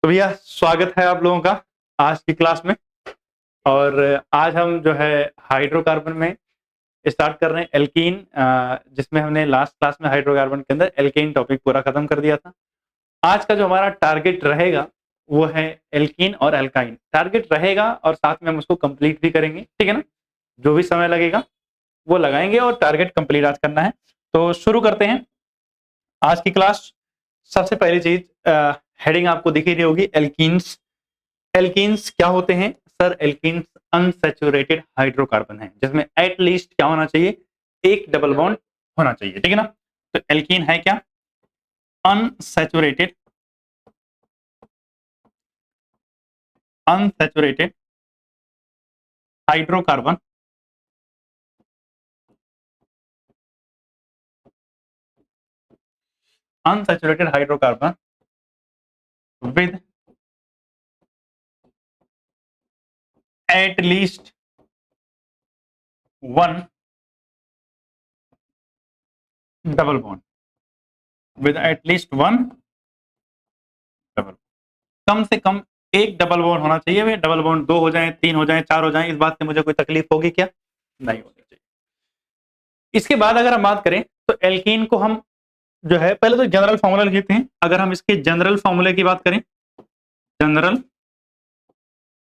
तो भैया स्वागत है आप लोगों का आज की क्लास में। और आज हम जो है हाइड्रोकार्बन में स्टार्ट कर रहे हैं एल्कीन, जिसमें हमने लास्ट क्लास में हाइड्रोकार्बन के अंदर एल्कीन टॉपिक पूरा खत्म कर दिया था। आज का जो हमारा टारगेट रहेगा वो है एल्कीन और एल्काइन। टारगेट रहेगा और साथ में हम उसको कंप्लीट भी करेंगे, ठीक है ना। जो भी समय लगेगा वो लगाएंगे और टारगेट कंप्लीट आज करना है। तो शुरू करते हैं आज की क्लास। सबसे पहली चीज, हेडिंग आपको दिख ही रही होगी, एल्कीन्स। एल्कीन्स क्या होते हैं सर? एल्कीन्स अनसैचुरेटेड हाइड्रोकार्बन है जिसमें एटलीस्ट क्या होना चाहिए, एक डबल बॉन्ड होना चाहिए, ठीक है ना। तो एल्कीन है क्या? Unsaturated unsaturated hydrocarbon unsaturated hydrocarbon with at least one double bond, with at least one double, कम से कम एक डबल बॉन्ड होना चाहिए। वे डबल बॉन्ड 2 हो जाए, 3 हो जाए, 4 हो जाए, इस बात से मुझे कोई तकलीफ होगी क्या? नहीं होनी चाहिए। इसके बाद अगर हम बात करें तो एल्कीन को हम जो है पहले तो जनरल फॉर्मूला लिखते हैं। अगर हम इसके जनरल फॉर्मूले की बात करें, जनरल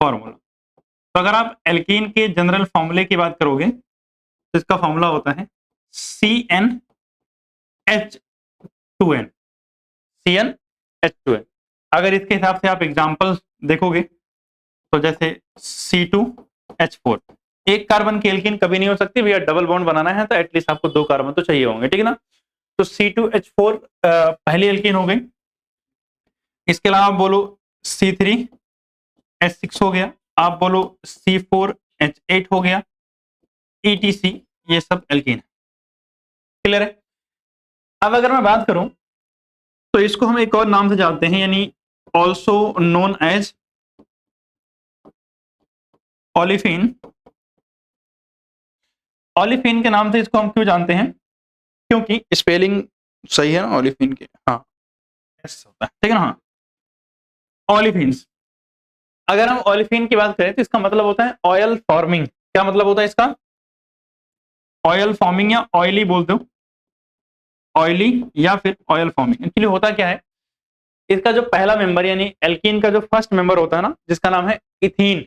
फॉर्मूला, तो अगर आप एल्कीन के जनरल फॉर्मूले की बात करोगे तो इसका फॉर्मूला होता है CnH2n। CnH2n। अगर इसके हिसाब से आप एग्जांपल देखोगे तो जैसे C2H4, एक कार्बन की एल्कीन कभी नहीं हो सकती भैया। डबल बॉन्ड बनाना है तो एटलीस्ट आपको 2 कार्बन तो चाहिए होंगे, ठीक है ना। तो C2H4 पहली एल्कीन हो गई। इसके अलावा आप बोलो C3H6 हो गया, आप बोलो C4H8 हो गया, ETC, ये सब एल्कीन है। क्लियर है? अब अगर मैं बात करूं तो इसको हम एक और नाम से जानते हैं, यानी also known as olefin. Olefin के नाम से इसको हम क्यों जानते हैं? क्योंकि स्पेलिंग सही है ना ओलिफिन के? हाँ, एस होता है, ठीक है ना। हाँ, ओलिफिन्स। अगर हम ओलिफिन की बात करें तो इसका मतलब होता है ऑयल फॉर्मिंग। क्या मतलब होता है इसका? ऑयल फॉर्मिंग या ऑयली बोल दो, ऑयली या फिर ऑयल फॉर्मिंग। एक्चुअली होता क्या है, इसका जो पहला मेंबर यानी एल्कीन का जो फर्स्ट मेंबर होता है ना, जिसका नाम है इथीन।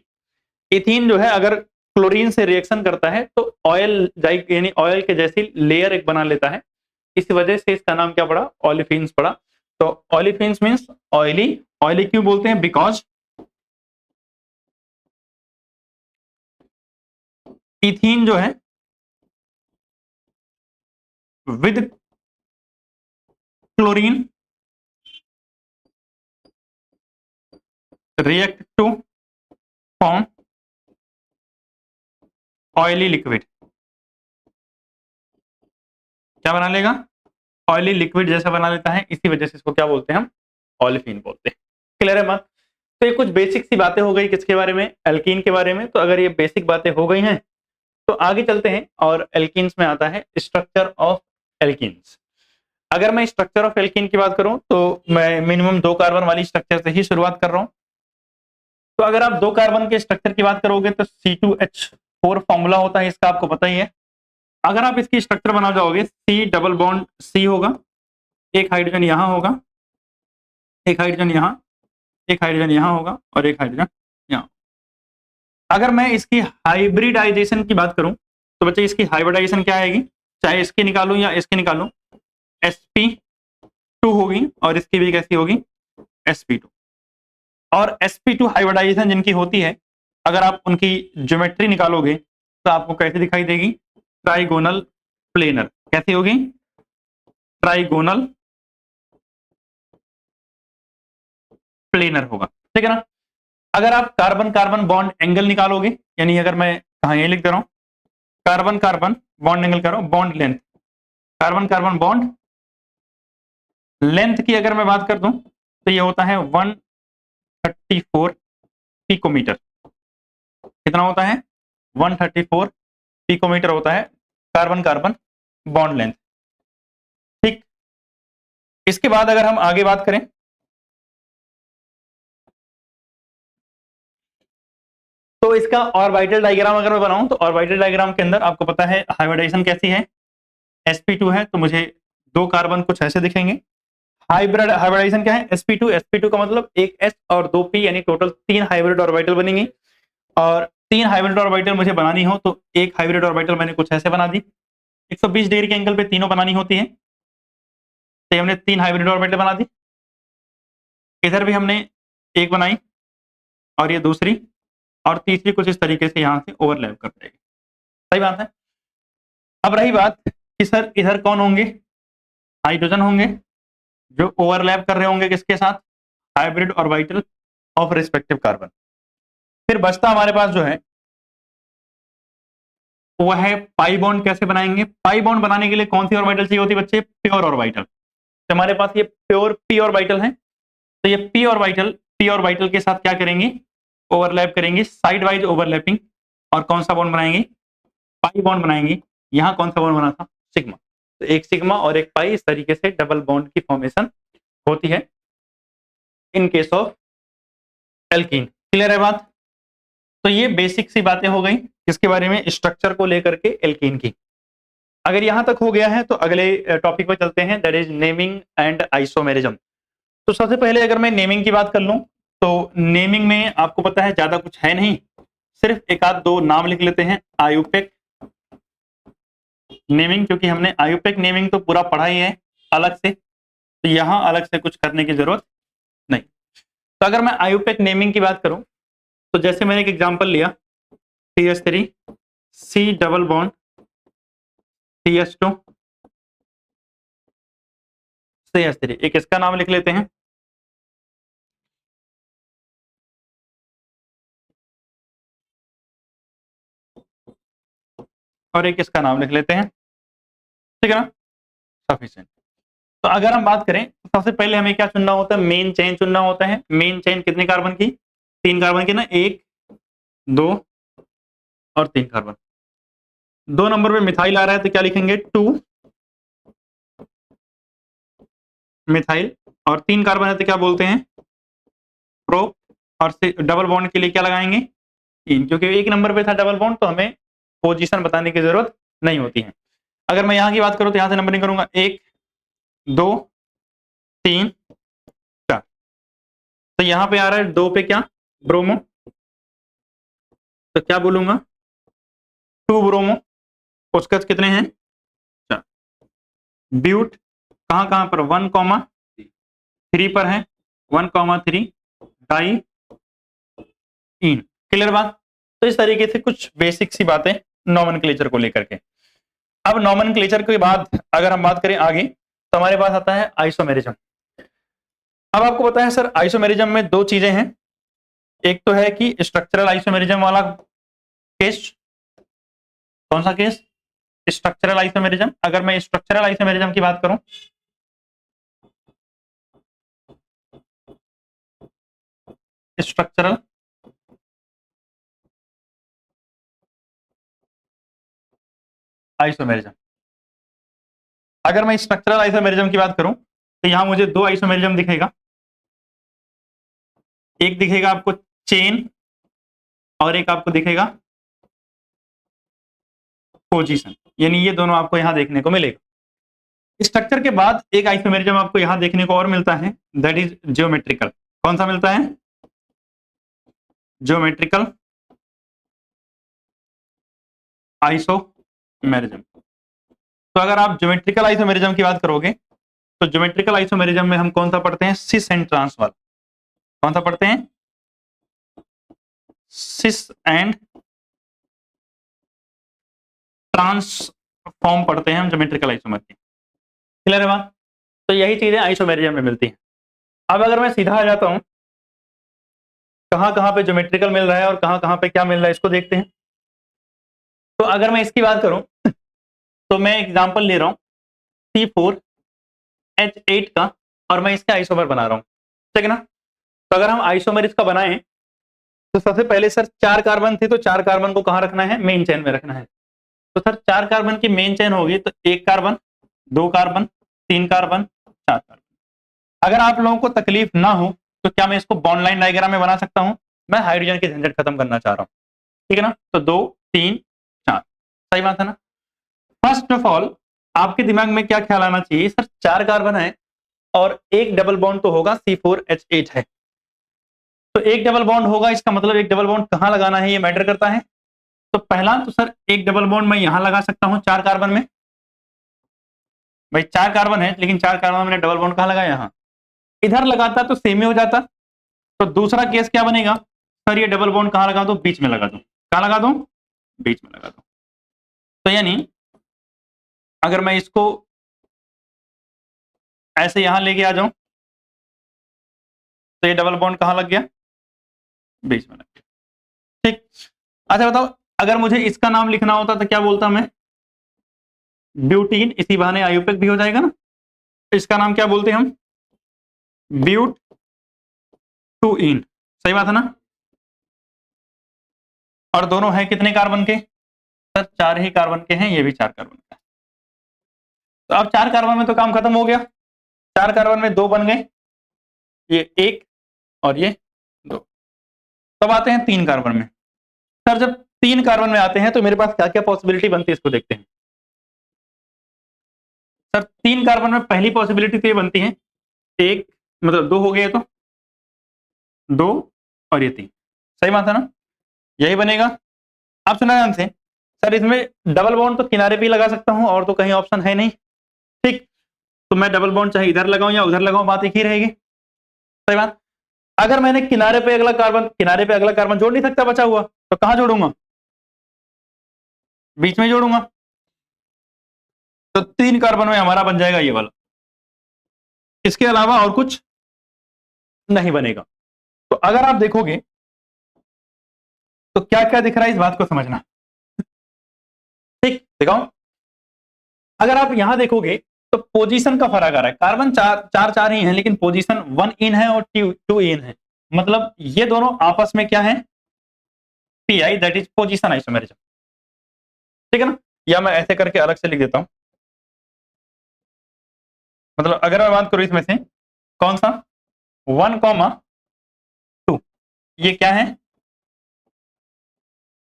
इथीन जो है अगर क्लोरीन से रिएक्शन करता है तो ऑयल यानी ऑयल के जैसी लेयर एक बना लेता है। इस वजह से इसका नाम क्या पड़ा? ओलिफिन्स पड़ा। तो ओलिफिन्स मींस ऑयली। ऑयली क्यों बोलते हैं? बिकॉज इथीन जो है with chlorine react to form oily liquid. क्या बना लेगा? ऑयली लिक्विड जैसा बना लेता है। इसी वजह से इसको क्या बोलते हैं? हम ओलिफिन बोलते हैं। क्लियर है बात? तो ये कुछ बेसिक सी बातें हो गई किसके बारे में? एल्कीन के बारे में। तो अगर ये बेसिक बातें हो गई हैं तो आगे चलते हैं और एल्कीन्स में आता है स्ट्रक्चर ऑफ एल्कीन्स। अगर मैं स्ट्रक्चर ऑफ एल्कीन की बात करूं तो मैं मिनिमम 2 कार्बन वाली स्ट्रक्चर से ही शुरुआत कर रहा हूं। तो अगर आप 2 कार्बन के स्ट्रक्चर की बात करोगे तो C2H4 फॉर्मूला होता है इसका, आपको पता ही है। अगर आप इसकी स्ट्रक्चर बना जाओगे, C डबल बॉन्ड C होगा, एक हाइड्रोजन यहां होगा, एक हाइड्रोजन यहां, एक हाइड्रोजन यहां होगा और एक हाइड्रोजन यहां। अगर मैं इसकी हाइब्रिडाइजेशन की बात करूं तो बच्चे इसकी हाइब्रिडाइजेशन क्या आएगी? चाहे इसकी निकालूं या इसकी निकालूं, sp2 होगी और इसकी भी कैसी होगी? sp2। और sp2 हाइब्रिडाइजेशन जिनकी होती है, अगर आप उनकी ज्योमेट्री निकालोगे तो आपको कैसे दिखाई देगी? Trigonal planar. कैसी होगी? ट्राइगोनल प्लेनर होगा, ठीक है ना। अगर आप कार्बन कार्बन बॉन्ड एंगल निकालोगे, यानी अगर मैं कहा ये लिख दे रहा हूं, कार्बन कार्बन बॉन्ड एंगल करो, bond length, carbon carbon bond length की अगर मैं बात कर दूं तो ये होता है 134 पिकोमीटर। कितना होता है? 134 पिकोमीटर होता है कार्बन कार्बन बॉन्ड लेंथ। ठीक, इसके बाद अगर हम आगे बात करें तो इसका ऑर्बिटल डायग्राम अगर मैं बनाऊं तो ऑर्बिटल डायग्राम के अंदर आपको पता है हाइब्रिडाइजेशन कैसी है, sp2 है, तो मुझे 2 कार्बन कुछ ऐसे दिखेंगे। हाइब्रिडाइजेशन क्या है, sp2 का मतलब एक s और 2 p, यानी टोटल 3 हाइब्रिड ऑर्बिटल बनेंगी। और 3 हाइब्रिड ऑर्बिटल मुझे बनानी हो तो एक हाइब्रिड ऑर्बिटल मैंने कुछ ऐसे बना दी, 120 डिग्री के एंगल पे तीनों बनानी होती है, तो हमने 3 हाइब्रिड ऑर्बिटल बना दी। इधर भी हमने एक बनाई और ये दूसरी, और तीसरी कुछ इस तरीके से यहाँ से ओवरलैप कर जाएगी। सही बात है। अब रही बात कि सर इधर कौन होंगे, हाइड्रोजन होंगे जो ओवरलैप कर रहे होंगे किसके साथ, hybrid orbital of respective carbon. फिर बचता हमारे पास जो है वो है पाई बॉन्ड। कैसे बनाएंगे, पाई बॉन्ड बनाने के लिए कौन सी ऑर्बिटल चाहिए होती है बच्चे, प्योर ऑर्बिटल। तो हमारे पास ये प्योर पी ऑर्बिटल है, तो ये पी ऑर्बिटल के साथ क्या करेंगे, ओवरलैप करेंगे, साइड वाइज ओवरलैपिंग। और कौन सा बॉन्ड बनाएंगे, पाई बॉन्ड बनाएंगे। यहां कौन सा बॉन्ड बना था, सिग्मा। तो एक सिग्मा और एक पाई, इस तरीके से डबल बॉन्ड की फॉर्मेशन होती है in case of alkene. Clear है बात। तो ये बेसिक सी बातें हो गई इसके बारे में, स्ट्रक्चर को लेकर के एल्कीन की। अगर यहां तक हो गया है तो अगले टॉपिक पे चलते हैं, that is naming and isomerism. तो सबसे पहले अगर मैं नेमिंग की बात कर लूं तो नेमिंग में आपको पता है ज्यादा कुछ है नहीं, सिर्फ एक आध दो नाम लिख लेते हैं। आयुपेक नेमिंग, क्योंकि हमने आयुपेक नेमिंग तो पूरा पढ़ा ही है अलग से, तो यहां अलग से कुछ करने की जरूरत नहीं। तो अगर मैं आयुपेक नेमिंग की बात करूं तो जैसे मैंने एक एग्जांपल लिया, CH3 C double bond CH2 CH3, एक इसका नाम लिख लेते हैं। और एक इसका नाम लिख लेते हैं, ठीक है ना, सफिशिएंट। तो अगर हम बात करें तो सबसे पहले हमें क्या चुनना होता है, मेन चेन चुनना होता है। मेन चेन कितने कार्बन की, 3 कार्बन की ना, 1 2 और 3 कार्बन। 2 नंबर पे मिथाइल आ रहा है तो क्या लिखेंगे, 2 मिथाइल। और 3 कार्बन है तो क्या बोलते हैं, प्रो। और डबल बॉन्ड के लिए क्या लगाएंगे, 3, क्योंकि 1 नंबर पे था डबल बॉन्ड तो हमें पोजीशन बताने की जरूरत नहीं होती है। अगर मैं यहाँ की बात करूँ तो यहाँ से नंबरिंग करूंगा, 1 2 3 4। तो यहाँ पे आ रहा है 2 पे क्या, ब्रोमो, तो क्या बोलूंगा, 2 ब्रोमो। उसकस कितने हैं, 4। ब्यूट कहां कहां पर, 1,3 पर है, 1,3 डाई इन। क्लियर बात। तो इस तरीके से कुछ बेसिक सी बातें नॉमेनक्लेचर को लेकर के। अब नॉमेनक्लेचर के बाद अगर हम बात करें आगे तो हमारे पास आता है आइसोमेरिज्म। अब आपको पता है सर आइसोमेरिज्म में 2 चीजें हैं, एक तो है कि स्ट्रक्चरल आइसोमेरिज्म वाला केस। कौन सा केस, स्ट्रक्चरल आइसोमेरिज्म। अगर मैं स्ट्रक्चरल आइसोमेरिज्म की बात करूं, स्ट्रक्चरल आइसोमेरिज्म, अगर मैं स्ट्रक्चरल आइसोमेरिज्म की बात करूं तो यहां मुझे 2 आइसोमेरिज्म दिखेगा। एक दिखेगा आपको चेन और एक आपको दिखेगा पोजीशन, यानी ये दोनों आपको यहां देखने को मिलेगा। स्ट्रक्चर के बाद एक आइसोमेरिज्म आपको यहां देखने को और मिलता है, दैट इज ज्योमेट्रिकल। कौन सा मिलता है, ज्योमेट्रिकल आइसोमेरिज्म। तो अगर आप ज्योमेट्रिकल आइसोमेरिज्म की बात करोगे तो ज्योमेट्रिकल आइसोमेरिज्म में हम कौन सा पढ़ते हैं, सिस एंड ट्रांस वाला। कौन सा पढ़ते हैं, सिस एंड ट्रांसफॉर्म पढ़ते हैं हम ज्योमेट्रिकल आइसोमर की। क्लियर है बात। तो यही चीजें आइसोमेरिज्म में मिलती हैं। अब अगर मैं सीधा आ जाता हूं, कहां कहां पे ज्योमेट्रिकल मिल रहा है और कहां कहां पे क्या मिल रहा है इसको देखते हैं। तो अगर मैं इसकी बात करूं तो मैं एग्जांपल ले रहा हूं C4H8 का, और मैं इसका आइसोमर बना रहा हूं, ठीक है ना। तो अगर हम आइसोमर इसका बनाएं तो सबसे पहले सर 4 कार्बन थे, तो 4 कार्बन को कहां रखना है, मेन चेन में रखना है। तो सर 4 कार्बन की मेन चेन होगी तो 1 कार्बन 2 कार्बन 3 कार्बन 4 कार्बन। अगर आप लोगों को तकलीफ ना हो तो क्या मैं इसको बॉन्ड लाइन डायग्राम में बना सकता हूं, मैं हाइड्रोजन की झंझट खत्म करना चाह रहा हूं। ठीक है ना। तो 2 3 4, सही बात है ना। फर्स्ट ऑफ ऑल आपके दिमाग में क्या ख्याल आना चाहिए, सर 4 कार्बन है और एक डबल बॉन्ड तो होगा, C4H8 है, तो एक डबल बॉन्ड होगा, इसका मतलब एक डबल बॉन्ड कहां लगाना है ये मैटर करता है। तो पहला तो सर एक डबल बॉन्ड मैं यहां लगा सकता हूं 4 कार्बन में, भाई 4 कार्बन है लेकिन 4 कार्बन में डबल बॉन्ड कहां लगाया, यहां। इधर लगाता तो सेम ही हो जाता। तो दूसरा केस क्या बनेगा, सर ये डबल बॉन्ड कहां लगा दूं, बीच में लगा दूं, कहां लगा दूं, बीच में लगा दूं। तो यानी अगर मैं इसको ऐसे यहां लेके आ जाऊं तो ये डबल बॉन्ड कहां लग गया, बीच में लग गया, ठीक। अच्छा बताओ, अगर मुझे इसका नाम लिखना होता तो क्या बोलता मैं, ब्यूटीन, इसी बहाने आयुपेक भी हो जाएगा ना। इसका नाम क्या बोलते हैं हम, ब्यूट टू इन, सही बात है ना। और दोनों है कितने कार्बन के, सर 4 ही कार्बन के हैं, ये भी 4 कार्बन का है। तो अब 4 कार्बन में तो काम खत्म हो गया, 4 कार्बन में 2 बन गए, ये 1 और ये 2। तब आते हैं 3 कार्बन में। सर जब 3 कार्बन में आते हैं तो मेरे पास क्या क्या पॉसिबिलिटी बनती है, इसको देखते हैं। सर 3 कार्बन में पहली पॉसिबिलिटी तो ये बनती है, एक मतलब 2 हो गए तो 2 और ये 3, सही बात है ना, यही बनेगा। आप सुना ध्यान से, सर इसमें डबल बॉन्ड तो किनारे पे ही लगा सकता हूं और तो कहीं ऑप्शन है नहीं, ठीक। तो मैं डबल बॉन्ड चाहे इधर लगाऊं या उधर लगाऊं, बात एक ही रहेगी, सही बात। अगर मैंने किनारे पे अगला कार्बन जोड़ नहीं सकता बचा हुआ, तो कहां जोड़ूंगा, बीच में जोड़ूंगा। तो 3 कार्बन में हमारा बन जाएगा ये वाला, इसके अलावा और कुछ नहीं बनेगा। तो अगर आप देखोगे तो क्या क्या दिख रहा है, इस बात को समझना, ठीक। दिखाओ, अगर आप यहां देखोगे तो पोजीशन का फर्क आ रहा है, कार्बन चार ही है लेकिन पोजीशन 1 इन है और 2 इन है, मतलब ये दोनों आपस में क्या है, pi, that is position isomerism, ठीक है ना। या मैं ऐसे करके अलग से लिख देता हूं, मतलब अगर मैं बात करूं इसमें से कौन सा 1,2, ये क्या है,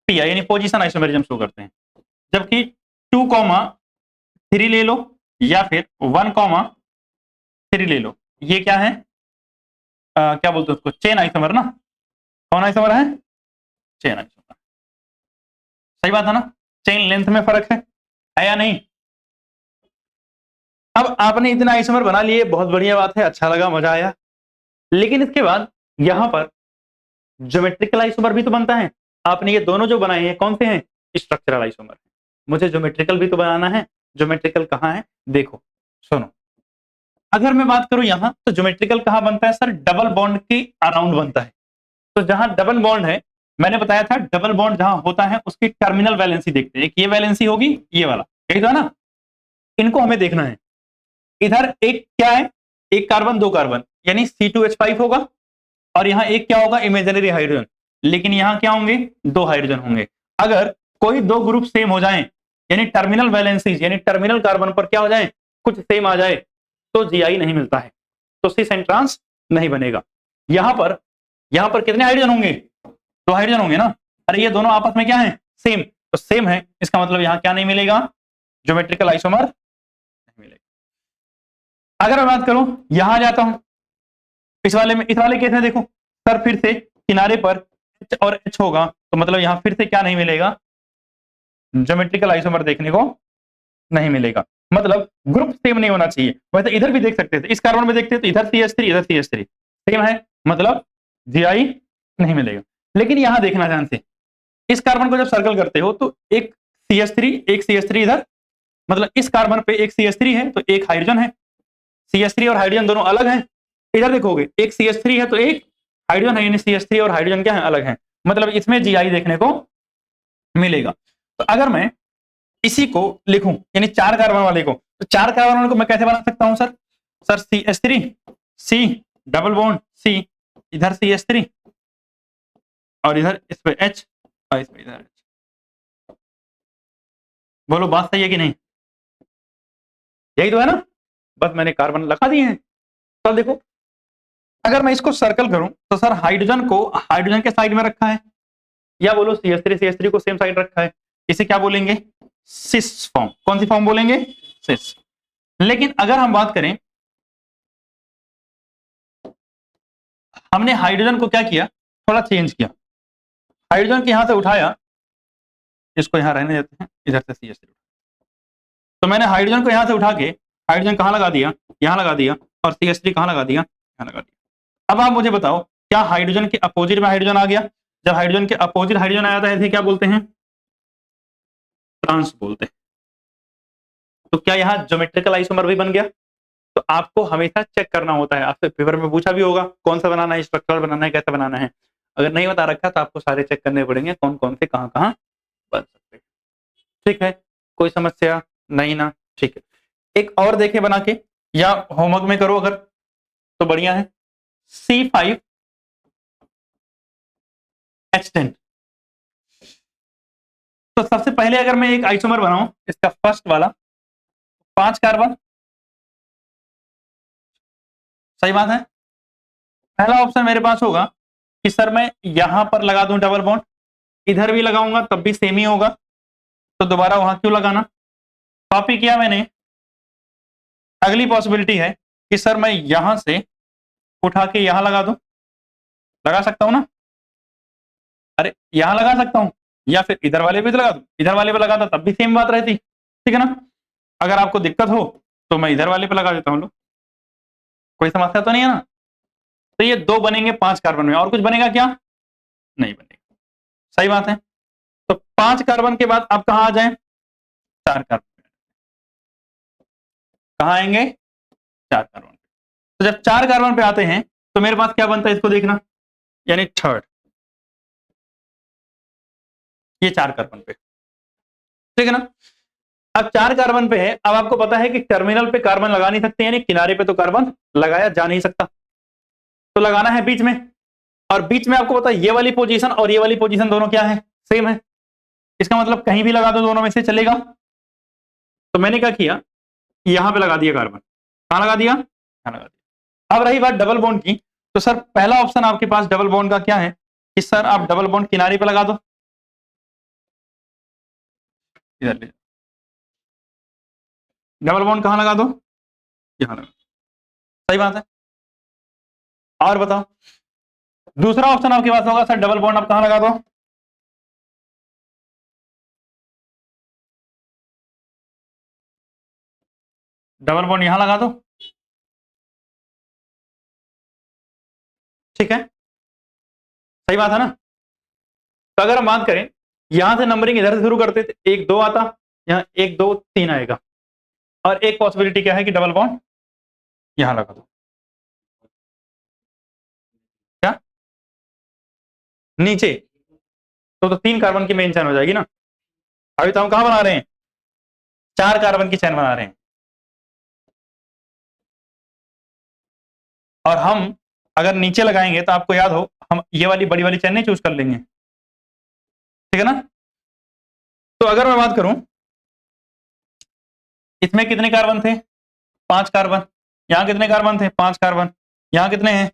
पीआई यानी पोजीशन आइसोमेरिज्म शो करते हैं। जबकि 2,3 ले लो या फिर 1,3 ले लो, ये क्या है, क्या बोलते हैं उसको, चेन आइसोमर ना, कौन आइसोमर है, चेन आइसोमर, सही बात है ना। चेन लेंथ में फर्क है या नहीं। अब आपने इतना आइसोमर बना लिए, बहुत बढ़िया बात है, अच्छा लगा, मजा आया। लेकिन इसके बाद यहां पर ज्योमेट्रिकल आइसोमर भी तो बनता है। आपने ये दोनों जो बनाए हैं कौन से हैं, स्ट्रक्चरल आइसोमर। मुझे ज्योमेट्रिकल भी तो बनाना है, ज्योमेट्रिकल कहां है, देखो सुनो। अगर मैं बात करूं यहां तो ज्योमेट्रिकल कहां बनता है, सर डबल बॉन्ड के अराउंड बनता है। तो जहां डबल बॉन्ड है, मैंने बताया था डबल बॉन्ड जहां होता है उसकी टर्मिनल वैलेंसी देखते हैं, एक ये वैलेंसी होगी, ये वाला, यही तो है ना, इनको हमें देखना है। इधर एक क्या है, एक कार्बन 2 कार्बन यानी C2H5 होगा, और यहां एक क्या होगा, इमेजिनरी हाइड्रोजन, लेकिन यहां क्या होंगे, 2 हाइड्रोजन होंगे। अगर कोई 2 ग्रुप सेम हो जाएं, यानी टर्मिनल वैलेंसीज यानी टर्मिनल कार्बन पर क्या हो जाए, कुछ सेम आ जाए, तो जीआई नहीं मिलता है, तो सिस एंड ट्रांस नहीं बनेगा। यहां पर कितने हाइड्रोजन होंगे, 2 हाइड्रोजन होंगे ना। अरे ये दोनों आपस में क्या है, सेम, तो सेम है, इसका मतलब यहां क्या नहीं मिलेगा, ज्योमेट्रिकल आइसोमर नहीं मिलेगा। अगर मैं बात करूं, यहां जाता हूं, इस वाले केस में देखो, सर फिर से किनारे पर H और H होगा, तो मतलब यहां फिर से क्या नहीं मिलेगा, ज्योमेट्रिकल आइसोमर देखने को नहीं मिलेगा, मतलब ग्रुप सेम नहीं होना चाहिए। वैसे इधर भी देख सकते थे, इस कार्बन में देखते तो इधर CH3 इधर CH3 सेम है, मतलब जीआई नहीं मिलेगा। लेकिन यहां देखना ध्यान से, इस कार्बन को जब सर्कल करते हो तो एक CH3 इधर, मतलब इस कार्बन पे एक CH3 है तो एक हाइड्रोजन है, CH3 और हाइड्रोजन दोनों अलग हैं। इधर देखोगे एक CH3 है तो एक हाइड्रोजन है, यानी CH3 और हाइड्रोजन क्या है, अलग है, मतलब इसमें जीआई देखने को मिलेगा। तो अगर मैं इसी को लिखूं यानी 4 कार्बन वाले को, तो 4 कार्बन वाले को मैं कैसे बना सकता हूं sir, CH3 C double bond C, इधर CH3 और इधर इस पे H और इस पे इधर H। बोलो बात सही है कि नहीं, यही तो है ना, बस मैंने कार्बन लगा दिए हैं। तो देखो, अगर मैं इसको सर्कल करूं तो सर हाइड्रोजन को हाइड्रोजन के साइड में रखा है, या बोलो CH3 को सेम साइड रखा है, इसे क्या बोलेंगे? Cis form. कौन सी फॉर्म बोलेंगे? सिस। लेकिन अगर हम बात करें, हमने हाइड्रोजन को क्या किया, थोड़ा चेंज किया, हाइड्रोजन को यहां से उठाया, इसको यहां रहने देते हैं, इधर से CH3, तो मैंने हाइड्रोजन को यहां से उठा के हाइड्रोजन कहां लगा दिया? यहां लगा दिया, और CH3 कहां लगा दिया? यहां लगा दिया। अब आप मुझे बताओ, क्या हाइड्रोजन के अपोजिट में हाइड्रोजन आ गया? जब हाइड्रोजन के अपोजिट हाइड्रोजन आया था, ऐसे क्या बोलते हैं? ट्रांस बोलते हैं। तो क्या यहाँ ज्योमेट्रिकल आइसोमर भी बन गया? तो आपको हमेशा चेक करना होता है, आपसे पेपर में पूछा भी होगा कौन सा बनाना है, स्ट्रक्चरल बनाना है, कैसे बनाना है। अगर नहीं बता रखा तो आपको सारे चेक करने पड़ेंगे, कौन कौन से कहां कहां बन सकते हैं। ठीक है, कोई समस्या नहीं ना? ठीक है, एक और देखे बना के, या होमवर्क में करो अगर तो बढ़िया है। C5H10। तो सबसे पहले अगर मैं एक आइसोमर बनाऊं, इसका फर्स्ट वाला 5 कार्बन, सही बात है। पहला ऑप्शन मेरे पास होगा कि सर मैं यहां पर लगा दूं डबल बॉन्ड, इधर भी लगाऊंगा तब भी सेम ही होगा, तो दोबारा वहां क्यों लगाना? कॉपी किया मैंने। अगली पॉसिबिलिटी है कि सर मैं यहां से उठा के यहां लगा दूं, लगा सकता हूं ना? अरे यहां लगा सकता हूं, या फिर इधर वाले पे लगा दूं, इधर वाले पे लगाता तब भी सेम बात रहती, ठीक है ना? अगर आपको दिक्कत हो तो मैं इधर वाले पे लगा देता हूं, लो, कोई समस्या तो नहीं है ना? तो ये 2 बनेंगे 5 कार्बन में, और कुछ बनेगा क्या? नहीं बनेगा, सही बात है। तो 5 कार्बन के बाद आप कहां आ जाए? 4 कार्बन। कहां आएंगे? 4 कार्बन पे। तो जब 4 कार्बन पे आते हैं तो मेरे पास क्या बनता है, इसको देखना, यानी थर्ड, ये 4 कार्बन पे, ठीक है ना? अब 4 कार्बन पे है, अब आपको पता है कि टर्मिनल पे कार्बन लगा नहीं सकते, यानी किनारे पे तो कार्बन लगाया जा नहीं सकता, तो लगाना है बीच में। और बीच में आपको पता है ये वाली पोजीशन और ये वाली पोजीशन दोनों क्या है? सेम है। इसका मतलब कहीं भी लगा दो, दोनों में से चलेगा। तो मैंने क्या किया, यहां पे लगा दिया कार्बन। कहां लगा दिया? यहां लगा दिया। अब रही बात डबल बॉन्ड की, तो सर पहला ऑप्शन आपके पास डबल बॉन्ड का क्या है कि सर आप डबल बॉन्ड किनारे पे लगा दो, इधर ले, डबल बॉन्ड कहां लगा दो? यहां लगा, सही बात है। और बताओ, दूसरा ऑप्शन आपके पास होगा सर डबल बॉन्ड आप कहां लगा दो? डबल बॉन्ड यहां लगा दो, ठीक है, सही बात है ना? तो अगर हम बात करें, यहां से नंबरिंग इधर से शुरू करते थे, 1 2 आता, यहाँ 1 2 3 आएगा, और एक पॉसिबिलिटी क्या है कि डबल बॉन्ड यहां लगा दो। क्या? नीचे? तो 3 कार्बन की मेन चैन हो जाएगी ना। अभी तो हम कहां बना रहे हैं? 4 कार्बन की चैन बना रहे हैं, और हम अगर नीचे लगाएंगे तो आपको याद हो हम ये वाली बड़ी वाली चैन नहीं चूज कर लेंगे, ठीक है ना? तो अगर मैं बात करूं, इसमें कितने कार्बन थे? 5 कार्बन। यहां कितने कार्बन थे? 5 कार्बन। यहां कितने हैं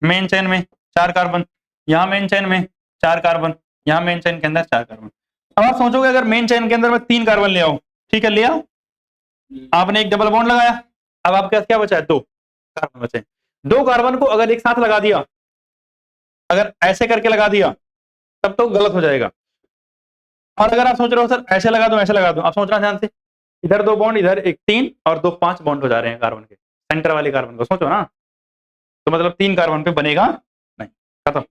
मेन चेन में? 4 कार्बन। यहां मेन चेन में 4 कार्बन। यहां मेन चेन के अंदर 4 कार्बन। अब आप सोचोगे अगर मेन चेन के अंदर मैं 3 कार्बन ले आऊं, ठीक है, ले आओ, आपने एक डबल बॉन्ड लगाया, अब आपके पास क्या बचा है? 2 कार्बन बचे। 2 कार्बन को अगर एक साथ लगा दिया, अगर ऐसे करके लगा दिया, तब तो गलत हो जाएगा। और अगर आप सोच रहे हो सर ऐसे लगा दूं, ऐसे लगा दूं, आप सोचना ध्यान से, इधर 2 बॉन्ड, इधर एक 3 और 2 5 बॉन्ड हो जा रहे हैं कार्बन के, सेंटर वाले कार्बन को सोचो ना, तो मतलब 3 कार्बन पे बनेगा नहीं, खत्म।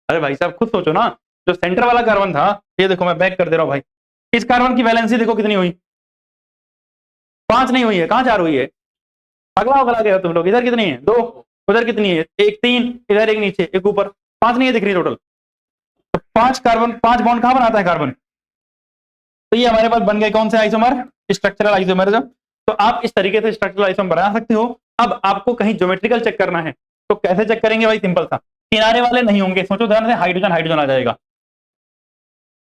अरे भाई साहब खुद सोचो ना, जो सेंटर वाला कार्बन था, ये देखो मैं बैक कर दे रहा हूं भाई, इस कार्बन की वैलेंसी देखो कितनी हुई? 5 नहीं हुई है, कहां 4 हुई है? अगला अगला गए हो तुम लोग, इधर कितनी है? 2, उधर कितनी है? एक 3, इधर एक नीचे एक ऊपर, 5 नहीं है दिख रही टोटल। तो 5 कार्बन, 5 बॉन्ड कहां बनाता है कार्बन? तो ये हमारे पास बन गए कौन से आइसोमर? Structural isomer. तो आप इस तरीके से स्ट्रक्चरल आइसोमर बना सकते हो। अब आपको कहीं ज्योमेट्रिकल चेक करना है तो कैसे चेक करेंगे भाई? सिंपल सा, किनारे वाले नहीं होंगे, सोचो ध्यान से, हाइड्रोजन हाइड्रोजन आ जाएगा।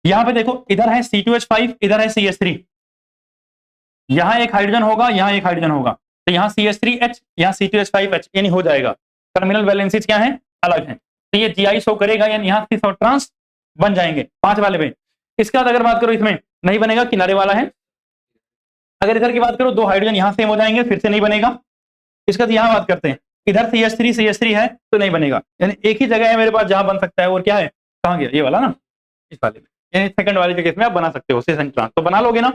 यहां पे देखो, इधर है C2H5, इधर है CH3, यहां एक हाइड्रोजन होगा, यहां एक हाइड्रोजन होगा, तो यहाँ CH3H, यहाँ C2H5H, यानी हो जाएगा। टर्मिनल वैलेंसीज क्या है? अलग है, तो ये GI शो करेगा, यानी यहाँ सिस और ट्रांस, बन जाएंगे 5 वाले में। इसके बाद अगर बात करो इसमें नहीं बनेगा, किनारे वाला है। अगर इधर की बात करो 2 हाइड्रोजन यहां सेम हो जाएंगे, फिर से नहीं बनेगा। इसके बाद यहां बात करते हैं, इधर CH3 है तो नहीं बनेगा, यानी एक ही जगह है मेरे पास जहां बन सकता है, और क्या है, कहां गया, ये वाला ना, इस वाले में, यानी सेकंड वाले के केस में आप बना सकते हो सिस एंड ट्रांस, तो बना लोगे ना।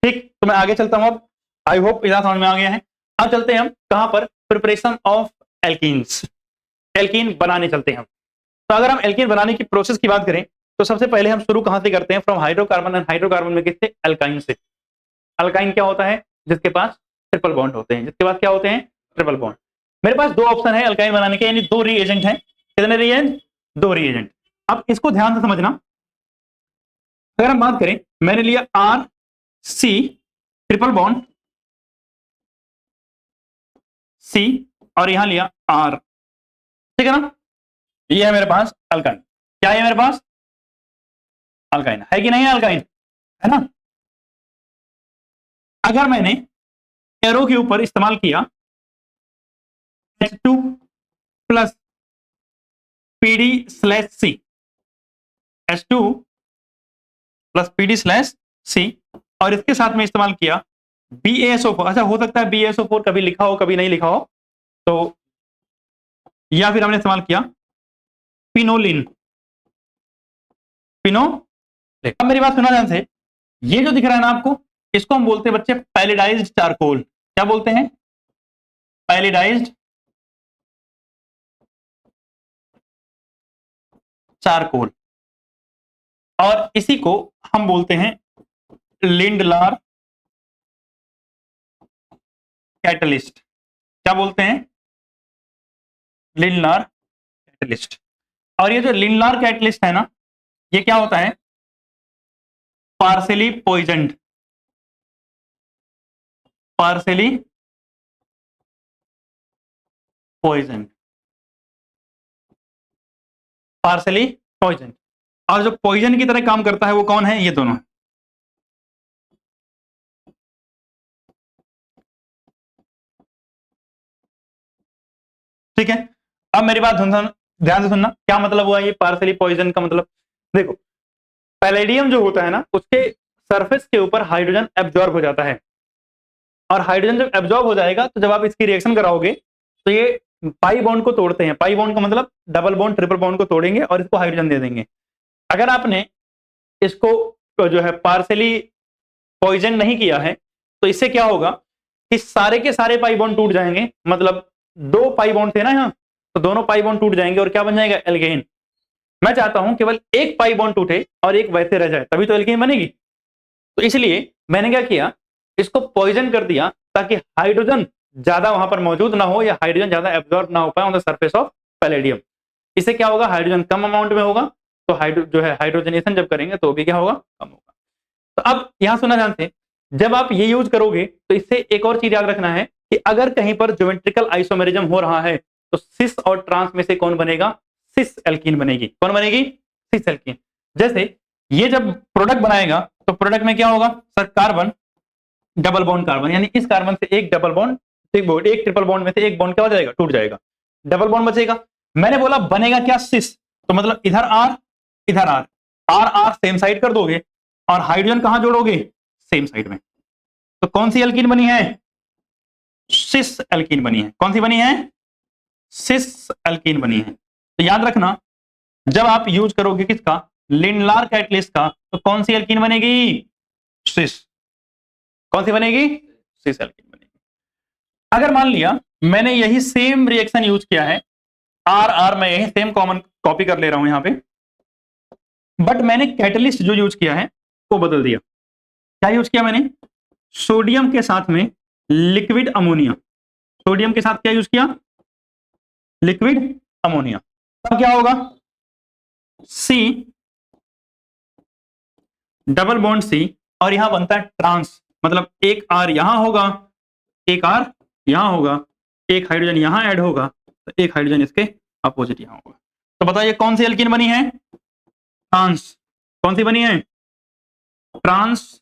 ठीक, तो मैं आगे चलता हूं अब, आई होप इधर समझ में आ गया है। अब चलते हैं हम कहां पर, प्रिपरेशन ऑफ एल्कीन्स, एल्कीन बनाने चलते हैं हम। तो अगर हम एल्कीन बनाने की प्रोसेस की बात करें तो सबसे पहले हम शुरू कहां से करते हैं, फ्रॉम हाइड्रोकार्बन, एंड हाइड्रोकार्बन में किससे, अल्काइन से। अल्काइन क्या होता है, जिसके पास ट्रिपल बॉन्ड होते हैं, जिसके पास क्या होते हैं, ट्रिपल बॉन्ड। मेरे पास 2 ऑप्शन है अल्काइन बनाने के, यानी 2 रिएजेंट हैं। कितने रिएजेंट, 2 रिएजेंट। अब इसको ध्यान से समझना, अगर हम बात करें, मैंने लिया RC ट्रिपल बॉन्ड C, और यहां लिया R, ठीक है ना, ये है मेरे पास अल्काइन। क्या है मेरे पास, अल्काइन है कि नहीं है, अल्काइन है ना। अगर मैंने एरो के ऊपर इस्तेमाल किया H2 plus PD/C, H2 plus PD/C, और इसके साथ में इस्तेमाल किया BaSO4, अच्छा हो सकता है BaSO4 कभी लिखा हो कभी नहीं लिखा हो, तो या फिर हमने इस्तेमाल किया फिनोलिन, अब मेरी बात सुना ध्यान से, ये जो दिख रहा है ना आपको, इसको हम बोलते हैं बच्चे पैलिडाइज्ड चारकोल। क्या बोलते हैं, पैलिडाइज्ड चारकोल, और इसी को हम बोलते हैं लिंडलार कैटलिस्ट। क्या बोलते हैं, लिंडलार कैटलिस्ट। और ये जो लिंडलार कैटलिस्ट है ना, ये क्या होता है, partially poisoned, partially poison, partially poison. और जो पॉइजन की तरह काम करता है वो कौन है, ये दोनों। ठीक है, अब मेरी बात ध्यान से सुनना, क्या मतलब हुआ ये पार्शियली पॉइजन का मतलब, देखो पैलेडियम जो होता है ना, उसके सरफेस के ऊपर हाइड्रोजन एब्जॉर्ब हो जाता है, और हाइड्रोजन जब एब्जॉर्ब हो जाएगा तो जब आप इसकी रिएक्शन कराओगे तो ये पाई बॉन्ड को तोड़ते हैं। पाई बॉन्ड का मतलब डबल बॉन्ड ट्रिपल बॉन्ड को तोड़ेंगे और इसको हाइड्रोजन दे देंगे। अगर आपने इसको जो है पार्शियली पॉइजन नहीं किया है तो इससे क्या होगा कि सारे के सारे पाई बॉन्ड टूट जाएंगे, मतलब 2 पाई बॉन्ड थे ना यहाँ, तो दोनों पाई बॉन्ड टूट जाएंगे और क्या बन जाएगा, एल्केन। मैं चाहता हूं केवल एक पाई बॉन्ड टूटे और एक वैसे रह जाए, तभी तो एल्केन बनेगी। तो इसलिए मैंने क्या किया, इसको पॉइजन कर दिया ताकि हाइड्रोजन ज्यादा वहां पर मौजूद ना हो, या हाइड्रोजन ज्यादा एब्जॉर्ब ना हो पाए on the surface of palladium. इससे क्या होगा, हाइड्रोजन कम अमाउंट में होगा, तो जो है हाइड्रोजनेशन जब करेंगे तो भी क्या होगा, कम होगा। तो अब यहां सुना ध्यान से, जब आप ये यूज करोगे तो इससे एक और चीज याद रखना है कि अगर कहीं पर ज्योमेट्रिकल आइसोमेरिज्म हो रहा है तो सिस और ट्रांस में से कौन बनेगा, सिस एल्कीन बनेगी। कौन बनेगी, सिस एल्कीन। जैसे ये जब प्रोडक्ट बनाएगा तो प्रोडक्ट में क्या होगा sir, carbon double bond carbon, यानी इस कार्बन से एक डबल बॉन्ड, एक ट्रिपल बॉन्ड में से एक बॉन्ड क्या हो जाएगा, टूट जाएगा, डबल बॉन्ड बचेगा। मैंने बोला बनेगा क्या, सिस, तो मतलब इधर आर इधर R, R R same side कर दोगे और हाइड्रोजन कहां जोड़ोगे, सेम साइड में। तो कौन सी एल्कीन बनी है, सिस एल्कीन बनी है। कौन सी बनी है, सिस एल्कीन बनी है। तो याद रखना जब आप यूज करोगे किसका, लिंडलार कैटलिस्ट का, तो कौन सी एल्कीन बनेगी, सिस। कौन सी बनेगी, सिस एल्कीन बनेगी। अगर मान लिया मैंने यही सेम रिएक्शन यूज किया है, आर आर मैं यही सेम कॉमन कॉपी कर ले रहा हूं यहां पे, बट मैंने कैटलिस्ट जो यूज किया है वो बदल दिया। क्या यूज किया मैंने, सोडियम के साथ में लिक्विड अमोनिया, सोडियम के साथ क्या यूज किया, लिक्विड अमोनिया। तब क्या होगा, सी डबल बॉन्ड सी, और यहां बनता है ट्रांस, मतलब एक आर यहां होगा, एक आर यहां होगा, एक हाइड्रोजन यहां ऐड होगा, तो एक हाइड्रोजन इसके अपोजिट यहां होगा। तो बताइए कौन सी एल्कीन बनी है, ट्रांस। कौन सी बनी है, ट्रांस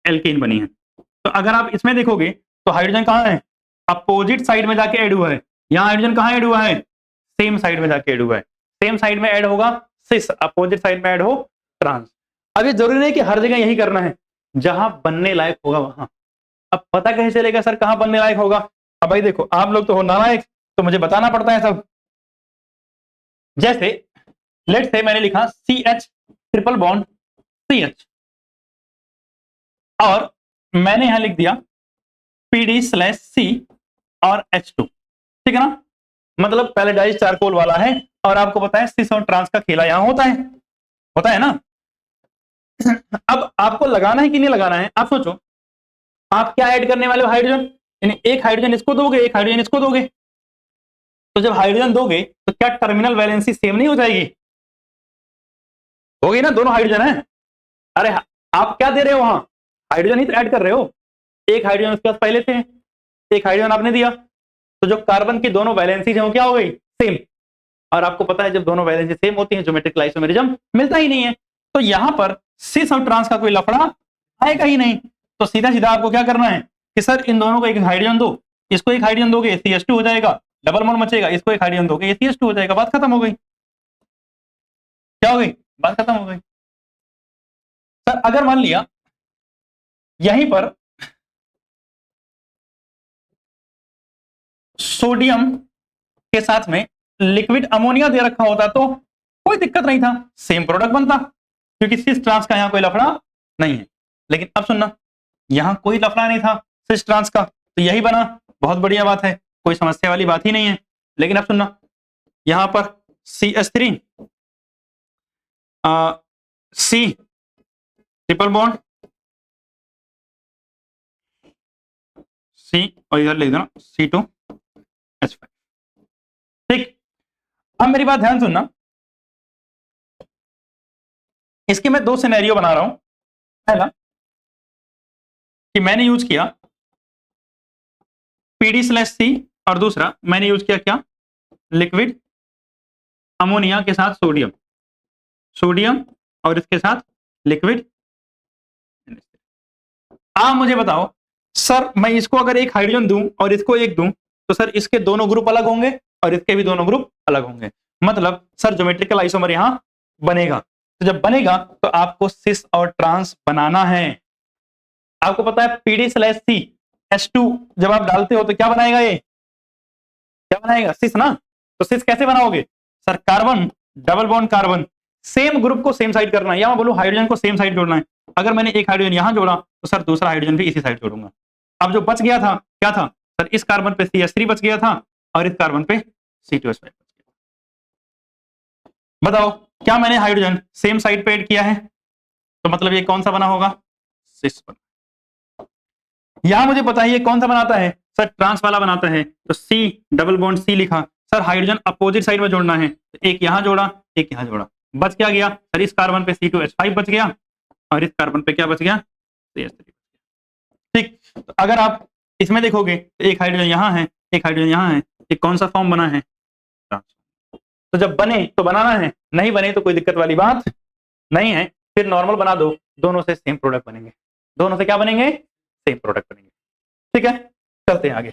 एल्कीन बनी है। तो अगर आप इसमें देखोगे तो हाइड्रोजन कहां है, अपोजिट साइड में जाके ऐड हुआ है। यहां हाइड्रोजन कहां ऐड हुआ है, सेम साइड में जाके ऐड हुआ है। सेम साइड में ऐड होगा, सिस, अपोजिट साइड में ऐड हो ट्रांस। अब ये जरूरी नहीं कि हर जगह यही करना है, जहां बनने लायक होगा वहां। अब पता कैसे चलेगा सर कहां बनने लायक होगा? अब भाई देखो, आप लोग तो हो नालायक, तो मुझे बताना पड़ता है सब। जैसे लेट से मैंने लिखा CH ट्रिपल बॉन्ड CH, और मैंने यहां लिख दिया PD/C और H2, ठीक है ना? मतलब पैलेडाइज चारकोल वाला है, और आपको पता है सिस और ट्रांस का खेला यहां होता है ना? अब आपको लगाना है कि नहीं लगाना है, आप सोचो। आप क्या ऐड करने वाले हो? हाइड्रोजन, यानी एक हाइड्रोजन इसको दोगे, एक हाइड्रोजन इसको दोगे। तो जब हाइड्रोजन दोगे तो क्या टर्मिनल वैलेंसी सेम नहीं हो जाएगी? होगी ना, दोनों हाइड्रोजन है। अरे आप क्या दे रहे हो वहां? हाइड्रोजन ही तो ऐड कर रहे हो। एक हाइड्रोजन उसके पास पहले से है, एक हाइड्रोजन आपने दिया, तो जो कार्बन की दोनों वैलेंसी है वो क्या हो गई? सेम। और आपको पता है जब दोनों वैलेंसी सेम होती है ज्योमेट्रिक आइसोमेरिज्म मिलता ही नहीं है। तो यहां पर सिस और ट्रांस का कोई लफड़ा आएगा ही नहीं। तो सीधा सीधा आपको क्या करना है कि सर इन दोनों को एक हाइड्रोजन दो, इसको एक हाइड्रोजन दोगे CH2 हो जाएगा, डबल बॉन्ड मचेगा, इसको एक हाइड्रोजन दोगे CH2 हो जाएगा, बात खत्म हो गई। क्या हो गई? बात खत्म हो गई। सर अगर मान लिया यहीं पर सोडियम के साथ में लिक्विड अमोनिया दे रखा होता तो कोई दिक्कत नहीं था, सेम प्रोडक्ट बनता, क्योंकि सिस ट्रांस का यहां कोई लफड़ा नहीं है। लेकिन अब सुनना, यहां कोई लफड़ा नहीं था सिस ट्रांस का, तो यही बना, बहुत बढ़िया बात है, कोई समस्या वाली बात ही नहीं है। लेकिन अब सुनना, यहां पर CH3 C triple bond C, और इधर लिख देना C2H5, ठीक। अब मेरी बात ध्यान सुनना, इसके मैं दो सिनेरियो बना रहा हूं। पहला कि मैंने यूज किया PD/C, और दूसरा मैंने यूज किया क्या? लिक्विड अमोनिया के साथ सोडियम, सोडियम और इसके साथ लिक्विड। आप मुझे बताओ सर, मैं इसको अगर एक हाइड्रोजन दूं और इसको एक दूं, तो सर इसके दोनों ग्रुप अलग होंगे और इसके भी दोनों ग्रुप अलग होंगे। मतलब सर ज्योमेट्रिकल आइसोमर यहां बनेगा। तो जब बनेगा तो आपको सिस और ट्रांस बनाना है। आपको पता है PD/C H2 जब आप डालते हो तो क्या बनाएगा? ये क्या बनाएगा? सिस ना। तो सिस कैसे बनाओगे? Sir carbon, double bond carbon, same group को सेम साइड करना है, या मैं बोलूं हाइड्रोजन को सेम साइड जोड़ना है। अगर मैंने एक हाइड्रोजन यहां जोड़ा तो सर दूसरा हाइड्रोजन भी इसी साइड जोड़ूंगा। अब जो बच गया था क्या था? सर इस कार्बन पे CH3 बच गया था और इस कार्बन पे C2H5 बच गया। बताओ क्या मैंने हाइड्रोजन सेम साइड पे ऐड किया है? तो मतलब ये कौन सा बना होगा? सिस बना। यहां मुझे पता है ये कौन सा बनाता है? सर ट्रांस वाला बनाता है। तो C डबल बॉन्ड C लिखा। सर हाइड्रोजन अपोजिट साइड में जोड़ना है, तो एक यहां जोड़ा, एक यहां जोड़ा, बच क्या गया? सर इस कार्बन पे C2H5 बच गया और इस कार्बन पे क्या बच गया? CH3। ठीक, तो अगर आप इसमें देखोगे तो एक हाइड्रोजन यहां है, एक हाइड्रोजन यहां है, एक कौन सा फॉर्म बना है? तो जब बने तो बनाना है, नहीं बने तो कोई दिक्कत वाली बात नहीं है, फिर नॉर्मल बना दो, दोनों से सेम प्रोडक्ट बनेंगे। दोनों से क्या बनेंगे? सेम प्रोडक्ट बनेंगे। ठीक है, चलते हैं आगे।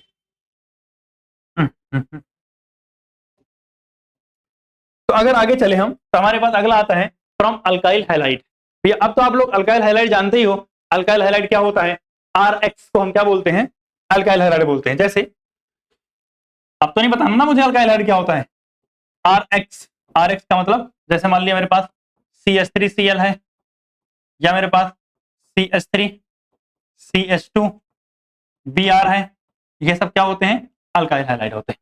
तो अगर आगे चले हम तो हमारे पास अगला आता है फ्रॉम अल्काइल हैलाइड। भैया अब तो आप लोग अल्काइल हैलाइड जानते ही हो। अल्काइल हैलाइड क्या होता है? RX को हम क्या बोलते हैं? अल्काइल हैलाइड बोलते हैं। जैसे अब तो नहीं बताना ना मुझे अल्काइल हैलाइड क्या होता है। RX का मतलब जैसे मान लिया मेरे पास CH3Cl है, या मेरे पास CH3 CH2 Br है, ये सब क्या होते हैं? अल्काइल हैलाइड होते हैं।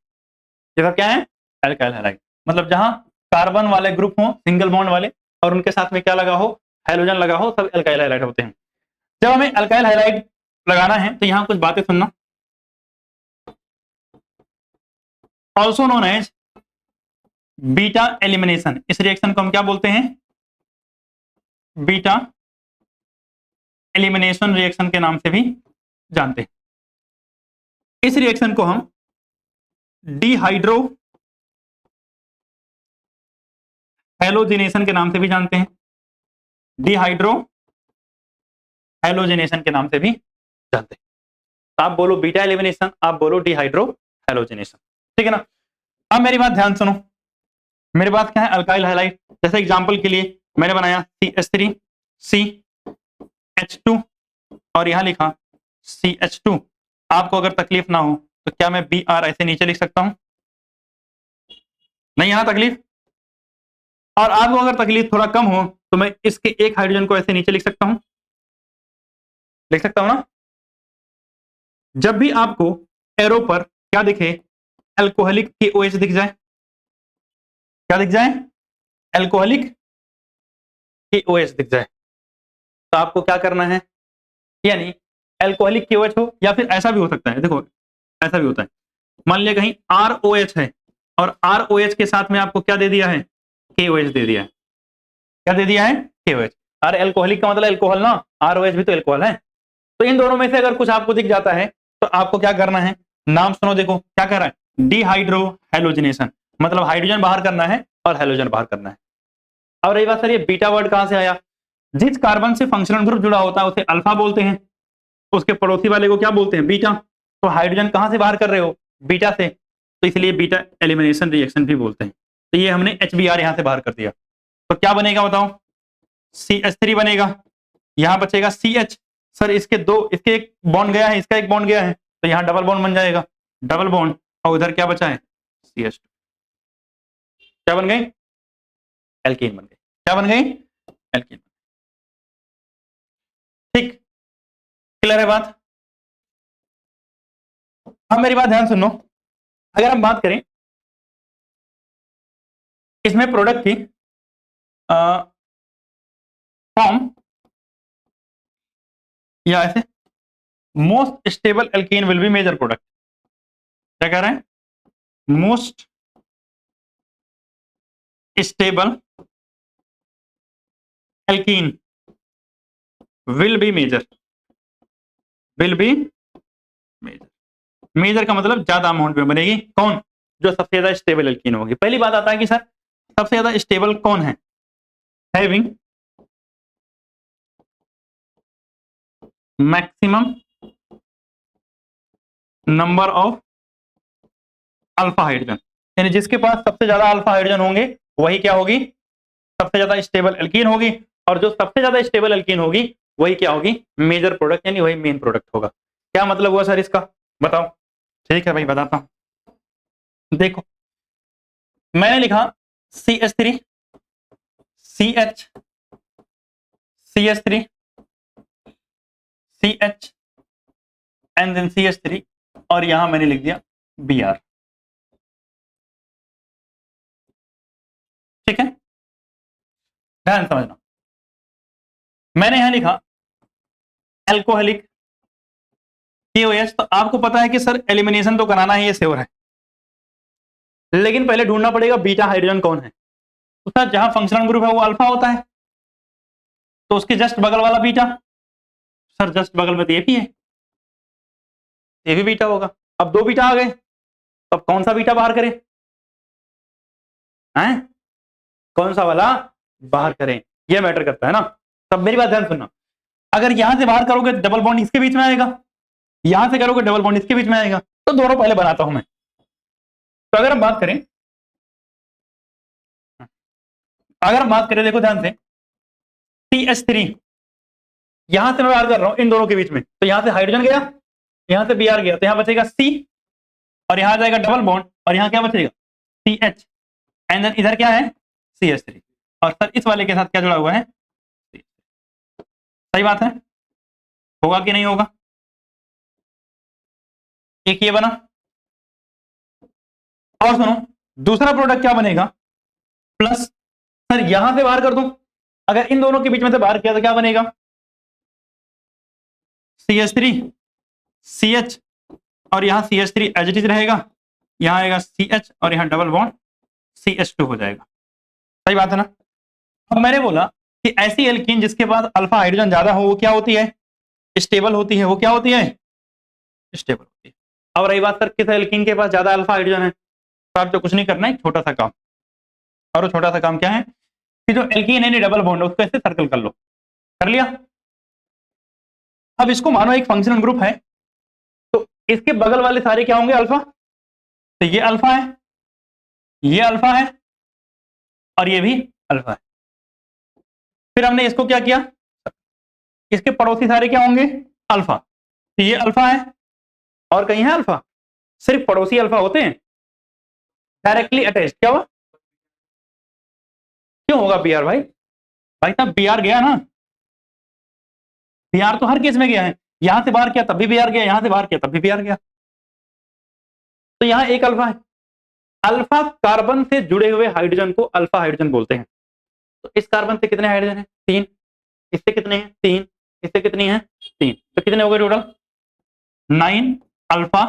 ये सब क्या है? Alkyl halide. मतलब जहां कार्बन वाले ग्रुप हो सिंगल बॉन्ड वाले और उनके साथ में क्या लगा हो? हाइड्रोजन लगा हो, सब अल्काइल हैलाइड होते हैं। जब हमें अल्काइल हैलाइड लगाना है तो यहां कुछ बातें सुनना। Also known as beta elimination. इस रिएक्शन को हम क्या बोलते हैं? बीटा एलिमिनेशन रिएक्शन के नाम से भी जानते हैं। इस रिएक्शन को हम डिहाइड्रो हैलोजिनेशन के नाम से भी जानते हैं। डिहाइड्रो हैलोजिनेशन के नाम से भी जानते हैं। तो आप बोलो बीटा एलिमिनेशन, आप बोलो डिहाइड्रो हैलोजिनेशन। ठीक है ना? अब मेरी बात ध्यान सुनो। मेरे पास क्या है, अल्काइल हैलाइड। जैसे एग्जांपल के लिए मैंने बनाया CH3 CH2 और यहां लिखा CH2। आपको अगर तकलीफ ना हो तो क्या मैं Br ऐसे नीचे लिख सकता हूं? नहीं है ना तकलीफ। और आपको अगर तकलीफ थोड़ा कम हो तो मैं इसके एक हाइड्रोजन को ऐसे नीचे लिख सकता हूं, लिख सकता हूं ना। जब भी आपको एरो पर क्या दिखे, एल्कोहलिक KOH दिख जाए, क्या दिख जाए, एल्कोहलिक KOH दिख जाए, तो आपको क्या करना है, यानी एल्कोहलिक KOH हो, या फिर ऐसा भी हो सकता है, देखो ऐसा भी होता है, मान लिया कहीं ROH है और ROH के साथ में आपको क्या दे दिया है, KOH दे दिया है। क्या दे दिया है, KOH। अरे एल्कोहलिक का मतलब एल्कोहल ना, ROH भी तो एल्कोहल है। तो इन दोनों में से अगर कुछ आपको दिख जाता है तो आपको क्या करना है, नाम सुनो, देखो क्या कर रहा है, डिहाइड्रो हैलोजिनेशन, मतलब हाइड्रोजन बाहर करना है और हैलोजन बाहर करना है। अब रही बात सर ये बीटा वर्ड कहां से आया, जिस कार्बन से फंक्शनल ग्रुप जुड़ा होता है उसे अल्फा बोलते हैं, उसके पड़ोसी वाले को क्या बोलते हैं, बीटा। तो हाइड्रोजन कहां से बाहर कर रहे हो, बीटा से, तो इसलिए बीटा एलिमिनेशन रिएक्शन भी बोलते हैं। तो ये हमने HBr यहां से बाहर कर दिया, तो क्या बनेगा बताओ, CH3 बनेगा, यहां बचेगा CH। सर इसके दो, इसके एक बॉन्ड गया है, इसका एक बॉन्ड गया है, तो यहां डबल बॉन्ड बन जाएगा, डबल बॉन्ड, और उधर क्या बचा है, CH2। क्या बन गई, एल्कीन बन गई। क्या बन गई, एल्कीन। ठीक, क्लियर है बात। अब मेरी बात ध्यान सुनो, अगर हम बात करें इसमें प्रोडक्ट की फॉर्म, या ऐसे, most stable alkene will be major product. क्या कह रहे हैं, most stable alkene will be major, will be major. Major का मतलब ज्यादा अमाउंट में बनेगी, कौन, जो सबसे ज्यादा स्टेबल एल्कीन होगी। पहली बात आता है कि सर सबसे ज्यादा स्टेबल कौन है, having maximum number of alpha hydrogen, यानी जिसके पास सबसे ज्यादा अल्फा हाइड्रोजन होंगे वही क्या होगी, सबसे ज्यादा स्टेबल एल्कीन होगी। और जो सबसे ज्यादा स्टेबल एल्कीन होगी वही क्या होगी, मेजर प्रोडक्ट, यानी वही मेन प्रोडक्ट होगा। क्या मतलब हुआ सर इसका, बताओ। ठीक है भाई बताता हूं, देखो मैंने लिखा CH3 CH CH3 CH and then CH3, और यहां मैंने लिख दिया Br। ठीक है, ध्यान समझना, मैंने यहां लिखा एल्कोहलिक KOH। तो आपको पता है कि सर एलिमिनेशन तो कराना ही, ये श्योर है, लेकिन पहले ढूंढना पड़ेगा बीटा हाइड्रोजन कौन है। तो सर जहां फंक्शनल ग्रुप है वो अल्फा होता है, तो उसके जस्ट बगल वाला बीटा, सर जस्ट बगल में तो ये भी है, ये भी बीटा होगा। अब दो बीटा आ गए, तो अब कौन सा बीटा बाहर करें, हैं कौन सा वाला बाहर करें, ये मैटर करता है ना। तब मेरी बात ध्यान सुनना, अगर यहां से बाहर करोगे डबल बॉन्ड इसके बीच में आएगा, यहां से करोगे डबल बॉन्ड इसके बीच में आएगा, तो दोनों पहले बनाता हूं मैं। तो अगर हम बात करें, देखो ध्यान से, CH3 यहां से मैं बाहर कर रहा हूं इन दोनों के बीच में, तो यहां से हाइड्रोजन गया, यहां से Br गया, तो यहां बचेगा C, और यहां जाएगा डबल बॉन्ड, और यहां क्या बचेगा CH, एंड देन इधर क्या है CH3, और सर इस वाले के साथ क्या जुड़ा हुआ है, सही बात है, होगा कि नहीं होगा। एक ये बना, और सुनो दूसरा प्रोडक्ट क्या बनेगा, प्लस, सर यहां से बाहर कर दूं, अगर इन दोनों के बीच में से बाहर किया तो क्या बनेगा, CH3 CH, और यहां CH3 एज इट इज रहेगा, यहां आएगा CH, और यहां डबल बॉन्ड CH2 हो जाएगा। सही बात है ना। अब मैंने बोला कि ऐसी एल्कीन जिसके पास अल्फा हाइड्रोजन ज्यादा हो वो क्या होती है, स्टेबल होती है, वो क्या होती है, स्टेबल होती है। अब रही बात सर किस एल्कीन के पास ज्यादा अल्फा हाइड्रोजन है, तो आपको कुछ नहीं करना है, छोटा सा काम, और वो छोटा सा काम क्या है कि जो एल्कीन है डबल बॉन्ड उसको ऐसे सर्कल कर लो, कर लिया। अब इसको मानो एक फंक्शनल ग्रुप है, तो इसके बगल वाले सारे क्या होंगे, अल्फा। तो ये अल्फा है, ये अल्फा है, और ये भी अल्फा है। फिर हमने इसको क्या किया, इसके पड़ोसी सारे क्या होंगे, अल्फा। तो ये अल्फा है और कहीं है अल्फा, सिर्फ पड़ोसी अल्फा होते हैं, डायरेक्टली अटैच। क्या हुआ, क्यों होगा बी आर भाई, भाई साहब बी आर गया ना, बी आर तो हर केस में गया है, यहां से बाहर किया तब भी बी आर गया, यहां से बाहर किया तब भी बी आर गया। तो यहां एक अल्फा है, अल्फा कार्बन से जुड़े हुए हाइड्रोजन को अल्फा हाइड्रोजन बोलते हैं। तो इस कार्बन से कितने हाइड्रोजन है, 3, इससे कितने हैं 3, इससे कितनी है 3, तो कितने हो गए टोटल 9 अल्फा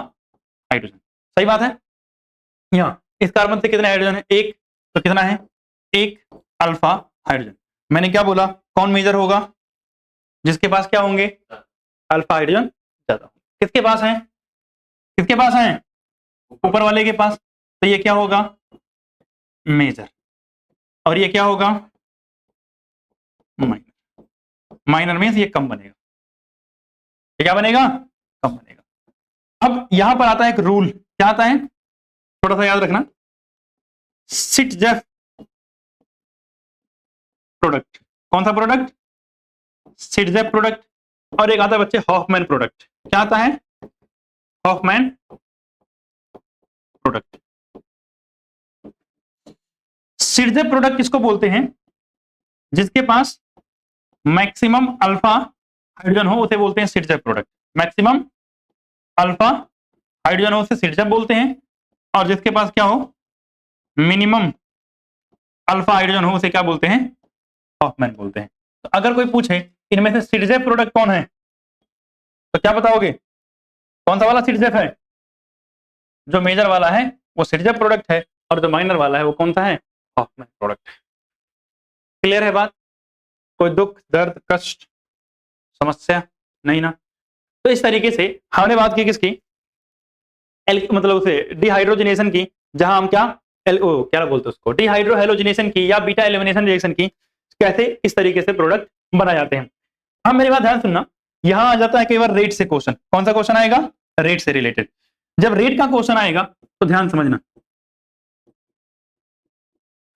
हाइड्रोजन। सही बात है। यहाँ इस कार्बन से कितने हाइड्रोजन है, 1, तो कितना है 1 अल्फा हाइड्रोजन। मैंने क्या बोला, कौन मेजर होगा, जिसके पास क्या होंगे, अल्फा हाइड्रोजन ज्यादा। किसके पास है, किसके पास है, ऊपर वाले के पास। तो ये क्या होगा, मेजर, और ये क्या होगा, माइनर। माइनर मींस ये कम बनेगा, ये क्या बनेगा, कम बनेगा। अब यहां पर आता है एक रूल, क्या आता है, थोड़ा सा याद रखना, सिटजेफ प्रोडक्ट। कौन सा प्रोडक्ट, सिटजेफ प्रोडक्ट। और एक आता है बच्चे हॉफमैन प्रोडक्ट। क्या आता है, हॉफमैन प्रोडक्ट। सिटजेफ प्रोडक्ट किसको बोलते हैं, जिसके पास मैक्सिमम अल्फा हाइड्रोजन हो उसे बोलते हैं सिटजेफ प्रोडक्ट। मैक्सिमम अल्फा हाइड्रोजन हो उसे सिटजेफ बोलते हैं, और जिसके पास क्या हो, मिनिमम अल्फा हाइड्रोजन हो उसे क्या बोलते हैं, हॉफमैन बोलते हैं। तो अगर कोई पूछे इनमें से सिटजेफ प्रोडक्ट कौन है, तो क्या बताओगे, कौन सा वाला सिटजेफ है, जो मेजर वाला है वो सिटजेफ प्रोडक्ट है, और जो माइनर वाला है वो कौन सा है, हॉफमैन प्रोडक्ट। क्लियर है बात, कोई दुख दर्द कष्ट समस्या नहीं ना। तो इस तरीके से हमने बात की किसकी, मतलब उसे डिहाइड्रोजनेशन की, जहां हम क्या क्या बोलते हैं उसको, डिहाइड्रो हेलोजिनेशन की या बीटा एलिमिनेशन रिएक्शन की, कैसे इस तरीके से प्रोडक्ट बनाए जाते हैं। अब मेरी बात ध्यान सुनना, यहां आ जाता है कई बार रेट से क्वेश्चन। कौन सा क्वेश्चन आएगा, रेट से रिलेटेड। जब रेट का क्वेश्चन आएगा तो ध्यान समझना,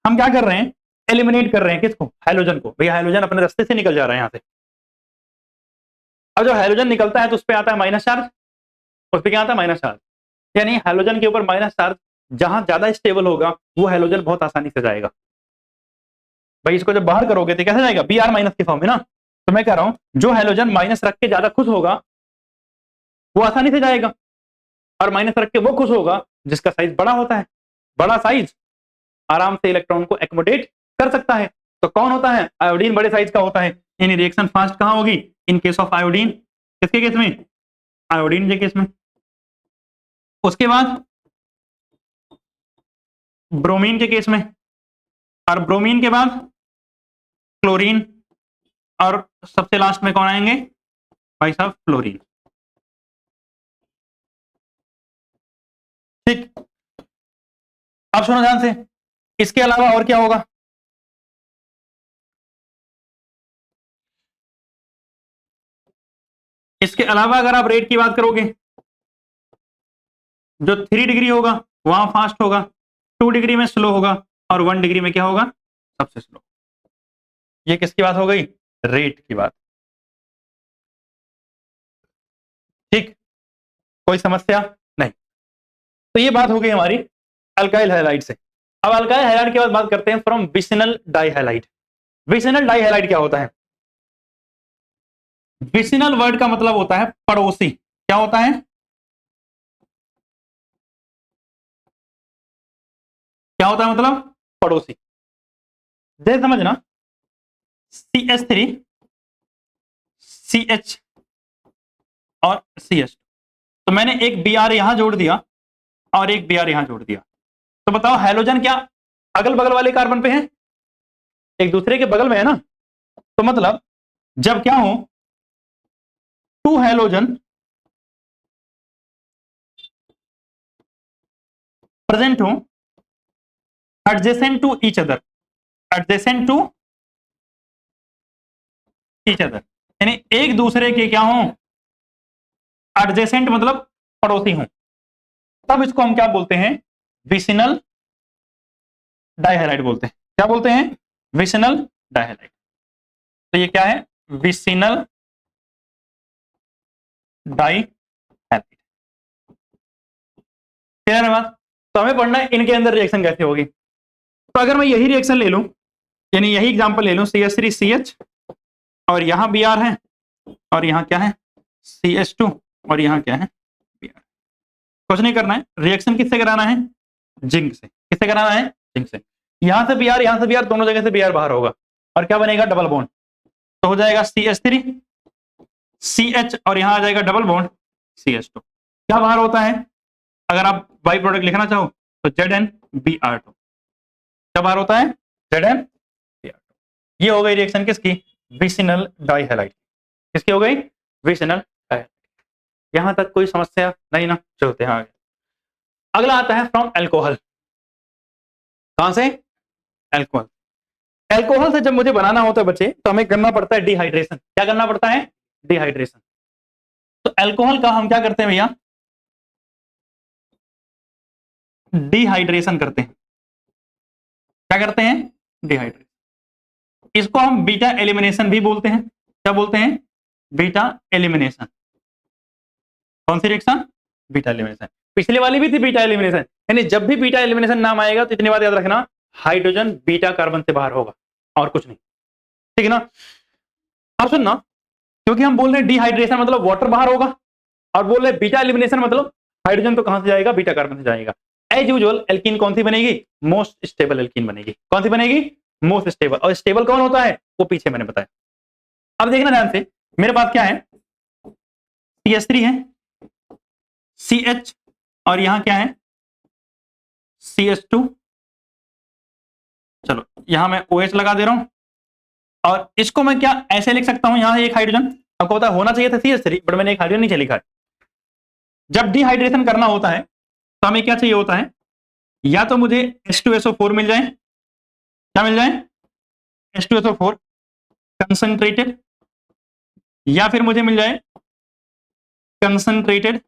हम क्या कर रहे हैं, एलिमिनेट कर रहे हैं किसको, हाइड्रोजन को। भैया हाइड्रोजन अपने रास्ते से निकल जा रहा है यहां से। अब जब हाइड्रोजन निकलता है तो उस पर आता है माइनस चार्ज, उस पर क्या आता है माइनस चार्ज, यानी हाइड्रोजन के ऊपर माइनस चार्ज जहां ज्यादा स्टेबल होगा वो हाइड्रोजन बहुत आसानी से जाएगा। भाई इसको जब बाहर करोगे तो कैसे जाएगा, बी आर माइनस के फॉर्म में ना। तो मैं कह रहा हूं जो हाइड्रोजन माइनस रख के ज्यादा खुश होगा वो आसानी से जाएगा, और माइनस रख के वो खुश होगा जिसका साइज बड़ा होता है। बड़ा साइज आराम से इलेक्ट्रॉन को एकोमोडेट कर सकता है। तो कौन होता है, आयोडीन बड़े साइज का होता है, यानी रिएक्शन फास्ट कहां होगी, इन केस ऑफ आयोडीन। किसके केस में, आयोडीन के केस में। उसके बाद ब्रोमीन के केस में, और ब्रोमीन के बाद क्लोरीन, और सबसे लास्ट में कौन आएंगे भाई साहब, फ्लोरीन। ठीक, अब सुनो ध्यान से, इसके अलावा और क्या होगा, इसके अलावा अगर आप रेट की बात करोगे, जो 3 डिग्री होगा वहां फास्ट होगा, 2 डिग्री में स्लो होगा, और 1 डिग्री में क्या होगा, सबसे स्लो। ये किसकी बात हो गई, रेट की बात। ठीक, कोई समस्या नहीं। तो ये बात हो गई हमारी अल्काइल हैलाइड से। अब अल्काइल हैलाइड के बाद बात करते हैं फ्रॉम विसिनल डाइहैलाइड। विसिनल डाइहैलाइड क्या होता है, विसिनल वर्ड का मतलब होता है पड़ोसी। क्या होता है, क्या होता है मतलब, पड़ोसी। जैसे समझना, CH3 CH और CH, तो मैंने एक Br यहां जोड़ दिया और एक Br यहां जोड़ दिया। तो बताओ हाइड्रोजन क्या अगल बगल वाले कार्बन पे है, एक दूसरे के बगल में है ना। तो मतलब जब क्या हो, 2 हाइड्रोजन प्रेजेंट हो adjacent to each other, adjacent to each other, यानी एक दूसरे के क्या हो, एडजेसेंट मतलब पड़ोसी हो, तब इसको हम क्या बोलते हैं, विसिनल डाइहैलाइड बोलते हैं। क्या बोलते हैं? विसिनल डाइहैलाइड। तो ये क्या है? विसिनल डाइहैलाइड। क्लियर है बात? तो हमें पढ़ना है इनके अंदर रिएक्शन कैसे होगी। तो अगर मैं यही रिएक्शन ले लूं, यानी यही एग्जांपल ले लूं, CH3CH और यहां Br है और यहां क्या है? CH2 और यहां क्या है? Br। कुछ नहीं करना है, रिएक्शन किससे कराना है? जिंक से। किससे कराना है? जिंक से। यहां से Br, यहां से Br, दोनों जगह से Br बाहर होगा और क्या बनेगा? Double bond. तो हो जाएगा CH3 CH और यहां आ जाएगा डबल बॉन्ड CH2। क्या बाहर होता है? अगर आप बाई प्रोडक्ट लिखना चाहो तो ZnBr2। क्या बाहर होता है? ZnBr2। ये हो गई रिएक्शन किसकी? विसिनल डाइहैलाइड। किसकी हो गई? विसिनल डाइहैलाइड। यहां तक कोई समस्या नहीं ना? चलते हैं आगे। अगला आता है फ्रॉम एल्कोहल। कहां से? एल्कोहल। एल्कोहल से जब मुझे बनाना होता है बच्चे, तो हमें करना पड़ता है डिहाइड्रेशन। क्या करना पड़ता है? डिहाइड्रेशन। तो एल्कोहल का हम क्या करते हैं भैया? डिहाइड्रेशन करते हैं। क्या करते हैं? डिहाइड्रेशन। इसको हम बीटा एलिमिनेशन भी बोलते हैं। क्या बोलते हैं? Beta elimination. कौन सी रिएक्शन? Beta elimination. पिछले वाली भी थी बीटा एलिमिनेशन, यानी जब भी बीटा एलिमिनेशन नाम आएगा तो इतनी बात याद रखना, हाइड्रोजन बीटा कार्बन से बाहर होगा और कुछ नहीं। ठीक है ना? अब सुनना, क्योंकि हम बोल रहे हैं डिहाइड्रेशन मतलब वाटर बाहर होगा, और बोल रहे बीटा एलिमिनेशन मतलब हाइड्रोजन तो कहां से जाएगा? बीटा कार्बन से जाएगा। एज यूजुअल एल्कीन कौन सी बनेगी? मोस्ट स्टेबल एल्कीन बनेगी। कौन सी बनेगी? Most stable. और स्टेबल कौन होता है? वो पीछे मैंने बताया। अब देखना ध्यान से, मेरे पास क्या है? CH3 है, CH और यहां क्या है? CH2। चलो यहां मैं OH लगा दे रहा हूं, और इसको मैं क्या ऐसे लिख सकता हूं? यहां एक हाइड्रोजन, आपको पता होना चाहिए था CH3, बट मैंने एक हाइड्रोजन नीचे लिखा है। जब डिहाइड्रेशन करना होता है तो हमें क्या चाहिए होता है? या तो मुझे H2SO4 मिल जाए। क्या मिल जाए? H2SO4 कंसंट्रेटेड, या फिर मुझे मिल जाए कंसंट्रेटेड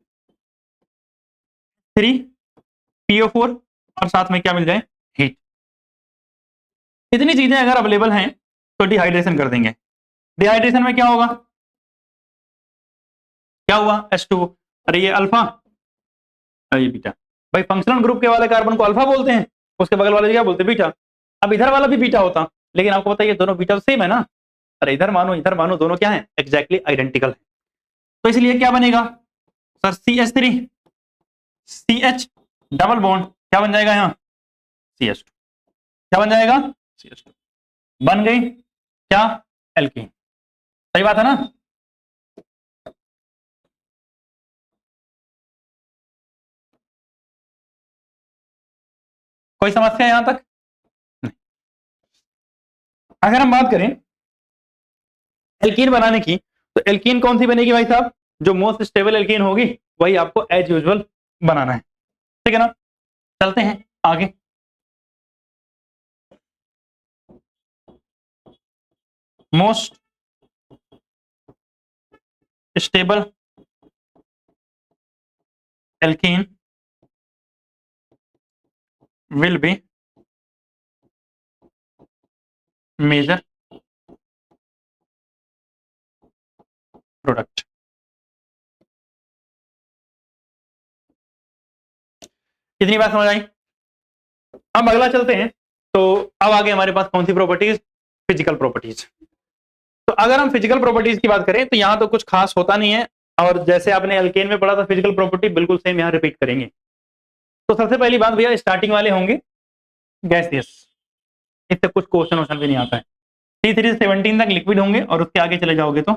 3PO4, और साथ में क्या मिल जाए? हीट। इतनी चीजें अगर अवेलेबल हैं तो डिहाइड्रेशन कर देंगे। डिहाइड्रेशन में क्या होगा? क्या हुआ? H2। अरे ये अल्फा, अरे ये बीटा। भाई फंक्शनल ग्रुप के वाले कार्बन को अल्फा बोलते हैं, उसके बगल वाले क्या बोलते हैं? बीटा। अब इधर वाला भी बीटा होता, लेकिन आपको पता है ये दोनों बीटा सेम है ना। अरे इधर मानो दोनों क्या है? एग्जैक्टली आइडेंटिकल है। तो इसलिए क्या बनेगा sir? CH3 CH double bond, क्या बन जाएगा यहाँ? CH2। क्या बन जाएगा? CH2। बन गई क्या? एल्कीन। सही बात है ना? कोई समस्या यहां तक? नहीं। अगर हम बात करें एल्कीन बनाने की, तो एल्कीन कौन सी बनेगी भाई साहब? जो मोस्ट स्टेबल एल्कीन होगी वही आपको एज यूजुअल बनाना है। ठीक है ना? चलते हैं आगे। Most stable alkene will be major product. कितनी बात समझ आई? अब अगला चलते हैं। तो अब आगे हमारे पास कौन सी प्रॉपर्टीज? Physical properties. तो अगर हम फिजिकल प्रॉपर्टीज की बात करें तो यहां तो कुछ खास होता नहीं है, और जैसे आपने एल्केन में पढ़ा था फिजिकल प्रॉपर्टी, बिल्कुल सेम यहां रिपीट करेंगे। तो सबसे पहली बात भैया, स्टार्टिंग वाले होंगे गैसियस, इससे कुछ क्वेश्चन वोश्चन भी नहीं आता है। C3 से 17 तक लिक्विड होंगे, और उसके आगे चले जाओगे तो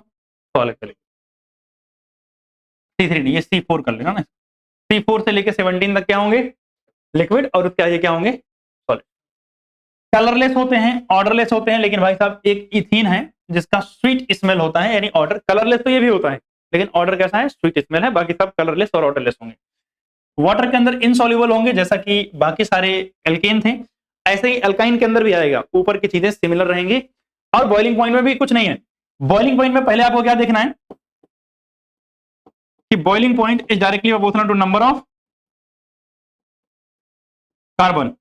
सॉलिड चलेगा। C3 नहीं, ये C4 कर लेना ना। C4 से लेके 17 तक क्या होंगे? लिक्विड, और उसके आगे क्या होंगे? सॉलिड। कलरलेस होते हैं, ऑर्डरलेस होते हैं, लेकिन भाई साहब एक इथीन है जिसका स्वीट स्मेल होता है, यानी ऑर्डर। कलरलेस तो ये भी होता है, लेकिन ऑर्डर कैसा है? स्वीट स्मेल है। बाकी सब कलरलेस और ऑर्डरलेस होंगे। वाटर के अंदर इनसॉल्युबल होंगे, जैसा कि बाकी सारे एल्केन थे, ऐसे ही अल्काइन के अंदर भी आएगा। ऊपर की चीजें सिमिलर रहेंगी, और बॉइलिंग पॉइंट में भी कुछ नहीं है। बॉइलिंग पॉइंट में पहले आपको क्या देखना है कि boiling point is directly proportional to number of carbon.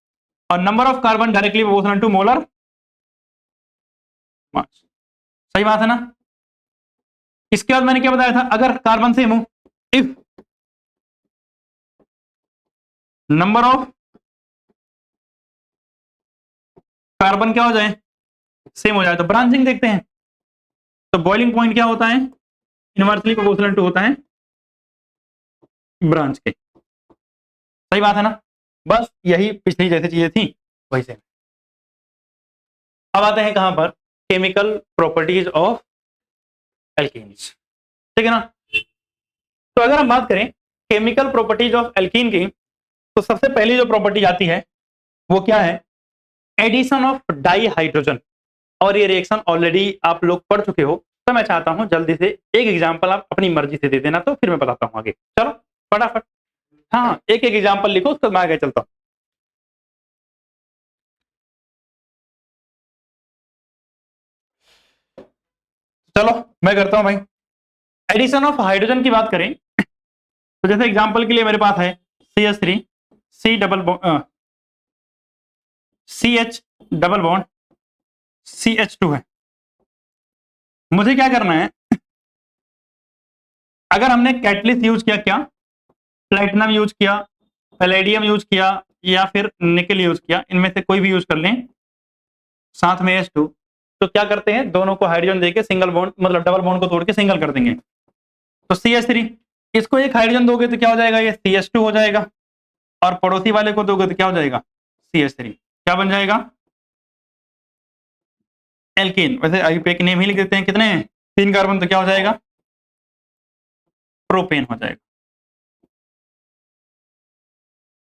और number of carbon directly proportional to molar mass. सही बात है ना। इसके बाद मैंने क्या बताया था, अगर कार्बन सेम हो, इफ नंबर ऑफ कार्बन क्या हो जाए, सेम हो जाए, तो ब्रांचिंग देखते हैं। तो बॉइलिंग पॉइंट क्या होता है, इनवर्सली प्रोपोर्शनल टू होता है ब्रांच के। सही बात है ना। बस यही पिछली जैसी चीजें थी वही से। अब आते हैं कहां पर, केमिकल प्रॉपर्टीज ऑफ एल्कीन्स। ठीक है ना। तो अगर हम बात करें केमिकल प्रॉपर्टीज ऑफ एल्कीन की, तो सबसे पहली जो प्रॉपर्टी आती है वो क्या है, एडिशन ऑफ डाई हाइड्रोजन। और ये रिएक्शन ऑलरेडी आप लोग पढ़ चुके हो, तो मैं चाहता हूं जल्दी से एक एग्जांपल आप अपनी मर्जी से दे देना, तो फिर मैं बताता हूं आगे। चलो फटाफट, हाँ एक एक एग्जांपल लिखो, उसके बाद मैं आगे चलता हूं। चलो मैं करता हूं भाई। एडिशन ऑफ हाइड्रोजन की बात करें तो जैसे एग्जांपल के लिए मेरे पास है CH3 C double CH double bond CH2 है। मुझे क्या करना है, अगर हमने कैटलिस्ट यूज किया, क्या प्लेटिनम यूज किया, पैलेडियम यूज किया या फिर निकल यूज किया, इनमें से कोई भी यूज कर लें, साथ में H2, तो क्या करते हैं, दोनों को हाइड्रोजन देके सिंगल बॉन्ड मतलब डबल बॉन्ड को तोड़ के सिंगल कर देंगे। तो CH3, इसको एक हाइड्रोजन दोगे तो क्या हो जाएगा, ये CH2 हो जाएगा, और पड़ोसी वाले को दोगे तो क्या हो जाएगा, CH3। क्या बन जाएगा, एल्कीन। वैसे आईयूपीए के नेम ही लिख देते हैं, कितने हैं, 3 कार्बन, तो क्या हो जाएगा, प्रोपेन हो जाएगा।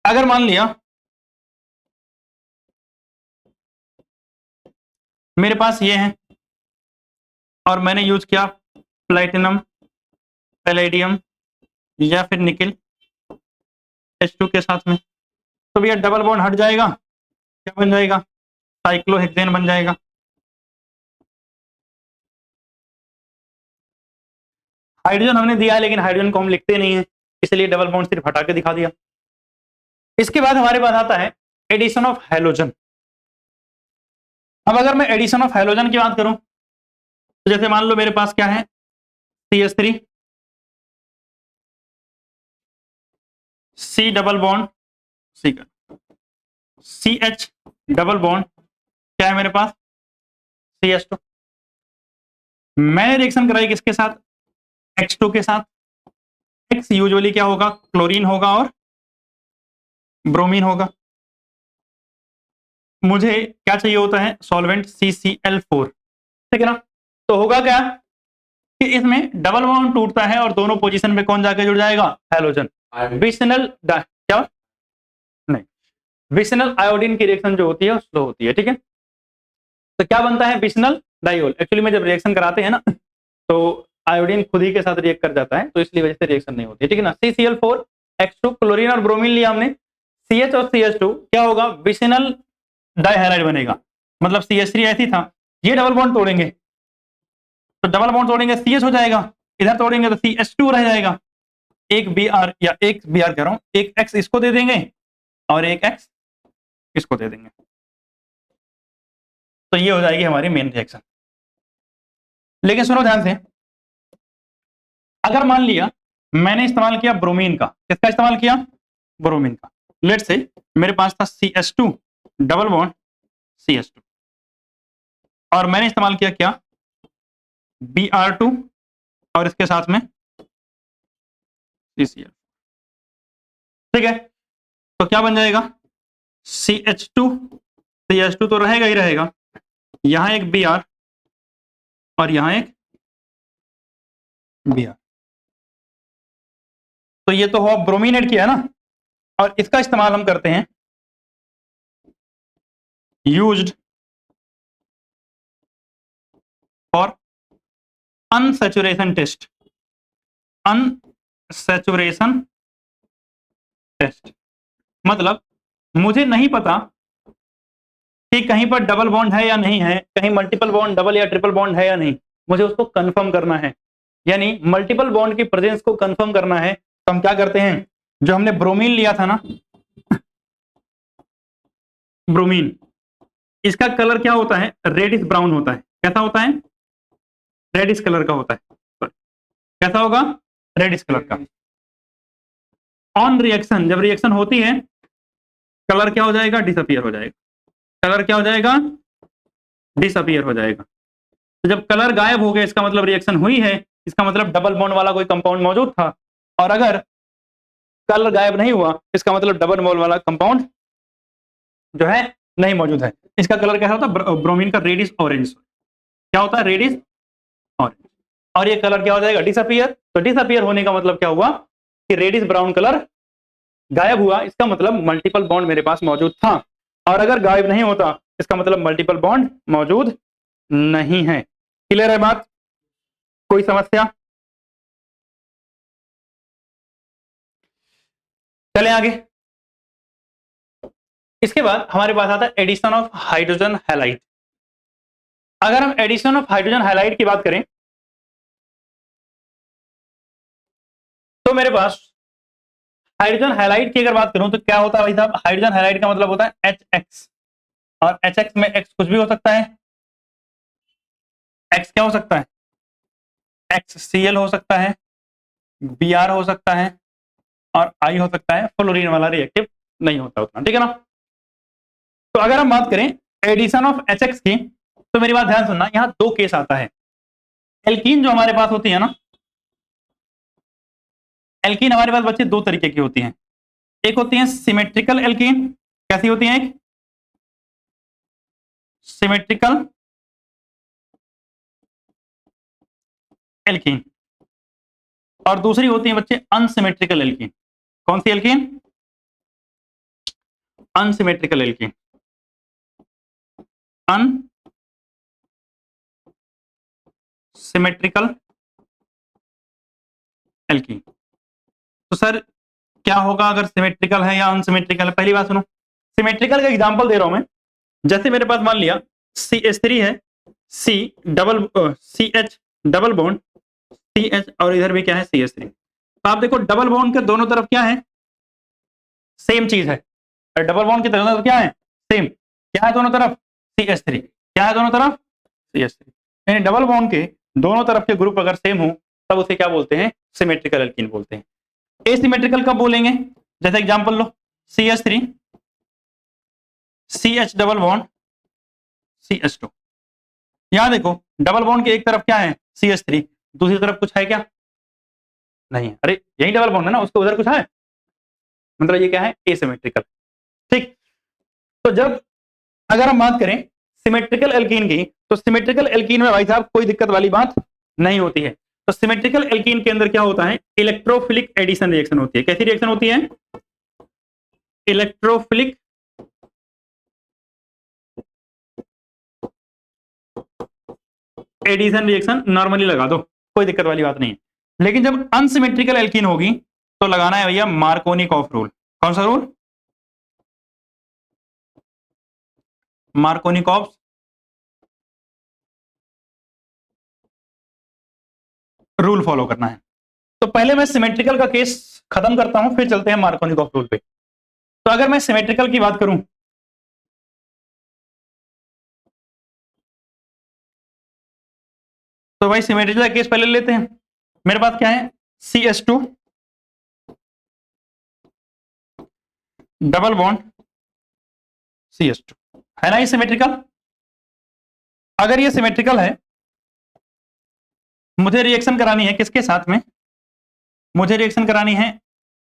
अगर मान लिया मेरे पास ये है और मैंने यूज किया प्लेटिनम, पैलेडियम या फिर निकल H2 के साथ में, तो भैया डबल बॉन्ड हट जाएगा, क्या बन जाएगा, साइक्लोहेक्सेन बन जाएगा। हाइड्रोजन हमने दिया है लेकिन हाइड्रोजन को हम लिखते नहीं है, इसलिए डबल बॉन्ड सिर्फ हटा के दिखा दिया। इसके बाद हमारे पास आता है एडिशन ऑफ हैलोजन। अब अगर मैं एडिशन ऑफ हैलोजन की बात करूं तो जैसे मान लो मेरे पास क्या है, CH3 C double bond C का CH डबल बॉन्ड, क्या है मेरे पास, CH2। मैंने रिएक्शन कराई किसके साथ, H2 के साथ। X यूजुअली क्या होगा, क्लोरीन होगा और ब्रोमीन होगा। मुझे क्या चाहिए होता है, सॉल्वेंट CCl4। ठीक है ना। तो होगा क्या कि इसमें डबल बॉन्ड टूटता है और दोनों पोजीशन पे कौन जाके जुड़ जाएगा, हैलोजन। विशनल क्या, नहीं, विशनल आयोडीन की रिएक्शन जो होती है स्लो होती है। ठीक है। तो क्या बनता है, विशनल डाइओल। एक्चुअली में जब रिएक्शन कराते हैं ना तो आयोडीन खुद ही के साथ रिएक्ट कर जाता है, तो इसलिए वजह से रिएक्शन नहीं होती है। ठीक है ना। CCl4 H2 क्लोरीन और ब्रोमीन लिया हमने, CH और CH2 क्या होगा, विशनल डाइहाइड्राइड बनेगा। मतलब CH3 ऐसी था, ये डबल बॉन्ड तोड़ेंगे तो डबल बॉन्ड तोड़ेंगे CH हो जाएगा, इधर तोड़ेंगे तो CH2 रह जाएगा। एक Br या एक Br कह रहा हूं, एक X इसको दे देंगे और एक X इसको दे देंगे, तो ये हो जाएगी हमारी मेन रिएक्शन। लेकिन सुनो ध्यान से, अगर मान लिया मैंने इस्तेमाल किया ब्रोमीन का, किसका इस्तेमाल किया, ब्रोमीन का। लेट से मेरे पास था CH2 डबल बॉन्ड CH2 और मैंने इस्तेमाल किया क्या, Br2 और इसके साथ में CCl। ठीक है। तो क्या बन जाएगा, CH2 CH2 तो रहेगा ही रहेगा, यहां एक Br और यहां एक Br। तो ये तो हुआ ब्रोमीन ऐड किया ना, और इसका इस्तेमाल हम करते हैं used for unsaturation test. Unsaturation test मतलब मुझे नहीं पता कि कहीं पर डबल बॉन्ड है या नहीं है, कहीं मल्टीपल बॉन्ड डबल या ट्रिपल बॉन्ड है या नहीं, मुझे उसको कंफर्म करना है। यानी मल्टीपल बॉन्ड की प्रेजेंस को कंफर्म करना है, तो हम क्या करते हैं, जो हमने ब्रोमीन लिया था ना, ब्रोमीन, इसका कलर क्या होता है? रेडिश ब्राउन होता है। कैसा होता है? रेडिश कलर का होता है। कैसा होगा? रेडिश कलर का। ऑन रिएक्शन, जब रिएक्शन होती है कलर क्या हो जाएगा? डिसअपियर हो जाएगा। कलर क्या हो जाएगा? डिसअपियर हो जाएगा। तो जब कलर गायब हो गया इसका मतलब रिएक्शन हुई है, इसका मतलब डबल बॉन्ड वाला कोई कंपाउंड मौजूद था। और अगर कलर गायब नहीं हुआ इसका मतलब डबल बॉन्ड वाला कंपाउंड जो है नहीं मौजूद है। इसका कलर कैसा होता है? ब्रोमीन का रेडिश ऑरेंज। क्या होता है? Reddish orange. और ये कलर क्या हो जाएगा? डिसअपियर। तो डिसअपियर होने का मतलब क्या हुआ कि रेडिश ब्राउन कलर गायब हुआ, इसका मतलब मल्टीपल बॉन्ड मेरे पास मौजूद था। और अगर गायब नहीं होता इसका मतलब मल्टीपल बॉन्ड मौजूद नहीं है। क्लियर है बात? कोई समस्या? चले आगे। इसके बाद हमारे पास आता है एडिशन ऑफ हाइड्रोजन हैलाइड। अगर हम एडिशन ऑफ हाइड्रोजन हैलाइड की बात करें तो मेरे पास हाइड्रोजन हैलाइड की अगर बात करूं तो क्या होता है भाई साहब? हाइड्रोजन हैलाइड का मतलब होता है HX, और HX में X कुछ भी हो सकता है। X क्या हो सकता है? XCl हो सकता है, Br हो सकता है, और I हो सकता है। फ्लोरीन वाला रिएक्टिव नहीं होता उतना, ठीक है ना? तो अगर हम बात करें एडिशन ऑफ HX की तो मेरी बात ध्यान सुनना, यहां दो केस आता है। एल्कीन जो हमारे पास होती है ना, एल्कीन हमारे पास बच्चे दो तरीके की होती हैं। एक होती है सिमेट्रिकल एल्कीन। कैसी होती है? एक सिमेट्रिकल एल्कीन, और दूसरी होती है बच्चे अनसिमेट्रिकल एल्कीन। कौन सी alkene? Unsymmetrical alkene. Unsymmetrical alkene. तो सर क्या होगा अगर सिमेट्रिकल है या अनसिमेट्रिकल है? पहली बात सुनो, सिमेट्रिकल का एग्जांपल दे रहा हूं मैं। जैसे मेरे पास मान लिया CH3 है, CH डबल बॉन्ड CH, और इधर भी क्या है? CH3। तो आप देखो डबल बॉन्ड के दोनों तरफ क्या है? सेम चीज है। डबल बॉन्ड के दोनों तरफ क्या है? सेम। क्या है दोनों तरफ? CH3। क्या है दोनों तरफ? CH3। यानी डबल बॉन्ड के दोनों तरफ के ग्रुप अगर सेम हो तब उसे क्या बोलते हैं? सिमेट्रिकल एल्कीन बोलते हैं। एसिमेट्रिकल कब बोलेंगे? जैसे एग्जांपल लो, CH3 CH double bond CH2। यहां देखो डबल बॉन्ड के एक तरफ क्या है? CH3, दूसरी तरफ कुछ है क्या? नहीं है। अरे यही डबल बॉन्ड है ना, उसके उधर कुछ है, मतलब ये क्या है? एसिमेट्रिकल। ठीक। तो जब अगर हम बात करें सिमेट्रिकल एल्कीन की तो सिमेट्रिकल एल्कीन में भाई साहब कोई दिक्कत वाली बात नहीं होती है। तो सिमेट्रिकल एल्कीन के अंदर क्या होता है? इलेक्ट्रोफिलिक एडिशन रिएक्शन होती है। कैसी रिएक्शन होती है? इलेक्ट्रोफिलिक एडिशन रिएक्शन नॉर्मली लगा दो, कोई दिक्कत वाली बात नहीं है। लेकिन जब अनसिमेट्रिकल एल्कीन होगी तो लगाना है भैया मार्कोनिकॉफ रूल। कौन सा रूल? मार्कोनिकॉफ रूल फॉलो करना है। तो पहले मैं सिमेट्रिकल का केस खत्म करता हूं, फिर चलते हैं मार्कोनिकॉफ रूल पे। तो अगर मैं सिमेट्रिकल की बात करूं तो भाई सिमेट्रिकल का केस पहले लेते हैं। मेरे पास क्या है? CH2 डबल बॉन्ड CH2, है ना ये सिमेट्रिकल? अगर ये सिमेट्रिकल है मुझे रिएक्शन करानी है किसके साथ में? मुझे रिएक्शन करानी है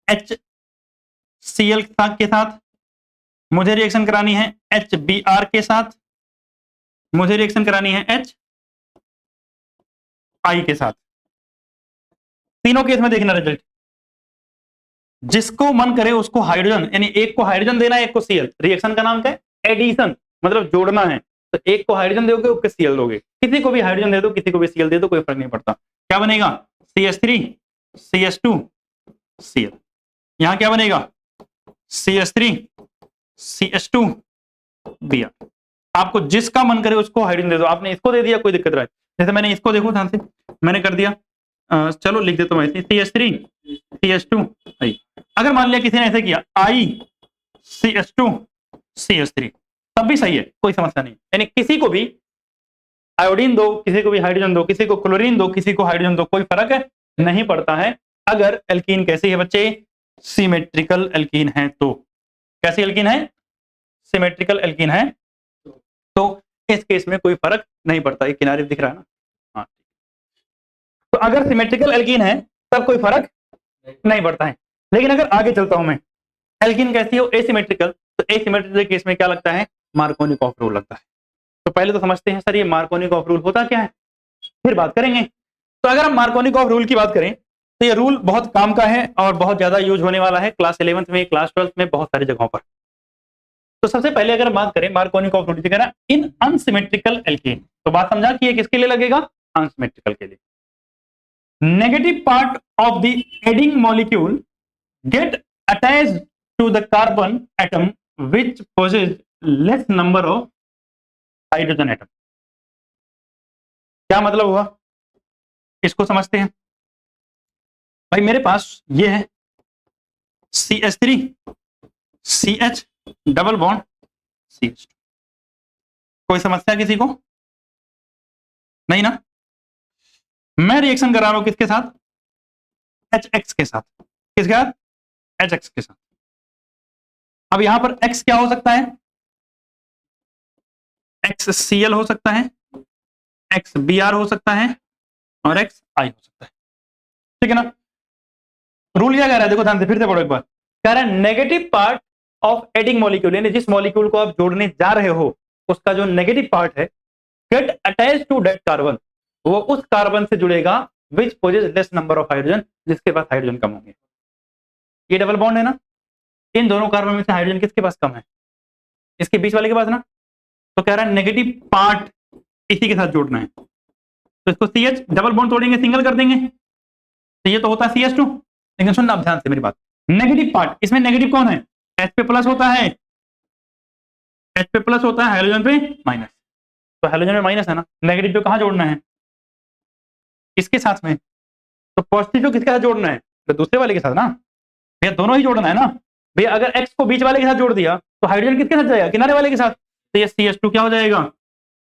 HCl के साथ, मुझे रिएक्शन करानी है HBr के साथ, मुझे रिएक्शन करानी है HI के साथ। तीनों केस में देखना रिजल्ट, जिसको मन करे उसको हाइड्रोजन, यानी एक को हाइड्रोजन देना है एक को Cl। रिएक्शन का नाम क्या है? एडिशन, मतलब जोड़ना है। तो एक को हाइड्रोजन दोगे उसको Cl दोगे, किसी को भी हाइड्रोजन दे दो किसी को भी Cl दे दो, कोई फर्क नहीं पड़ता। क्या बनेगा? CH3 CH2 Cl। यहां क्या बनेगा? CH3 CH2 Br। आपको जिसका मन करे उसको हाइड्रोजन दे दो। आपने इसको दे दिया कोई दिक्कत रहा है, जैसे मैंने इसको देखो ध्यान से, मैंने कर दिया चलो लिख देता हूं CH3 CH2 I। अगर मान लिया किसी ने ऐसे किया I CH2 CH3, तब भी सही है, कोई समस्या नहीं। यानी किसी को भी आयोडीन दो, किसी को भी हाइड्रोजन दो, किसी को क्लोरीन दो, किसी को हाइड्रोजन दो, कोई फर्क नहीं पड़ता है अगर एल्कीन कैसी है बच्चे, सिमेट्रिकल एल्कीन है। तो कैसी एल्कीन है, सिमेट्रिकल एल्कीन है, तो इस केस में कोई फर्क नहीं पड़ता। एक किनारे दिख रहा है ना, हाँ। तो अगर सिमेट्रिकल एल्कीन है तब कोई फर्क नहीं पड़ता है। लेकिन अगर आगे चलता हूं मैं, एल्कीन कैसी हो, एसिमेट्रिकल, तो एसिमेट्रिकल केस में क्या लगता है, मार्कोनिकॉफ रूल लगता है। तो पहले तो समझते हैं सर ये मार्कोनिकॉफ रूल होता क्या है, फिर बात करेंगे। तो अगर हम मार्कोनिकॉफ रूल की बात करें तो ये रूल बहुत काम का है और बहुत ज्यादा यूज होने वाला है क्लास 11th में, क्लास 12th में, बहुत सारी जगहों पर। तो सबसे पहले अगर बात करें मार्कोनिकॉफ रूल की, इन अनसिमेट्रिकल एल्कीन, तो बात समझा कि ये किसके लिए लगेगा, अनसिमेट्रिकल के लिए। Negative part of the adding molecule get attached to the carbon atom which possess less number of hydrogen atom. क्या मतलब हुआ, इसको समझते हैं। भाई मेरे पास ये है CH3 CH double bond CH2, कोई समस्या किसी को नहीं ना। मैं रिएक्शन करा रहा हूं किसके साथ, HX के साथ, किसके साथ, HX के साथ। अब यहां पर X क्या हो सकता है, XCl हो सकता है, XBr हो सकता है और XI हो सकता है, ठीक है ना। रूल क्या कह रहा है, देखो ध्यान से फिर से पढ़ो एक बार। कह रहा है negative part of adding molecule, यानी जिस मॉलिक्यूल को आप जोड़ने जा रहे हो उसका जो नेगेटिव पार्ट है, get attach to that carbon, वो उस कार्बन से जुड़ेगा which possess less number of hydrogen, जिसके पास हाइड्रोजन कम होंगे। ये डबल बॉन्ड है ना, इन दोनों कार्बन में से हाइड्रोजन किसके पास कम है, इसके बीच वाले के पास ना। तो कह रहा है नेगेटिव पार्ट इसी के साथ जोड़ना है, तो इसको CH डबल बॉन्ड तोड़ेंगे, सिंगल कर देंगे, तो ये तो होता है CH2। लेकिन सुनना अब ध्यान से मेरी बात, नेगेटिव पार्ट, इसमें नेगेटिव कौन है, H पे प्लस होता है, H पे प्लस होता है, हाइड्रोजन पे माइनस, तो हाइड्रोजन में माइनस है ना, नेगेटिव पे कहां जोड़ना है, इसके साथ में। तो पॉजिटिव किसके साथ जोड़ना है, तो दूसरे वाले के साथ ना, भैया दोनों ही जोड़ना है ना। भैया अगर X को बीच वाले के साथ जोड़ दिया तो हाइड्रोजन किसके साथ जाएगा, किनारे वाले के साथ, तो ये CH2 क्या हो जाएगा,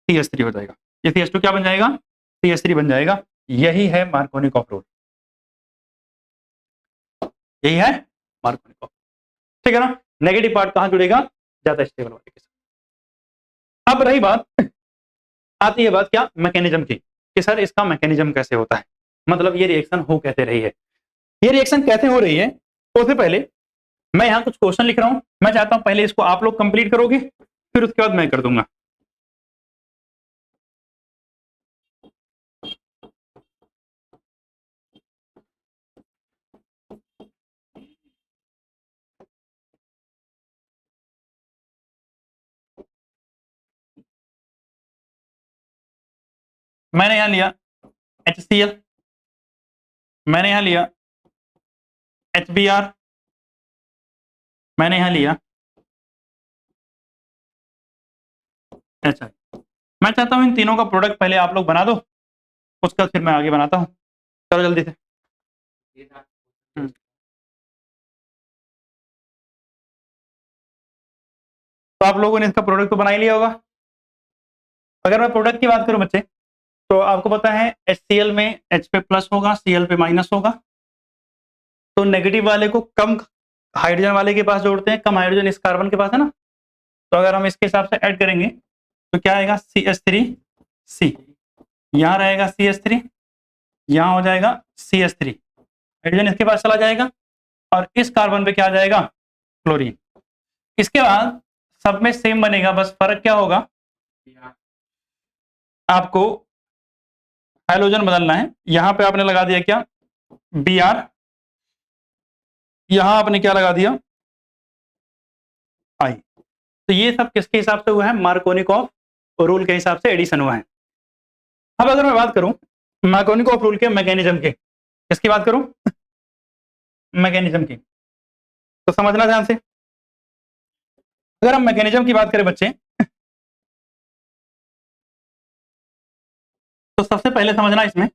CH3 हो जाएगा। ये CH2 क्या बन जाएगा, CH3 बन जाएगा। यही है मार्कोनिकॉफ रूल, यही है मार्कोनिकॉफ, ठीक है ना। नेगेटिव पार्ट कहां जुड़ेगा, ज्यादा स्टेबल वाले के साथ। अब रही बात, आती है बात क्या, मैकेनिज्म की, कि सर इसका मैकेनिज्म कैसे होता है, मतलब ये रिएक्शन हो कैसे रही है। ये रिएक्शन कैसे हो रही है, उससे पहले मैं यहाँ कुछ क्वेश्चन लिख रहा हूं, मैं चाहता हूं पहले इसको आप लोग कंप्लीट करोगे, फिर उसके बाद मैं कर दूंगा। मैंने यहां लिया HCl, मैंने यहां लिया HBr, मैंने यहां लिया HI। मैं चाहता हूं इन तीनों का प्रोडक्ट पहले आप लोग बना दो, उसका फिर मैं आगे बनाता हूं। चलो जल्दी से। तो आप लोगों ने इसका प्रोडक्ट तो बना ही लिया होगा। अगर मैं प्रोडक्ट की बात करूं बच्चे, तो आपको पता है HCl में H पे प्लस होगा, Cl पे माइनस होगा, तो नेगेटिव वाले को कम हाइड्रोजन वाले के पास जोड़ते हैं, कम हाइड्रोजन इस कार्बन के पास है ना। तो अगर हम इसके हिसाब से ऐड करेंगे तो क्या आएगा, CH3C, यहाँ रहेगा CH3, यहाँ हो जाएगा CH3, हाइड्रोजन इसके पास चला जाएगा और इस कार्बन पे क्या आ जाएगा, क्लोरीन। इसके बाद सब में सेम बनेगा, बस फर्क क्या होगा, आपको हाइड्रोजन बदलना है। यहां पे आपने लगा दिया क्या, Br, यहां आपने क्या लगा दिया, I। तो ये सब किसके हिसाब से हुआ है, मार्कोनिकॉफ रूल के हिसाब से एडिशन हुआ है। अब अगर मैं बात करूं मार्कोनिकॉफ रूल के मैकेनिज्म के, किसकी बात करूं, मैकेनिज्म की, तो समझना ध्यान से। अगर हम मैकेनिज्म की बात करें बच्चे, तो सबसे पहले समझना इसमें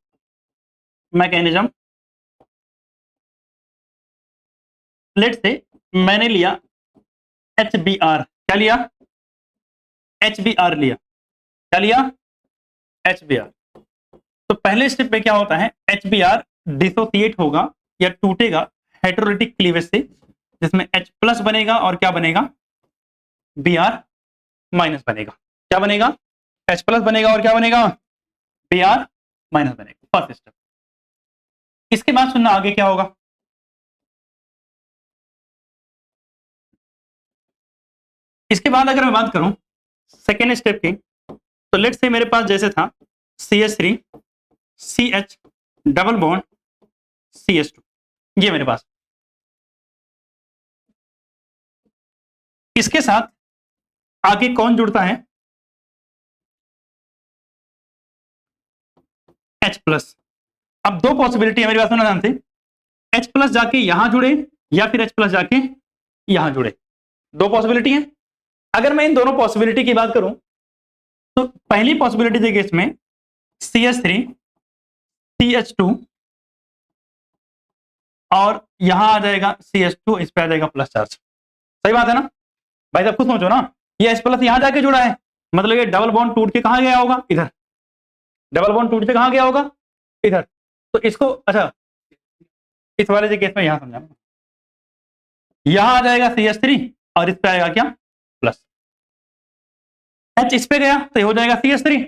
मैकेनिज्म, लेट से मैंने लिया HBr, क्या लिया, HBr लिया, क्या लिया, HBr। तो पहले स्टेप में क्या होता है, HBr डिसोसिएट होगा या टूटेगा हेटेरोलिटिक क्लीवेज से, जिसमें H प्लस बनेगा और क्या बनेगा, Br माइनस बनेगा। क्या बनेगा, H प्लस बनेगा और क्या बनेगा, Br माइनस बनेगा। First step. इसके बाद सुनना आगे क्या होगा। इसके बाद अगर मैं बात करूं सेकेंड स्टेप की, तो लेट्स से मेरे पास जैसे था CH3 CH double bond CH2, ये मेरे पास, इसके साथ आगे कौन जुड़ता है, H प्लस। अब दो पॉसिबिलिटी है मेरी बात सुनना ध्यान से, H प्लस जाके यहां जुड़े या फिर H प्लस जाके यहां जुड़े, दो पॉसिबिलिटी है। अगर मैं इन दोनों पॉसिबिलिटी की बात करूं तो पहली पॉसिबिलिटी देखिए इसमें CH3 CH2 और यहां आ जाएगा CH2, इस पे आ जाएगा प्लस चार्ज। सही बात है ना भाई साहब, खुद सोचो ना, ये H प्लस यहां जाके जुड़ा है, मतलब ये डबल बॉन्ड टूट के कहां गया होगा, इधर। डबल बॉन्ड टूट के कहां गया होगा, इधर। तो इसको अच्छा इस वाले के केस में यहां समझा, यहां आ जाएगा CH3 और इस पे आएगा क्या, प्लस। H इस पे गया तो ये हो जाएगा CH3,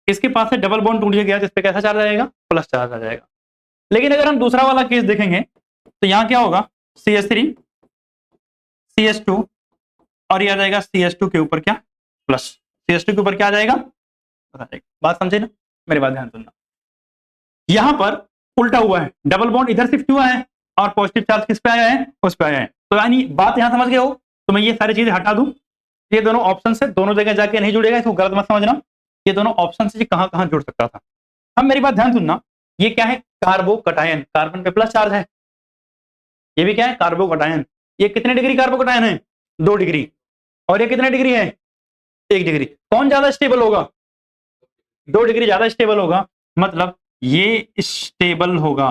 इसके पास से डबल बॉन्ड टूट गया तो इस पे कैसा चार्ज आएगा, प्लस चार्ज आ जाएगा। लेकिन अगर हम दूसरा वाला केस देखेंगे तो यहां क्या होगा, CH3 CH2 और ये आ जाएगा CH2 के ऊपर क्या, प्लस। CH2 के ऊपर क्या आ जाएगा, बात समझे ना, मेरी बात ध्यान सुनना। यहां पर उल्टा हुआ है, डबल बॉन्ड इधर शिफ्ट हुआ है और पॉजिटिव चार्ज किस पे आया है, उस पे आया है। तो यानी बात यहां समझ गए हो, तो मैं ये सारी चीजें हटा दूं, ये दोनों ऑप्शन से दोनों जगह जाके नहीं जुड़ेगा, इसको गलत मत समझना। ये दोनों ऑप्शन से कहां कहां जुड़ सकता था। अब मेरी बात ध्यान सुनना, ये क्या है, कार्बोकटायन, कार्बन पे प्लस चार्ज है, ये भी क्या है, कार्बोकटायन। ये कितने डिग्री कार्बोकटायन है, 2 डिग्री, और ये कितने डिग्री है, 1 डिग्री। कौन ज्यादा स्टेबल होगा, 2 डिग्री ज्यादा स्टेबल होगा, मतलब ये स्टेबल होगा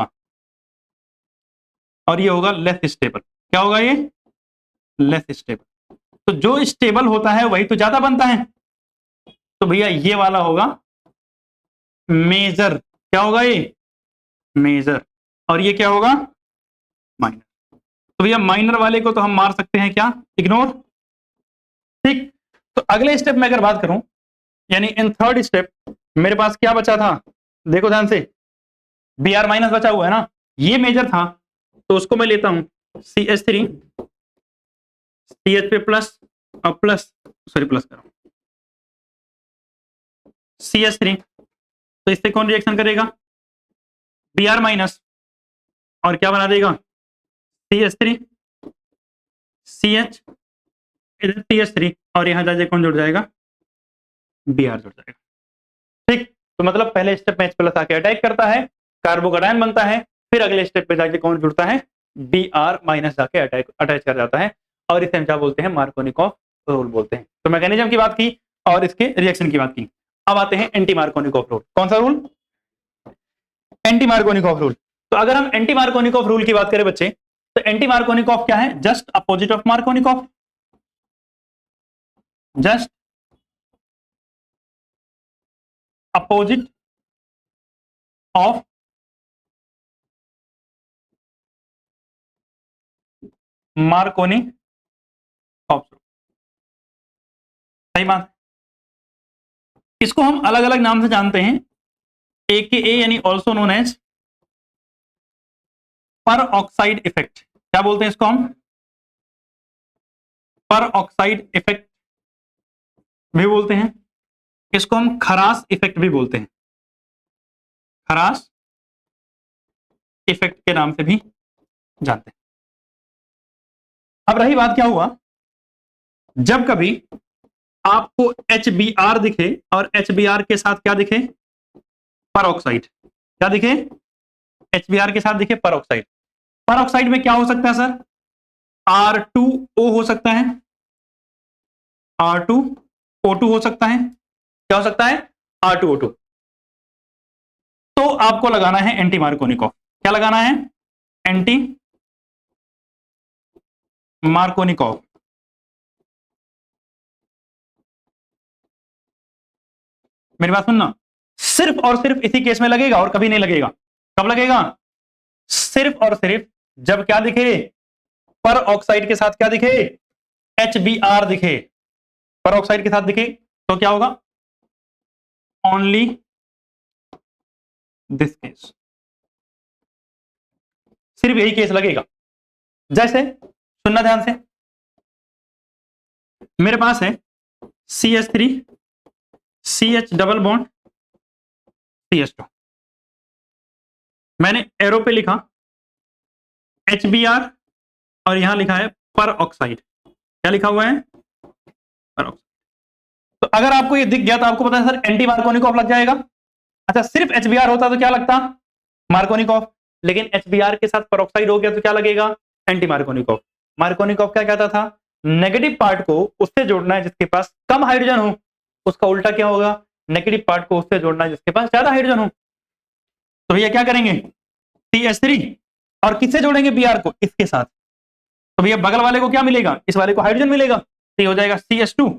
और ये होगा लेस स्टेबल। क्या होगा, ये लेस स्टेबल। तो जो स्टेबल होता है वही तो ज्यादा बनता है, तो भैया ये वाला होगा मेजर। क्या होगा, ये मेजर, और ये क्या होगा, माइनर। तो भैया माइनर वाले को तो हम मार सकते हैं क्या, इग्नोर। ठीक, तो अगले स्टेप में अगर बात करूं, यानी इन थर्ड स्टेप मेरे पास क्या बचा था, देखो ध्यान से, Br माइनस बचा हुआ है ना, ये मेजर था, तो उसको मैं लेता हूं CH3 CH पे प्लस और प्लस, सॉरी प्लस करो CH3, तो इससे कौन रिएक्शन करेगा, Br माइनस, और क्या बना देगा, CH3 CH, इधर CH3 और यहां जाके कौन जुड़ जाएगा, Br जुड़ जाएगा। ठीक, तो मतलब पहले स्टेप में H प्लस आके अटैक करता है, कार्बोकटायन बनता है, फिर अगले स्टेप पे जाके कौन जुड़ता है, Br माइनस जाके अटैच कर जाता है, और इसे हम क्या बोलते हैं, मार्कोनिकॉफ रूल बोलते हैं। तो मैकेनिज्म की बात की और इसके रिएक्शन की बात की। अब आते हैं एंटी मार्कोनिकॉफ रूल। कौन सा रूल, एंटी मार्कोनिकॉफ रूल। तो अगर हम एंटी मार्कोनिकॉफ रूल की बात करें बच्चे, तो एंटी मार्कोनिकॉफ क्या है, just opposite of Markovnikov, just opposite of Markovnikov. सही बात। इसको हम अलग अलग नाम से जानते हैं, AKA यानी also known as peroxide effect. क्या बोलते हैं इसको हम, पर ऑक्साइड इफेक्ट भी बोलते हैं, इसको हम खरास इफेक्ट भी बोलते हैं, खरास इफेक्ट के नाम से भी जानते हैं। अब रही बात, क्या हुआ जब कभी आपको HBr दिखे और HBr के साथ क्या दिखे, परऑक्साइड। क्या दिखे, HBr के साथ दिखे परऑक्साइड। परऑक्साइड में क्या हो सकता है सर, R2O हो सकता है, R2O2 हो सकता है। क्या हो सकता है, R2O2। तो आपको लगाना है एंटी मार्कोनिकॉफ। क्या लगाना है, एंटी मार्कोनिकॉफ। मेरी बात सुनना, सिर्फ और सिर्फ इसी केस में लगेगा और कभी नहीं लगेगा। कब लगेगा? सिर्फ और सिर्फ जब क्या दिखे, पर ऑक्साइड के साथ क्या दिखे, HBr दिखे, पर ऑक्साइड के साथ दिखे तो क्या होगा, ओनली दिस केस, सिर्फ यही केस लगेगा। जैसे सुनना ध्यान से, मेरे पास है CH3 CH double bond CH2, मैंने एरो पे लिखा HBr और यहां लिखा है पर ऑक्साइड। क्या लिखा हुआ है? पर ऑक्साइड। तो अगर आपको ये दिख गया तो आपको पता है सर एंटी मार्कोनिकॉफ लग जाएगा। अच्छा, सिर्फ HBr होता तो क्या लगता? मार्कोनिकॉफ। लेकिन HBr के साथ पर ऑक्साइड हो गया तो क्या लगेगा? Anti Markovnikov. मार्कोनिकॉफ क्या कहता था? नेगेटिव पार्ट को उससे जोड़ना है जिसके पास कम हाइड्रोजन हो, उसका उल्टा क्या होगा, नेगेटिव पार्ट को उससे जोड़ना है जिसके पास ज्यादा हाइड्रोजन हो। तो भैया क्या करेंगे, CH3 और किससे जोड़ेंगे Br को, इसके साथ। तो भैया बगल वाले को क्या मिलेगा, इस वाले को हाइड्रोजन मिलेगा, तो ये हो जाएगा CH2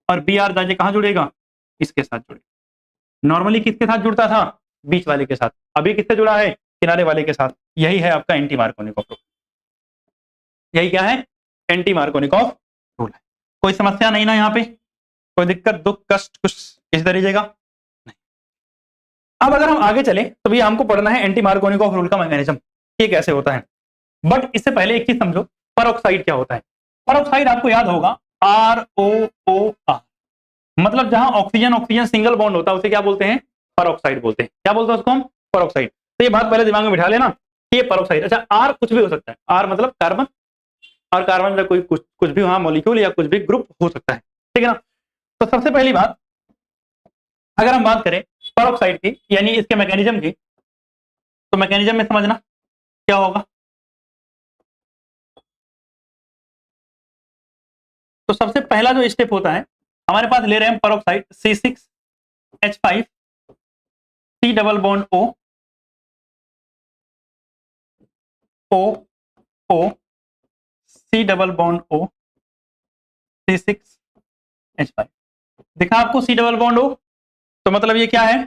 और Br जाके कहां जुड़ेगा, इसके साथ जुड़ेगा। नॉर्मली किसके साथ जुड़ता था, बीच वाले के साथ, अभी किससे जुड़ा है, किनारे वाले के साथ। यही है आपका एंटी मार्कोनिकॉफ रूल। यही क्या है, एंटी मार्कोनिकॉफ रूल है। कोई समस्या नहीं ना यहाँ पे, कोई दिक्कत दुख कष्ट कुछ इस तरीके का नहीं। अब अगर हम आगे चले तो भैया हमको पढ़ना है एंटी मार्कोनिकॉफ रूल का मैकेनिज्म, ये कैसे होता है। बट इससे पहले एक चीज समझो, परऑक्साइड क्या होता है। परऑक्साइड आपको याद होगा ROOR, मतलब जहां ऑक्सीजन ऑक्सीजन सिंगल बॉन्ड होता है उसे क्या बोलते हैं, परऑक्साइड बोलते हैं। क्या बोलते हैं उसको हम, परऑक्साइड। तो ये बात पहले दिमाग में बिठा लेना, ये परऑक्साइड। अच्छा, R कुछ भी हो सकता है, R मतलब कार्बन, और कार्बन में कोई कुछ भी वहां मॉलिक्यूल या कुछ भी ग्रुप हो सकता है, ठीक है ना। तो सबसे पहली बात, अगर हम बात करें परऑक्साइड की यानी इसके मैकेनिज्म की, तो मैकेनिज्म में समझना क्या होगा। तो सबसे पहला जो स्टेप होता है, हमारे पास ले रहे हैं peroxide C6H5C double bond O C double bond O C6H5 दिखा आपको, C डबल बॉन्ड O, तो मतलब ये क्या है,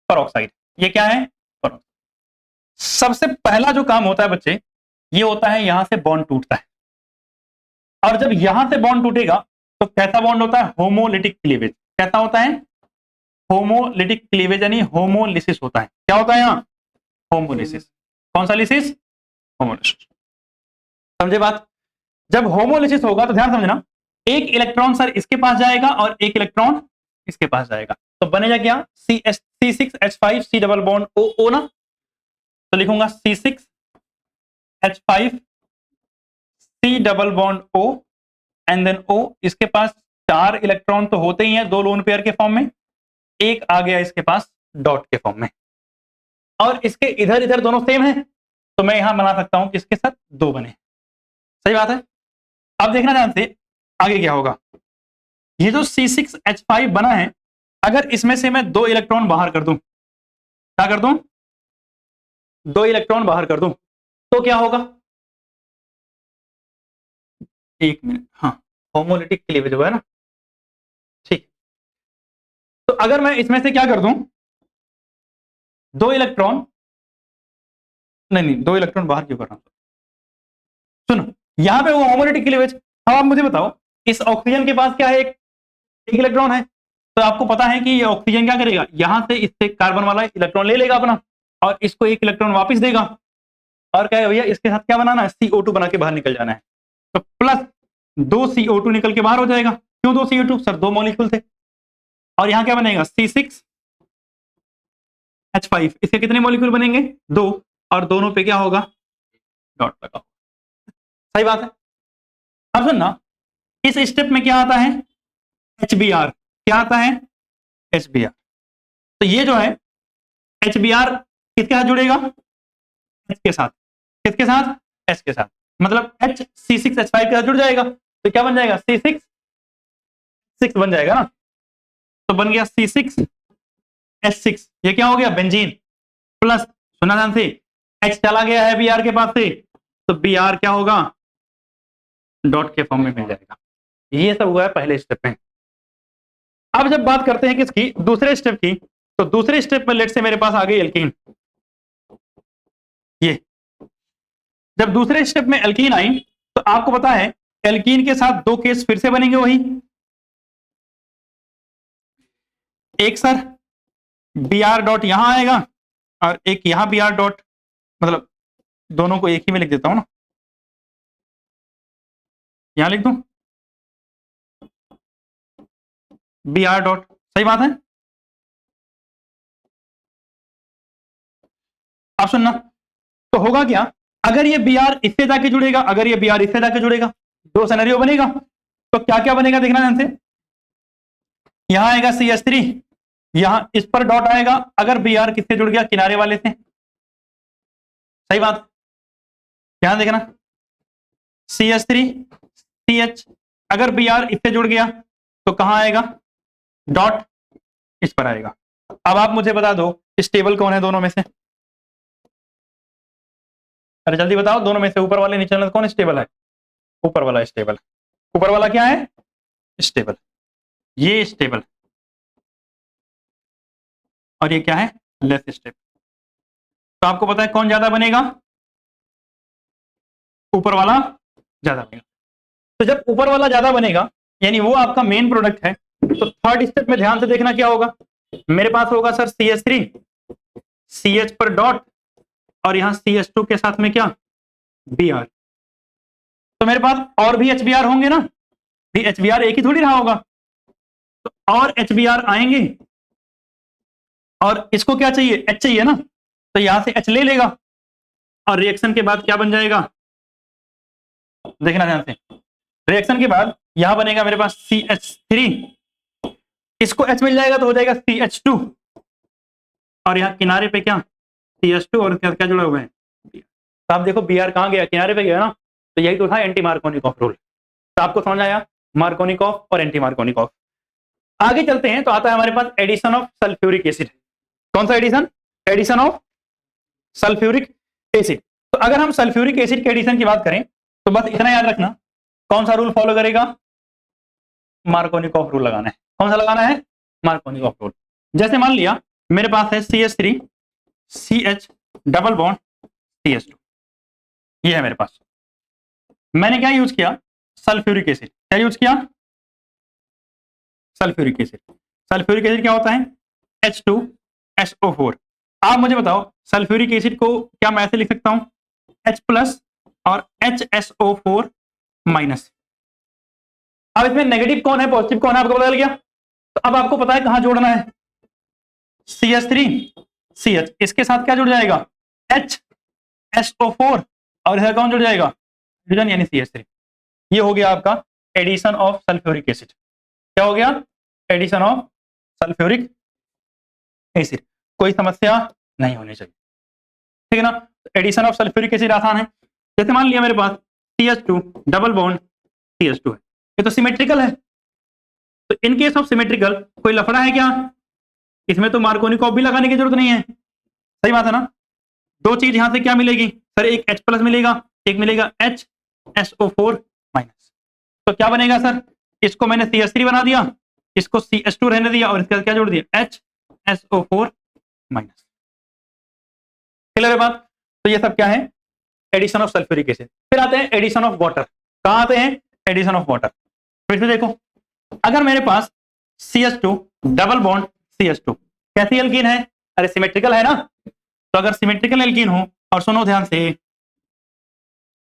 परऑक्साइड। ये क्या है, परऑक्साइड। सबसे पहला जो काम होता है बच्चे, ये होता है यहां से बॉन्ड टूटता है, और जब यहां से बॉन्ड टूटेगा तो कैसा बॉन्ड होता है, होमोलिटिक क्लीवेज। कैसा होता है, होमोलिटिक क्लीवेज यानी होमोलिसिस होता है। क्या होता है यहां, होमोलिसिस। कौन सा लिसिस, होमोलिसिस। समझे बात। जब होमोलिसिस होगा तो ध्यान समझना, एक इलेक्ट्रॉन सर इसके पास जाएगा और एक इलेक्ट्रॉन इसके पास जाएगा, तो बनेगा क्या, C6H5C डबल बॉन्ड O ना। तो लिखूंगा C6H5C double bond O and then O। इसके पास 4 इलेक्ट्रॉन तो होते ही हैं, 2 लोन पेयर के फॉर्म में, एक आ गया इसके पास डॉट के फॉर्म में, और इसके इधर इधर दोनों सेम है, तो मैं यहां बना सकता हूं किसके साथ, 2 बने। सही बात है। अब देखना ध्यान से आगे क्या होगा। ये जो C6H5 बना है, अगर इसमें से मैं 2 इलेक्ट्रॉन बाहर कर दूं, क्या कर दूं, 2 इलेक्ट्रॉन बाहर कर दूं, तो क्या होगा, एक मिनट, हाँ, होमोलिटिक क्लीवेज हुआ है ना, ठीक। तो अगर मैं इसमें से क्या कर दूं, 2 इलेक्ट्रॉन, नहीं 2 इलेक्ट्रॉन बाहर क्यों कर रहा हूं, सुनो, यहां पे वो होमोलिटिक क्लीवेज। अब आप मुझे बताओ, इस ऑक्सीजन के पास क्या है, एक इलेक्ट्रॉन है, तो आपको पता है कि ये ऑक्सीजन क्या करेगा, यहां से इससे कार्बन वाला इलेक्ट्रॉन ले लेगा अपना, और इसको एक इलेक्ट्रॉन वापस देगा, और क्या है भैया, इसके साथ क्या बनाना है, CO2 बना के बाहर निकल जाना है। तो प्लस 2 CO2 निकल के बाहर हो जाएगा। क्यों 2 CO2 सर, 2 मॉलिक्यूल थे, और यहां क्या बनेगा, C6H5। इसके कितने मॉलिक्यूल बनेंगे, 2, और दोनों पे क्या होगा, डॉट लगा। सही बात है। अब सुनना, इस स्टेप में क्या आता है, HBr। क्या आता है, HBr। तो ये जो है HBr किसके साथ जुड़ेगा, H के साथ। किसके साथ, H के साथ, मतलब H C6H5 के साथ जुड़ जाएगा, तो क्या बन जाएगा, C6 बन जाएगा ना। तो बन गया C6H6, ये क्या हो गया, बेंजीन। प्लस सुना ध्यान से, H चला गया है Br के पास से, तो Br क्या होगा, डॉट के फॉर्म में मिल जाएगा। ये सब हुआ है पहले स्टेप में। अब जब बात करते हैं किसकी, दूसरे स्टेप की, तो दूसरे स्टेप में लेट से मेरे पास आ गई एल्कीन। ये जब दूसरे स्टेप में एल्कीन आई तो आपको पता है एल्कीन के साथ दो केस फिर से बनेंगे वही, एक सर बी आर डॉट यहां आएगा और एक यहां बी आर डॉट, मतलब दोनों को एक ही में लिख देता हूं ना, यहां लिख दूं बी आर डॉट, सही बात है। आप सुनना, तो होगा क्या, अगर ये बी आर इससे जाके जुड़ेगा, अगर ये बी आर इससे जाके जुड़ेगा, दो सिनेरियो बनेगा, तो क्या क्या बनेगा देखना ध्यान से। यहां आएगा सी एच थ्री, यहां इस पर डॉट आएगा, अगर बी आर किससे जुड़ गया, किनारे वाले से, सही बात। यहां देखना C H three C H, अगर बी आर इससे जुड़ गया तो कहां आएगा, डॉट इस पर आएगा। अब आप मुझे बता दो स्टेबल कौन है दोनों में से, अरे जल्दी बताओ, दोनों में से ऊपर वाले नीचे वाले कौन स्टेबल है, ऊपर वाला स्टेबल, ऊपर वाला क्या है, स्टेबल, ये स्टेबल, और ये क्या है, लेस स्टेबल। तो आपको पता है कौन ज्यादा बनेगा, ऊपर वाला ज्यादा बनेगा। तो जब ऊपर वाला ज्यादा बनेगा यानी वो आपका मेन प्रोडक्ट है, तो थर्ड स्टेप में ध्यान से देखना क्या होगा, मेरे पास होगा sir C H three, C H पर डॉट, और यहां सी एच टू के साथ में क्या, बी आर। तो मेरे पास और भी एच बी आर होंगे ना, एच बी आर एक ही थोड़ी रहा होगा, तो और एच बी आर आएंगे, और इसको क्या चाहिए, एच चाहिए ना, तो यहां से एच ले लेगा, और रिएक्शन के बाद क्या बन जाएगा, देखना ध्यान से, रिएक्शन के बाद यहां बनेगा मेरे पास सी एच थ्री, इसको एच मिल जाएगा तो हो जाएगा सी एच टू, और यहां किनारे पे क्या, सी एच टू, और क्या जुड़ा हुआ है, तो आप देखो बी आर कहां गया, किनारे पे गया ना, तो यही तो था एंटी मार्कोनिकॉफ रूल। तो आपको समझ आया मार्कोनिकॉफ और एंटी मार्कोनिकॉफ। आगे चलते हैं तो आता है हमारे पास एडिशन ऑफ सल्फ्यूरिक एसिड। कौन सा addition, addition of sulphuric acid. तो अगर हम सल्फ्यूरिक एसिड के एडिशन की बात करें तो बस इतना याद रखना, कौन सा रूल फॉलो करेगा, मार्कोनिकॉफ रूल लगाना है। कौन सा लगाना है, मार्कोनिकॉफ रूल। जैसे मान लिया मेरे पास है C H three C H double bond C H two, ये है मेरे पास, मैंने क्या यूज किया, सल्फ्यूरिक एसिड। क्या यूज किया, सल्फ्यूरिक एसिड। सल्फ्यूरिक एसिड क्या होता है, H2SO4। आप मुझे बताओ सल्फ्यूरिक एसिड को क्या मैं ऐसे लिख सकता हूं, H प्लस और HSO4 माइनस। अब इसमें नेगेटिव कौन है पॉजिटिव कौन है आपको पता चल गया। तो अब आपको पता है कहां जोड़ना है, CH3 CH, इसके साथ क्या जुड़ जाएगा, HSO4, और इधर कौन जुड़ जाएगा, हाइड्रोजन यानी CH3। ये हो गया आपका एडिशन ऑफ सल्फ्यूरिक एसिड। क्या हो गया, एडिशन ऑफ सल्फ्यूरिक एसिड। कोई समस्या नहीं होनी चाहिए, ठीक है ना। एडिशन ऑफ सल्फ्यूरिक एसिड आसान है। जैसे मान लिया मेरे पास CH2 डबल बॉन्ड CH2 है, ये तो सिमेट्रिकल है। तो इन केस ऑफ सिमेट्रिकल कोई लफड़ा है क्या, इसमें तो मार्कोनिकॉफ भी लगाने की जरूरत नहीं है, सही बात है ना। दो चीज यहां से क्या मिलेगी सर, एक H प्लस मिलेगा, एक मिलेगा HSO4 माइनस। तो क्या बनेगा सर, इसको मैंने CH3 बना दिया, इसको CH2 रहने दिया, और इसका क्या जोड़ दिया, HSO4 माइनस। क्लियर है बात। तो ये सब क्या है, एडिशन ऑफ सल्फ्यूरिक एसिड। फिर आते हैं एडिशन ऑफ वाटर। कहां आते हैं, एडिशन ऑफ वाटर। फिर से देखो, अगर मेरे पास CH2 डबल बॉन्ड CH2 कैसी एल्कीन है, अरे सिमेट्रिकल है ना। तो अगर सिमेट्रिकल एल्कीन हो, और सुनो ध्यान से,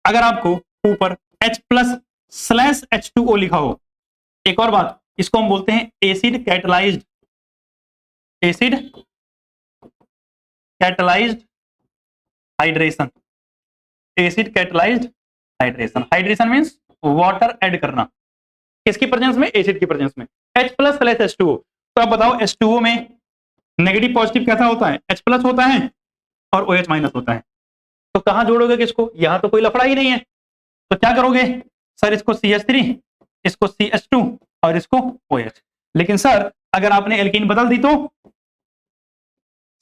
अगर आपको ऊपर H प्लस स्लैश H2O लिखा हो, एक और बात, इसको हम बोलते हैं acid catalysed, acid catalysed hydration, acid catalysed hydration. Hydration means water add करना, किसकी प्रेजेंस में, एसिड की प्रेजेंस में। H प्लस प्लस H2O, तो आप बताओ H2O में नेगेटिव पॉजिटिव कैसा होता है, H प्लस होता है और OH माइनस होता है। तो कहां जोड़ोगे किसको, यहां तो कोई लफड़ा ही नहीं है। तो क्या करोगे सर, इसको CH3, इसको CH2 और इसको OH। लेकिन सर अगर आपने एल्कीन बदल दी तो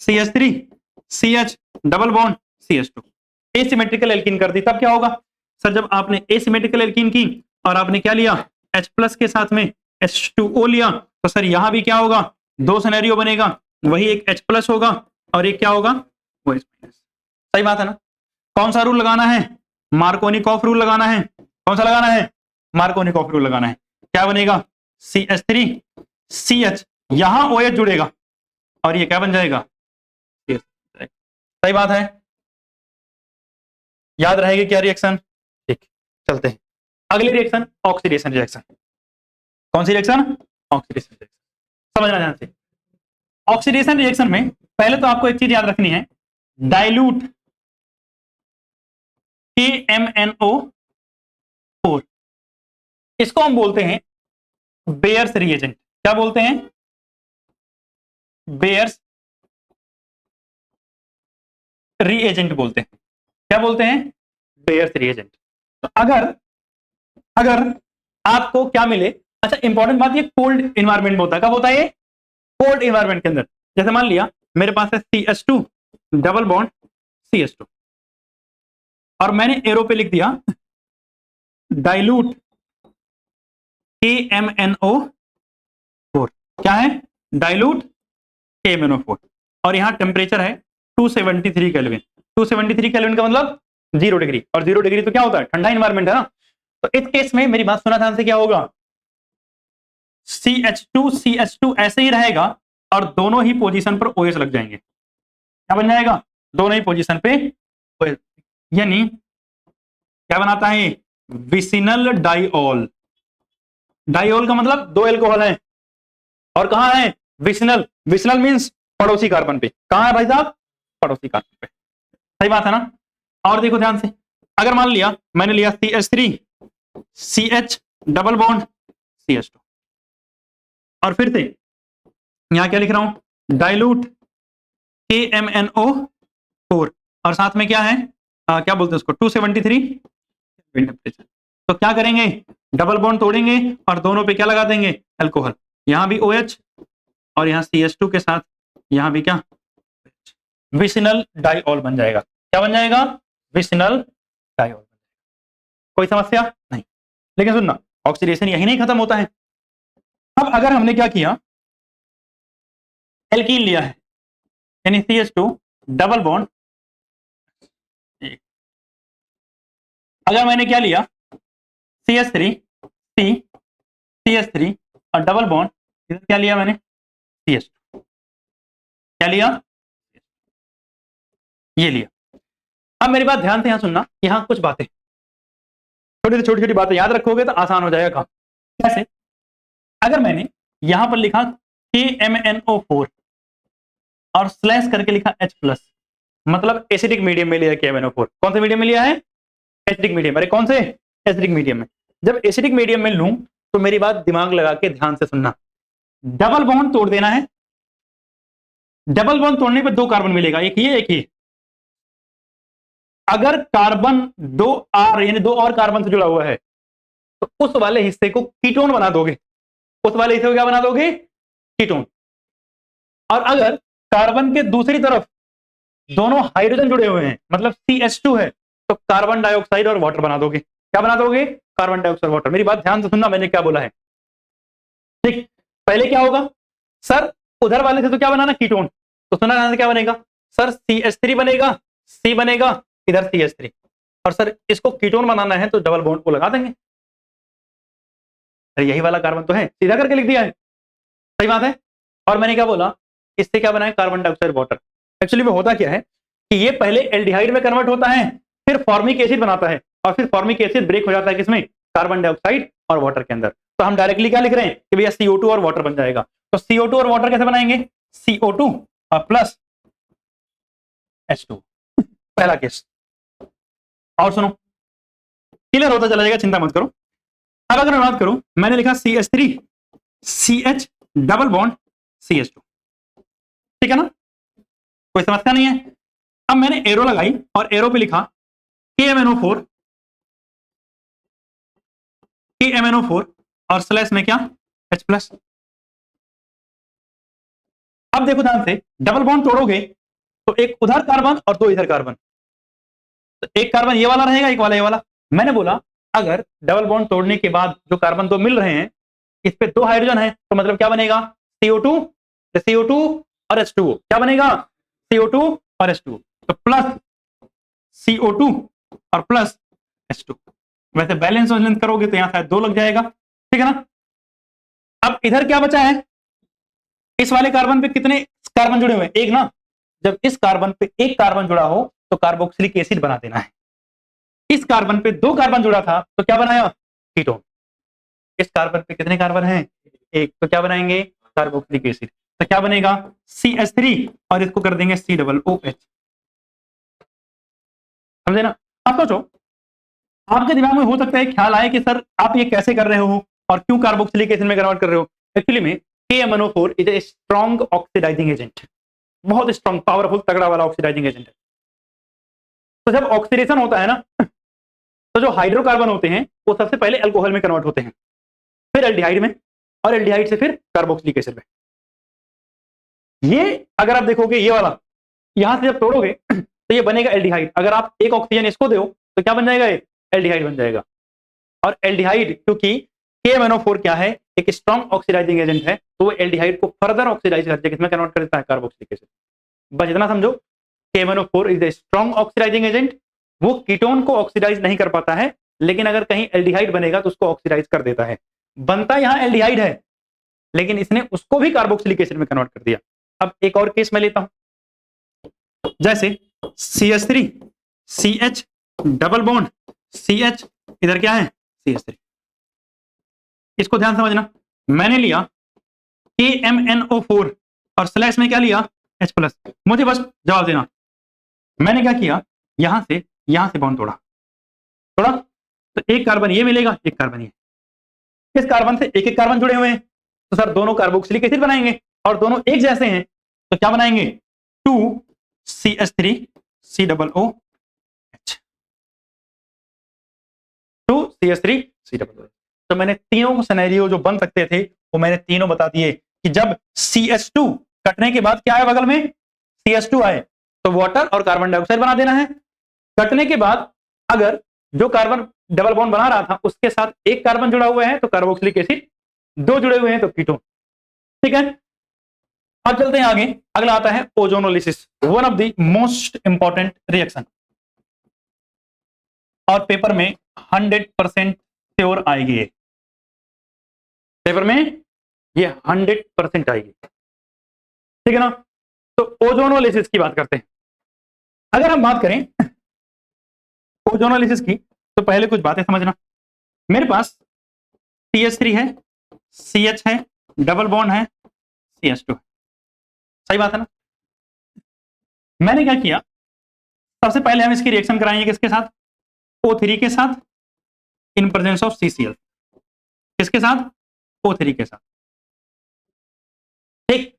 CH3 CH double bond CH2, asymmetrical alkene कर दी, तब क्या होगा सर, जब आपने एसिमेट्रिकल एल्कीन की और आपने क्या लिया, H प्लस के साथ में H2O लिया तो सर यहां भी क्या होगा, दो सिनेरियो बनेगा, वही एक H प्लस होगा और एक क्या होगा, वो H माइनस। सही बात है ना। कौन सा रूल लगाना है, मार्कोनिकॉफ रूल लगाना है। कौन सा लगाना है, मार्कोनिकॉफ रूल लगाना है। क्या बनेगा, CH3 CH, यहां OH जुड़ेगा और ये क्या बन जाएगा, सही बात है। याद रहेगी क्या रिएक्शन, ठीक, चलते हैं अगली रिएक्शन, ऑक्सीडेशन रिएक्शन। कौन सी रिएक्शन, ऑक्सीडेशन रिएक्शन। समझना ध्यान से, ऑक्सीडेशन रिएक्शन में पहले तो आपको एक चीज याद रखनी है, डाइल्यूट KMNO4, इसको हम बोलते हैं बेयर्स रिएजेंट। क्या बोलते हैं, बेयर्स रिएजेंट बोलते हैं। क्या बोलते हैं, बेयर्स रिएजेंट। तो अगर आपको क्या मिले, अच्छा इंपॉर्टेंट बात, ये कोल्ड इन्वायरमेंट में होता है। कब होता है ये, कोल्ड इन्वायरमेंट के अंदर। जैसे मान लिया मेरे पास है CH2 डबल बॉन्ड CH2 और मैंने एरो पे लिख दिया डाइल्यूट KMNO4। क्या है, डाइल्यूट KMNO4 और यहां टेम्परेचर है 273 केल्विन। 273 केल्विन का मतलब 0 डिग्री, और 0 डिग्री तो क्या होता है, ठंडा इन्वायरमेंट है ना। तो इस केस में मेरी बात सुना ध्यान से, क्या होगा, CH2 ऐसे ही रहेगा और दोनों ही पोजीशन पर OH लग जाएंगे। क्या बन जाएगा, दोनों ही पोजीशन पे OH, यानी क्या बनाता है, विसिनल डाइऑल। डाइऑल का मतलब दो एल्कोहल है और कहां है, विसिनल। विसिनल मींस पड़ोसी कार्बन पे। कहां है भाई साहब, पड़ोसी कार्बन पे। सही बात है ना। और देखो ध्यान से, अगर मान लिया मैंने लिया CH3 CH double bond CH2 और फिर से यहां क्या लिख रहा हूं, डाइल्यूट KMNO4 और साथ में क्या है, क्या बोलते हैं उसको, 273 टेम्परेचर। तो क्या करेंगे, डबल बॉन्ड तोड़ेंगे और दोनों पे क्या लगा देंगे, अल्कोहल। यहां भी OH और यहां CH2 के साथ यहां भी क्या, विसिनल डाइऑल बन जाएगा। क्या बन जाएगा, विसिनल डाइऑल। कोई समस्या नहीं। लेकिन सुनना, ऑक्सीडेशन यही नहीं खत्म होता है। अब अगर हमने क्या किया, एल्कीन लिया है यानी CH2 डबल बॉन्ड, अगर मैंने क्या लिया CH3 C CH3 और डबल बॉन्ड, इधर क्या लिया मैंने CH2, क्या लिया, ये लिया। अब मेरी बात ध्यान से यहां सुनना, यहां कुछ बातें, छोटी छोटी बातें याद रखोगे तो आसान हो जाएगा काम। कैसे, अगर मैंने यहां पर लिखा KMNO4 और स्लैश करके लिखा H प्लस, मतलब एसिडिक मीडियम में लिया KMNO4। कौन से मीडियम में लिया है, एसिडिक मीडियम। अरे कौन से, एसिडिक मीडियम में। जब एसिडिक मीडियम में लूं तो मेरी बात दिमाग लगा के ध्यान से सुनना, डबल बॉन्ड तोड़ देना है। डबल बॉन्ड तोड़ने पे दो कार्बन मिलेगा, एक ये एक ये। अगर कार्बन दो R यानी दो और कार्बन से जुड़ा हुआ है तो उस वाले हिस्से को कीटोन बना दोगे। उस वाले हिस्से को क्या बना दोगे, कीटोन। और अगर कार्बन के दूसरी तरफ दोनों हाइड्रोजन जुड़े हुए हैं, मतलब CH2 है, तो कार्बन डाइऑक्साइड और वाटर बना दोगे। क्या बना दोगे, कार्बन डाइऑक्साइड वाटर। मेरी बात ध्यान से सुनना, मैंने क्या बोला है, ठीक। पहले क्या होगा सर, उधर वाले से तो क्या बनाना, कीटोन। तो सुना ध्यान से, क्या बनेगा सर, CH3 बनेगा, C बनेगा, इधर CH3, और सर इसको कीटोन बनाना है तो डबल बॉन्ड को लगा देंगे। अरे यही वाला कार्बन तो है, सीधा करके लिख दिया है। सही बात है। और मैंने क्या बोला, इससे क्या बनाया, कार्बन डाइऑक्साइड वाटर। एक्चुअली में होता क्या है कि ये पहले एल्डिहाइड में कन्वर्ट होता है, फिर फॉर्मिक एसिड बनाता है, और फिर फॉर्मिक एसिड ब्रेक हो जाता है किसमें, कार्बन डाइऑक्साइड और वाटर के अंदर। तो हम डायरेक्टली क्या लिख रहे हैं कि भैया CO2 और वाटर बन जाएगा। तो CO2 और वाटर कैसे बनाएंगे, CO2 प्लस H2, पहला केस। और सुनो, क्लियर होता चला जाएगा, चिंता मत करो। अब अगर मैं बात करूं, मैंने लिखा CH3 CH double bond CH2, ठीक है ना, कोई समस्या नहीं है। अब मैंने एरो लगाई और एरो पे लिखा KMNO4 और स्लैश में क्या, H प्लस। अब देखो ध्यान से, डबल बॉन्ड तोड़ोगे तो एक उधर कार्बन और दो इधर कार्बन, तो एक कार्बन ये वाला रहेगा, एक वाला ये वाला। मैंने बोला अगर डबल बॉन्ड तोड़ने के बाद जो कार्बन दो मिल रहे हैं इस पे 2 हाइड्रोजन है, तो मतलब क्या बनेगा, CO2, CO2 और H2O। क्या बनेगा, CO2 और H2O। तो प्लस CO2 और प्लस H2। वैसे बैलेंस वैलेंस करोगे तो यहां शायद 2 लग जाएगा, ठीक है ना। अब इधर क्या बचा है, इस वाले कार्बन पे कितने कार्बन जुड़े हुए हैं, एक ना। जब इस कार्बन पे एक कार्बन जुड़ा हो तो कार्बोक्सिलिक एसिड बना देना है। इस कार्बन पे 2 कार्बन जुड़ा था तो क्या बनाया, कीटोन। इस कार्बन पे कितने कार्बन हैं, एक, तो क्या बनाएंगे, कार्बोक्सिलिक एसिड। तो क्या बनेगा, CH3 और इसको कर देंगे COOH। समझे ना। आप सोचो, आपके दिमाग में हो सकता है ख्याल आए कि सर आप ये कैसे कर रहे हो और क्यों कार्बोक्सिलिक एसिड में कन्वर्ट कर रहे हो। एक्चुअली में KMnO4 is a strong oxidising agent, बहुत स्ट्रॉन्ग पावरफुल तगड़ा वाला ऑक्सीडाइजिंग एजेंट है। तो जब ऑक्सीडेशन होता है ना, तो जो हाइड्रोकार्बन होते हैं वो सबसे पहले अल्कोहल में कन्वर्ट होते हैं, फिर एल्डिहाइड में, और एल्डिहाइड से फिर कार्बोक्सिलिक एसिड में। ये अगर आप देखोगे ये वाला, यहां से जब तोड़ोगे तो ये बनेगा एल्डिहाइड। अगर आप एक ऑक्सीजन इसको दो तो क्या बन जाएगा, ये एल्डिहाइड बन जाएगा। और एल्डिहाइड क्योंकि KMnO4 क्या है, एक स्ट्रॉन्ग ऑक्सीडाइजिंग एजेंट है, तो वो एल्डिहाइड को फर्दर ऑक्सीडाइज करके किसमें कन्वर्ट कर देता है, कार्बोक्सिलिक एसिड। बस इतना समझो, KMnO4 is a strong oxidising agent. वो कीटोन को ऑक्सीडाइज नहीं कर पाता है, लेकिन अगर कहीं एल्डिहाइड बनेगा तो उसको ऑक्सीडाइज कर देता है। बनता यहां एल्डिहाइड है, लेकिन इसने उसको भी कार्बोक्सिलिक एसिड में कन्वर्ट कर दिया। अब एक और केस मैं लेता हूं, जैसे CH3 CH double bond CH, इधर क्या है CH3। इसको ध्यान समझना, मैंने लिया KMnO4 और स्लैश में क्या लिया H+। मुझे बस जवाब देना, मैंने क्या किया, यहां से बॉन्ड तोड़ा तोड़ा, तो एक कार्बन ये मिलेगा, एक कार्बन ये। इस कार्बन से एक एक कार्बन जुड़े हुए हैं, तो सर दोनों कार्बोक्सिलिक एसिड बनाएंगे, और दोनों एक जैसे हैं तो क्या बनाएंगे, 2CH3 COOH, 2CH3 COOH। तो मैंने तीनों सिनेरियो जो बन सकते थे वो मैंने तीनों बता दिए, कि जब CH2 कटने के बाद क्या आए बगल में, CH2 आए, तो वाटर और कार्बन डाइऑक्साइड बना देना है। कटने के बाद अगर जो कार्बन डबल बॉन्ड बना रहा था उसके साथ एक कार्बन जुड़ा हुआ है तो कार्बोक्सिलिक एसिड, 2 जुड़े हुए हैं तो कीटोन, ठीक है। अब चलते हैं आगे, अगला आता है ozonolysis, one of the most important reaction, और पेपर में 100% श्योर आएगी ये, पेपर में ये 100% आएगी, ठीक है ना। तो ओजोनोलिसिस की बात करते हैं। अगर हम बात करें ओजोनोलिसिस की, तो पहले कुछ बातें समझना। मेरे पास CH3 है, CH है, डबल बॉन्ड है, CH2 है, सही बात है ना। मैंने क्या किया, सबसे पहले हम इसकी रिएक्शन कराएंगे किसके साथ, O3 के साथ, इन प्रेजेंस ऑफ CCl। किसके साथ, O3 के साथ, ठीक।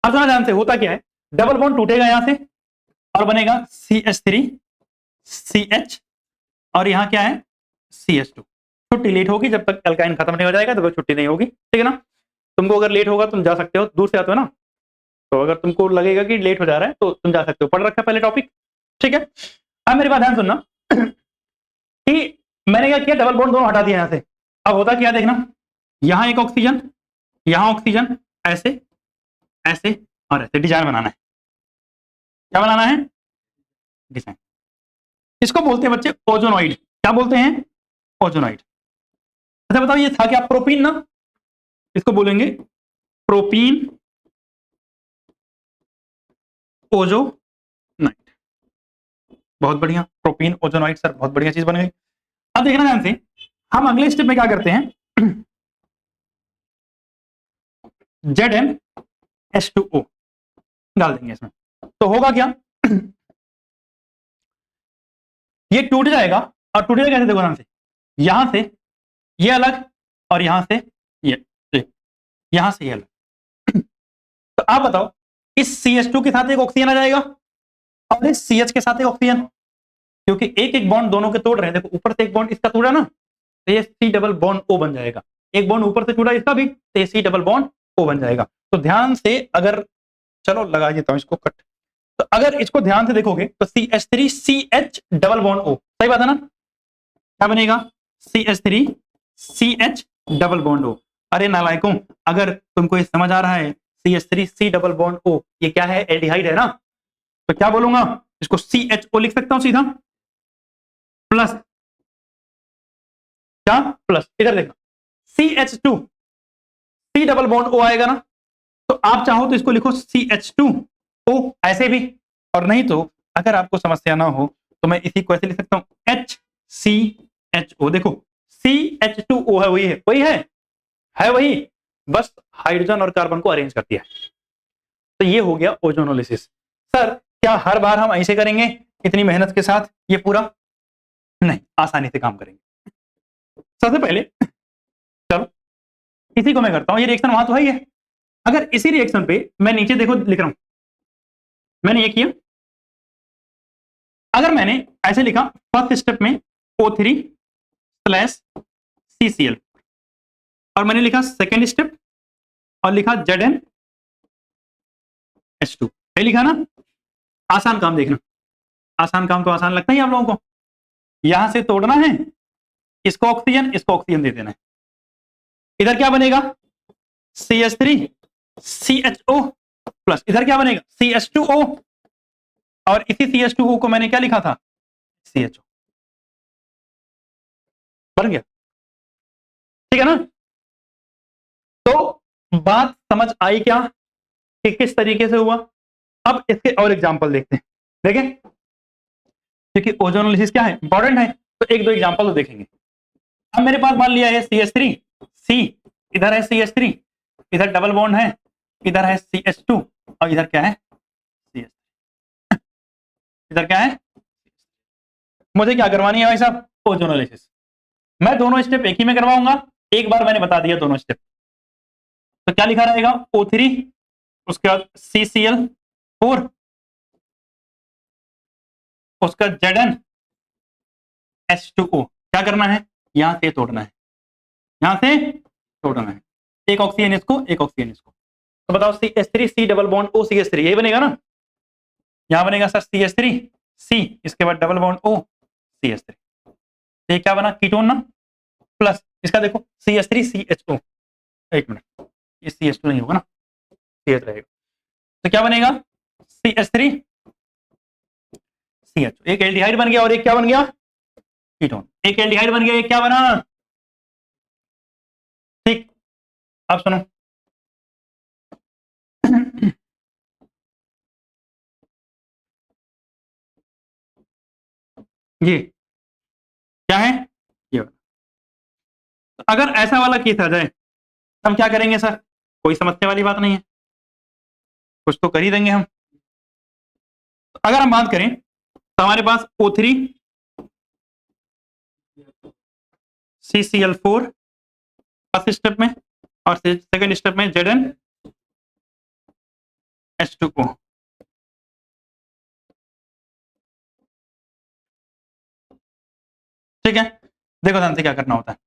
अब सुना ध्यान से, होता क्या है, डबल बॉन्ड टूटेगा यहां से और बनेगा CH3 CH, और यहां क्या है CH2। छुट्टी लेट होगी, जब तक अल्काइन खत्म नहीं हो जाएगा तब तक छुट्टी नहीं होगी, ठीक है ना। तुमको अगर लेट होगा तुम जा सकते हो, दूर से आते हो ना, तो अगर तुमको लगेगा कि लेट हो जा रहा है तो तुम जा सकते हो, पढ़ रखा है पहले टॉपिक, ठीक है। अब मेरी बात ध्यान सुनना कि मैंने क्या किया, डबल बॉन्ड दोनों हटा दिया यहां से। अब होता क्या देखना, यहां एक ऑक्सीजन, यहां ऑक्सीजन, ऐसे ऐसे और ऐसे डिजाइन बनाना है। क्या बनाना है, डिजाइन। इसको बोलते हैं बच्चे ओजोनॉइड। क्या बोलते हैं, ओजोनॉइड। अच्छा बताओ, ये था क्या, प्रोपीन ना, इसको बोलेंगे प्रोपीन ओजोनाइड। बहुत बढ़िया, प्रोपीन ओजोनाइड सर, बहुत बढ़िया चीज बन गई। अब देखना ध्यान से, हम अगले स्टेप में क्या करते हैं, ZnH2O डाल देंगे इसमें, तो होगा क्या, ये टूट जाएगा। और टूटेगा कैसे, देखो ध्यान से, यहां से ये अलग और यहां से ये, यहां से ये अलग। तो आप बताओ, इस CH2 के साथ एक ऑक्सीजन आ जाएगा और इस CH के साथ एक ऑक्सीजन, क्योंकि एक एक बॉन्ड दोनों के तोड़ रहे हैं। देखो ऊपर से एक बॉन्ड इसका तोड़ा ना, तो ये C डबल बॉन्ड O बन जाएगा। एक बॉन्ड ऊपर से टूटा इसका भी, तो ये C डबल बॉन्ड O बन जाएगा। तो ध्यान से, अगर चलो लगा देता हूं इसको कट, तो अगर इसको ध्यान से देखोगे तो CH3 CH double bond O, सही बात है ना। क्या बनेगा, CH3 CH double bond O। अरे नालायकों, अगर तुमको ये समझ आ रहा है CH3C डबल बॉन्ड O ये क्या है, एल्डिहाइड है ना, तो क्या बोलूंगा, इसको CHO लिख सकता हूं सीधा, प्लस क्या, प्लस इधर देखना CH2 C double bond O आएगा ना, तो आप चाहो तो इसको लिखो CH2O ऐसे भी, और नहीं तो अगर आपको समस्या ना हो तो मैं इसी को ऐसे लिख सकता हूं HCHO। देखो CH2O है, वही है वही, बस हाइड्रोजन और कार्बन को अरेंज कर दिया। तो ये हो गया ओजोनोलिसिस। सर क्या हर बार हम ऐसे करेंगे इतनी मेहनत के साथ ये पूरा? नहीं, आसानी से काम करेंगे। सबसे पहले चलो इसी को मैं करता हूं, ये रिएक्शन वहां तो है ही है। अगर इसी रिएक्शन पे मैं नीचे देखो लिख रहा हूं, मैंने ये किया, अगर मैंने ऐसे लिखा फर्स्ट स्टेप में O3/CCl, और मैंने लिखा सेकेंड स्टेप और लिखा ZnH2, ये लिखा ना, आसान काम देखना, आसान काम तो आसान लगता ही आप लोगों को, यहां से तोड़ना है, इसको ऑक्सीजन दे देना है, इधर क्या बनेगा CH3CHO प्लस, इधर क्या बनेगा CH2O, और इसी CH2O को मैंने क्या लिखा था CHO, बन गया, ठीक है ना। तो बात समझ आई क्या कि किस तरीके से हुआ? अब इसके और एग्जांपल देखते हैं, देखें, क्योंकि ओजोनोलिसिस क्या है, इंपॉर्टेंट है, तो एक दो एग्जांपल तो देखेंगे। अब मेरे पास मान लिया है CH3C, इधर है CH3, इधर डबल बॉन्ड है, इधर है CH2, और इधर क्या है CH, इधर क्या है, मुझे क्या करवानी है भाई साहब, ओजोनोलिसिस। मैं दोनों स्टेप एक ही में करवाऊंगा, एक बार मैंने बता दिया दोनों स्टेप। तो क्या लिखा रहेगा O3, उसके बाद CCl4, उसका ZnH2O, क्या करना है, यहां से तोड़ना है, यहां से तोड़ना है, एक ऑक्सीजन इसको, एक ऑक्सीजन इसको, तो बताओ CH3C double bond O CH3 यही बनेगा ना, यहां बनेगा सर CH3C, इसके बाद डबल बॉन्ड O CH3, ये क्या बना कीटोन ना, प्लस इसका देखो CH3CHO, एक मिनट, ये CH2 नहीं होगा ना, CH रहेगा, तो क्या बनेगा CH3CHO, एक एल्डिहाइड बन गया और एक क्या बन गया कीटोन, एक एल्डिहाइड बन गया, एक क्या बना, ठीक। अब सुनो ये क्या है, ये तो अगर ऐसा वाला केस आ जाए हम क्या करेंगे सर, कोई समस्या वाली बात नहीं है, कुछ तो कर ही देंगे हम। तो अगर हम बात करें तो हमारे पास O3CCl4 फर्स्ट स्टेप में, और सेकंड स्टेप में ZnH2O, ठीक है। देखो ध्यान से क्या करना होता है,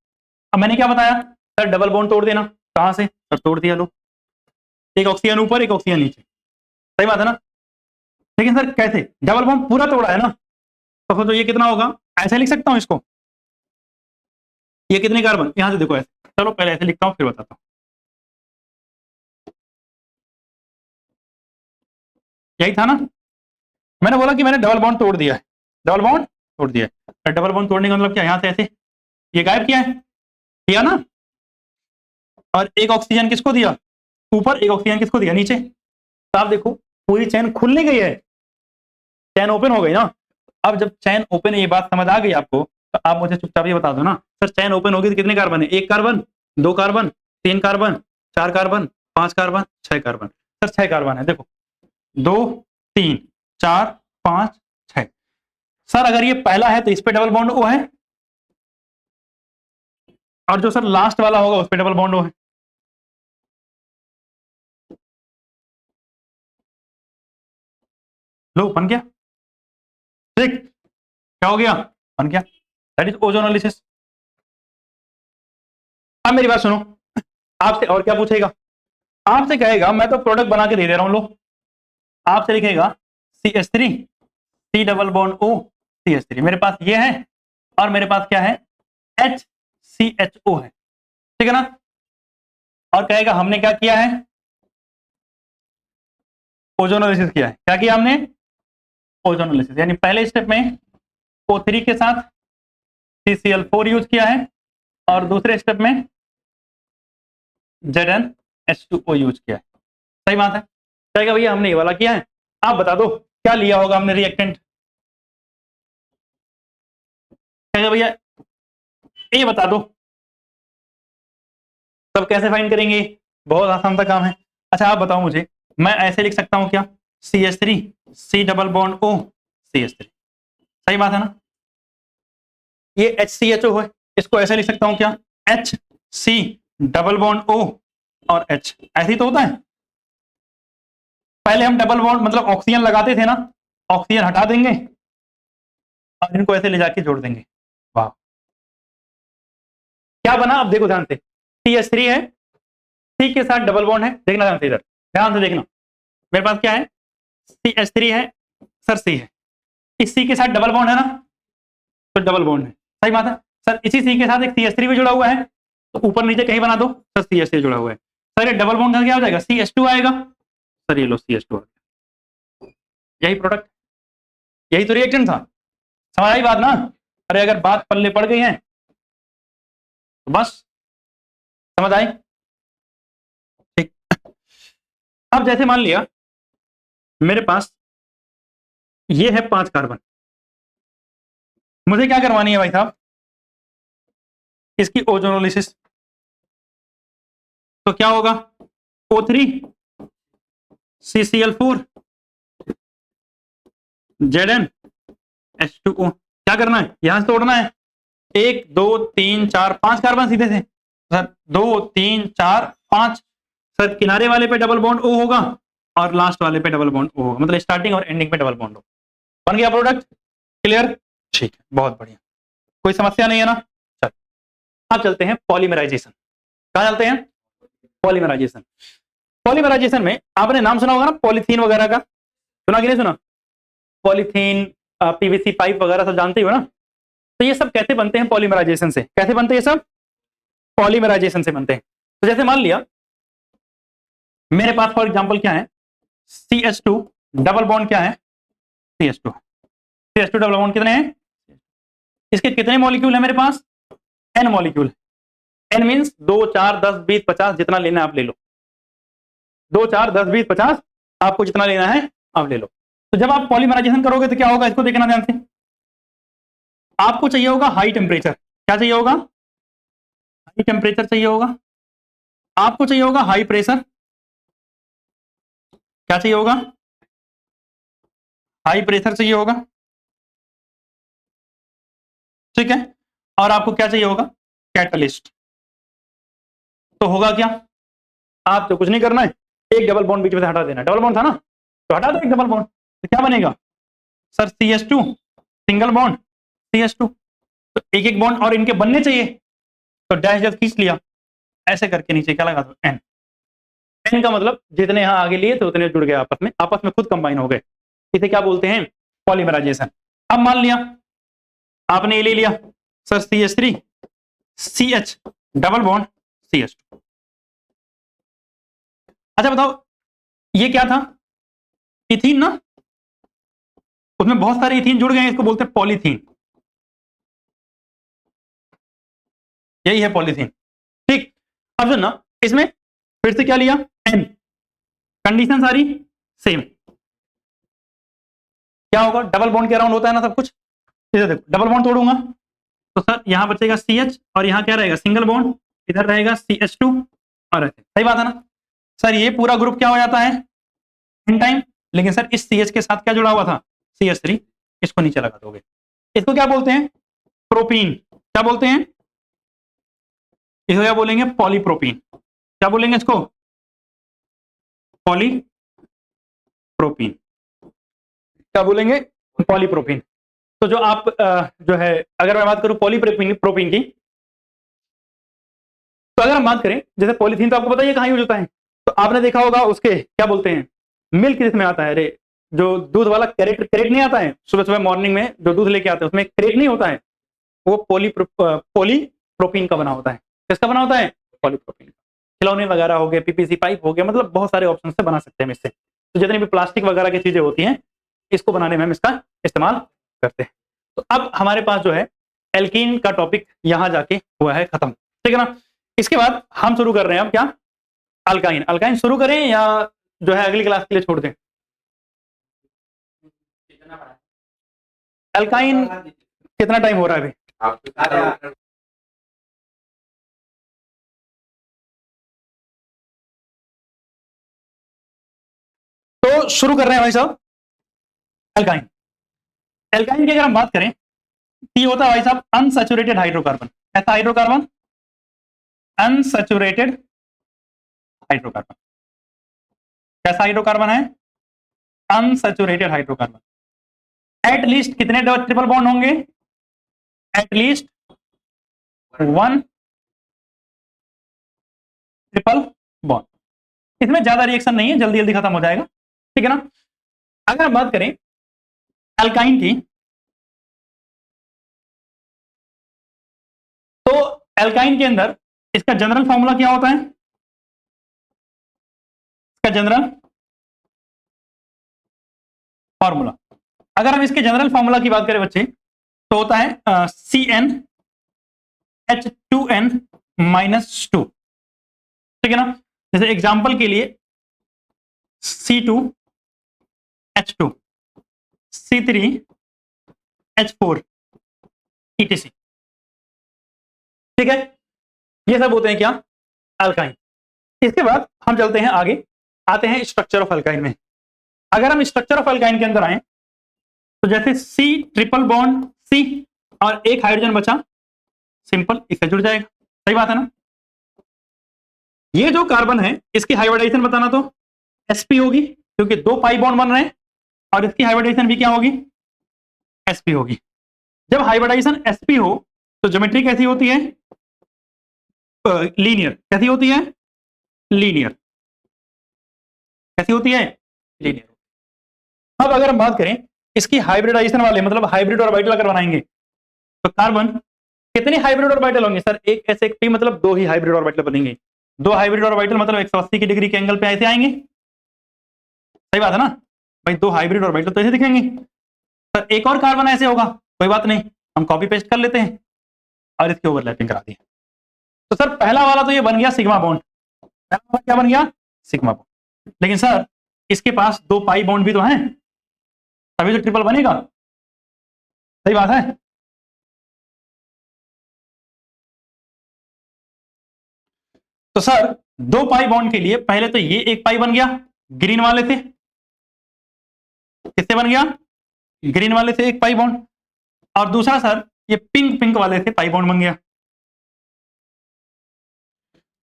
अब मैंने क्या बताया सर, डबल बॉन्ड तोड़ देना, कहां से सर, तोड़ दिया, लो, एक ऑक्सीजन ऊपर एक ऑक्सीजन नीचे, सही बात है ना, लेकिन सर कैसे, डबल बॉन्ड पूरा तोड़ा है ना, तो फिर तो ये कितना होगा, ऐसे लिख सकता हूं इसको, ये कितने कार्बन, यहां से देखो ऐसे, चलो पहले ऐसे लिखता हूं फिर बताता हूं, यही था ना, मैंने बोला कि मैंने डबल बॉन्ड तोड़ दिया है, डबल बॉन्ड तोड़ दिया है, डबल बॉन्ड तोड़ने का मतलब क्या, यहां से ऐसे ये गायब किया है, किया ना, और एक ऑक्सीजन किसको दिया ऊपर, एक ऑक्सीजन किसको दिया नीचे, तो आप देखो पूरी चैन खुलने गई है, चैन ओपन हो गई ना। अब जब चैन ओपन है, ये बात समझ आ गई आपको, तो आप मुझे चुपचाप ये बता दो ना सर, चैन ओपन होगी तो कितने कार्बन है, एक कार्बन, दो कार्बन, तीन कार्बन, चार कार्बन, पांच कार्बन, छह कार्बन, सर छह कार्बन है, देखो दो, तीन, चार, पांच, छह, सर अगर ये पहला है तो इस पे डबल बॉन्ड ओ है, और जो सर लास्ट वाला होगा उस पे डबल बॉन्ड ओ है, लो बन गया, ठीक, क्या हो गया, बन गया, दैट इज ओजोनोलिसिस। अब मेरी बात सुनो, आपसे और क्या पूछेगा, आपसे कहेगा मैं तो प्रोडक्ट बना के दे रहा हूं, लो, आपसे लिखेगा CH3 C double bond O CH3, मेरे पास ये है, और मेरे पास क्या है HCHO है, ठीक है ना। और कहेगा हमने क्या किया है, ओजोनोलिसिस किया है। क्या किया हमने, ओजोनोलिसिस, यानी पहले स्टेप में O3 के साथ CCl4 यूज किया है और दूसरे स्टेप में ZnH2O यूज किया है। सही बात है। कहेगा भैया हमने ये वाला किया है, आप बता दो क्या लिया होगा हमने रिएक्टेंट। कहेगा भैया ये बता दो। तब कैसे फाइंड करेंगे, बहुत आसान सा काम है। अच्छा आप बताओ मुझे, मैं ऐसे लिख सकता हूं क्या, CH3 C double bond O CH3। सही बात है ना। ये HCHO है, इसको ऐसे लिख सकता हूं क्या, HC डबल बॉन्ड O और H। ऐसे ही तो होता है। पहले हम डबल बॉन्ड मतलब ऑक्सीजन लगाते थे ना, ऑक्सीजन हटा देंगे और इनको ऐसे ले जाके जोड़ देंगे। वाह, क्या बना अब देखो ध्यान से, CH3 है, C के साथ डबल बॉन्ड है, देखना ध्यान से, इधर ध्यान से देखना, मेरे पास क्या है, CH3 है, सर C है, इस C के साथ डबल बॉन्ड है ना, तो डबल बॉन्ड है। सही बात है सर। इसी C के साथ एक CH3 भी जुड़ा हुआ है, तो ऊपर नीचे कहीं बना दो सर, CH3 जुड़ा हुआ है। सर ये डबल बॉन्ड का क्या हो जाएगा, CH2 आएगा। सर ये लो CH2 आ गया। यही प्रोडक्ट, यही तो रिएक्टेंट था। समझ आई बात ना। अरे अगर बात पल्ले पड़ गई है तो बस समझ आई। ठीक, अब जैसे मान लिया मेरे पास ये है 5 कार्बन, मुझे क्या करवानी है भाई साहब, इसकी ओजोनोलिसिस। तो क्या होगा, O3 CCl4 ZnH2O। क्या करना है, यहां से तोड़ना है। 1 2 3 4 5 कार्बन सीधे से सर, 2 3 4 5। सर किनारे वाले पे डबल बॉन्ड O होगा और लास्ट वाले पे डबल बॉन्ड O होगा, मतलब स्टार्टिंग और एंडिंग पे डबल बॉन्ड हो। बन गया प्रोडक्ट, क्लियर। ठीक है, बहुत बढ़िया, कोई समस्या नहीं है ना। चल अब चलते हैं पॉलीमराइजेशन। कहां चलते हैं, पॉलीमराइजेशन। पॉलीमराइजेशन में आपने नाम सुना होगा ना पॉलीथीन वगैरह का, सुना कि नहीं सुना, पॉलीथीन PVC पाइप वगैरह सब जानते हो ना। तो ये सब कैसे बनते हैं, पॉलीमराइजेशन से। कैसे बनते हैं ये सब, पॉलीमराइजेशन से बनते हैं। तो जैसे मान लिया मेरे पास फॉर एग्जांपल क्या है, CH2 डबल बॉन्ड क्या है, CH2 डबल बॉन्ड कितने हैं, इसके कितने मॉलिक्यूल है मेरे पास, N मॉलिक्यूल। N मींस 2 4 10 20 50, जितना लेना है आप ले लो। 2 4 10 20 50, आपको जितना लेना है आप ले लो। तो जब आप पॉलीमराइजेशन करोगे तो क्या होगा, इसको देखना ध्यान से। आपको चाहिए होगा हाई टेम्परेचर। क्या चाहिए होगा, हाई टेम्परेचर चाहिए होगा। आपको चाहिए होगा हाई प्रेशर। क्या चाहिए होगा, हाई प्रेशर चाहिए होगा। ठीक है, और आपको क्या चाहिए होगा, कैटलिस्ट। तो होगा क्या, आप तो कुछ नहीं करना है, एक डबल बॉन्ड बीच में से हटा देना। डबल बॉन्ड था ना, तो हटा दो एक डबल बॉन्ड, तो क्या बनेगा sir, CH2 single bond CH2। तो एक एक बॉन्ड और इनके बनने चाहिए, तो डैश डैश खींच लिया, ऐसे करके नीचे क्या लगा दो, N। N का मतलब जितने यहां आगे लिए तो उतने जुड़ गए आपस में खुद कंबाइन हो गए। इसे क्या बोलते हैं, पॉलीमराइजेशन। अब मान लिया आपने ये ले लिया sir, CH3 CH double bond CH2। अच्छा बताओ ये क्या था, इथीन ना, उसमें बहुत सारे इथीन जुड़ गए हैं, इसको बोलते हैं पॉलीथीन। यही है पॉलीथीन। ठीक, अब सुन ना, इसमें फिर से क्या लिया, N। कंडीशन सारी सेम। क्या होगा, डबल बॉन्ड के अराउंड होता है ना सब कुछ। इधर देखो, डबल बॉन्ड तोड़ूंगा तो सर यहां बचेगा CH और यहां क्या रहेगा, सिंगल बॉन्ड, इधर रहेगा CH2 और ऐसे। सही बात है ना। सर ये पूरा ग्रुप क्या हो जाता है, N टाइम, लेकिन सर इस CH के साथ क्या जुड़ा हुआ था, CH3। इसको नीचे लगा दोगे, इसको क्या बोलते हैं, प्रोपीन। क्या बोलते हैं, इसको क्या बोलेंगे, पॉलीप्रोपीन। क्या बोलेंगे इसको, पॉलीप्रोपीन। क्या बोलेंगे, पॉलीप्रोपीन। तो जो आप जो है, अगर मैं बात करूं पॉलीप्रोपीन की, तो अगर हम बात करें जैसे पॉलीथीन, तो आपको पता ही है कहां यूज होता है। तो आपने देखा होगा उसके क्या बोलते हैं, मिल्क जिसमें आता है, अरे जो दूध वाला कैरेट कैरेट नहीं आता है, सुबह सुबह मॉर्निंग में जो दूध लेके आते हैं उसमें कैरेट नहीं होता है, वो पॉलीप्रोपीन का बना होता है। किसका बना होता है, पॉलीप्रोपीन का। खिलौने वगैरह हो गए, पीपीसी पाइप हो गया, मतलब बहुत सारे ऑप्शन से बना सकते हैं हम इससे। तो जितनी भी प्लास्टिक वगैरह की चीजें होती हैं इसको बनाने में हम इसका इस्तेमाल करते हैं। तो अब हमारे पास जो है एल्कीन का टॉपिक यहां जाके हुआ है खत्म, ठीक है ना। इसके बाद हम शुरू कर रहे हैं अब क्या, अल्काइन। अल्काइन शुरू करें या जो है अगली क्लास के लिए छोड़ दें? अल्काइन कितना टाइम हो रहा है अभी? तो शुरू कर रहे हैं भाई साहब एल्काइन। एल्काइन की अगर हम बात करें तो ये होता है भाई साहब अनसैचुरेटेड हाइड्रोकार्बन। ऐसा हाइड्रोकार्बन अनसैचुरेटेड हाइड्रोकार्बन। कैसा हाइड्रोकार्बन है? Unsaturated hydrocarbon. एट लीस्ट कितने ट्रिपल बॉन्ड होंगे? At least 1 triple bond. इसमें ज्यादा रिएक्शन नहीं है, जल्दी जल्दी खत्म हो जाएगा, ठीक है ना। अगर हम बात करें अल्काइन की तो एल्काइन के अंदर इसका जनरल फॉर्मूला क्या होता है? इसका जनरल फॉर्मूला, अगर हम इसके जनरल फॉर्मूला की बात करें बच्चे तो होता है CnH2n-2, ठीक है ना। जैसे एग्जांपल के लिए C2H2, C3H4 etc, ठीक है। ये सब होते हैं क्या? अल्काइन। इसके बाद हम चलते हैं आगे, आते हैं स्ट्रक्चर ऑफ अल्काइन में। अगर हम स्ट्रक्चर ऑफ अल्काइन के अंदर आए तो जैसे C ट्रिपल बॉन्ड C और एक हाइड्रोजन बचा, सिंपल इससे जुड़ जाएगा, सही बात है ना। ये जो कार्बन है इसकी हाइब्रिडाइजेशन बताना तो sp होगी, क्योंकि 2 पाई बॉन्ड बन रहे हैं, और इसकी हाइब्रिडाइजेशन भी क्या होगी? sp होगी। जब हाइब्रिडाइजेशन sp हो तो ज्योमेट्री कैसी होती है? लीनियर। कैसी होती है? लीनियर। कैसी होती है? लीनियर। अब अगर हम बात करें इसकी हाइब्रिडाइजेशन वाले, मतलब हाइब्रिड ऑर्बिटल अगर बनाएंगे तो कार्बन कितने हाइब्रिड ऑर्बिटल होंगे? सर एक s एक p, मतलब 2 ही हाइब्रिड ऑर्बिटल बनेंगे। 2 हाइब्रिड ऑर्बिटल मतलब 180 की डिग्री के एंगल पे ऐसे आएंगे, सही बात है ना भाई। 2 हाइब्रिड ऑर्बिटल तो ऐसे दिखेंगे। सर एक और कार्बन ऐसे होगा, कोई बात नहीं, हम कॉपी पेस्ट कर लेते हैं और इसकी ओवरलैपिंग करा दी। तो सर पहला वाला तो ये बन गया सिग्मा बॉन्ड। पहला वाला क्या बन गया? Sigma bond. लेकिन सर इसके पास 2 पाई बॉन्ड भी तो हैं, तभी तो ट्रिपल बनेगा, सही बात है। तो सर 2 पाई बॉन्ड के लिए पहले तो ये एक पाई बन गया ग्रीन वाले से। किससे बन गया? ग्रीन वाले से एक पाई बॉन्ड। और दूसरा सर ये पिंक पिंक वाले से पाई बॉन्ड बन गया।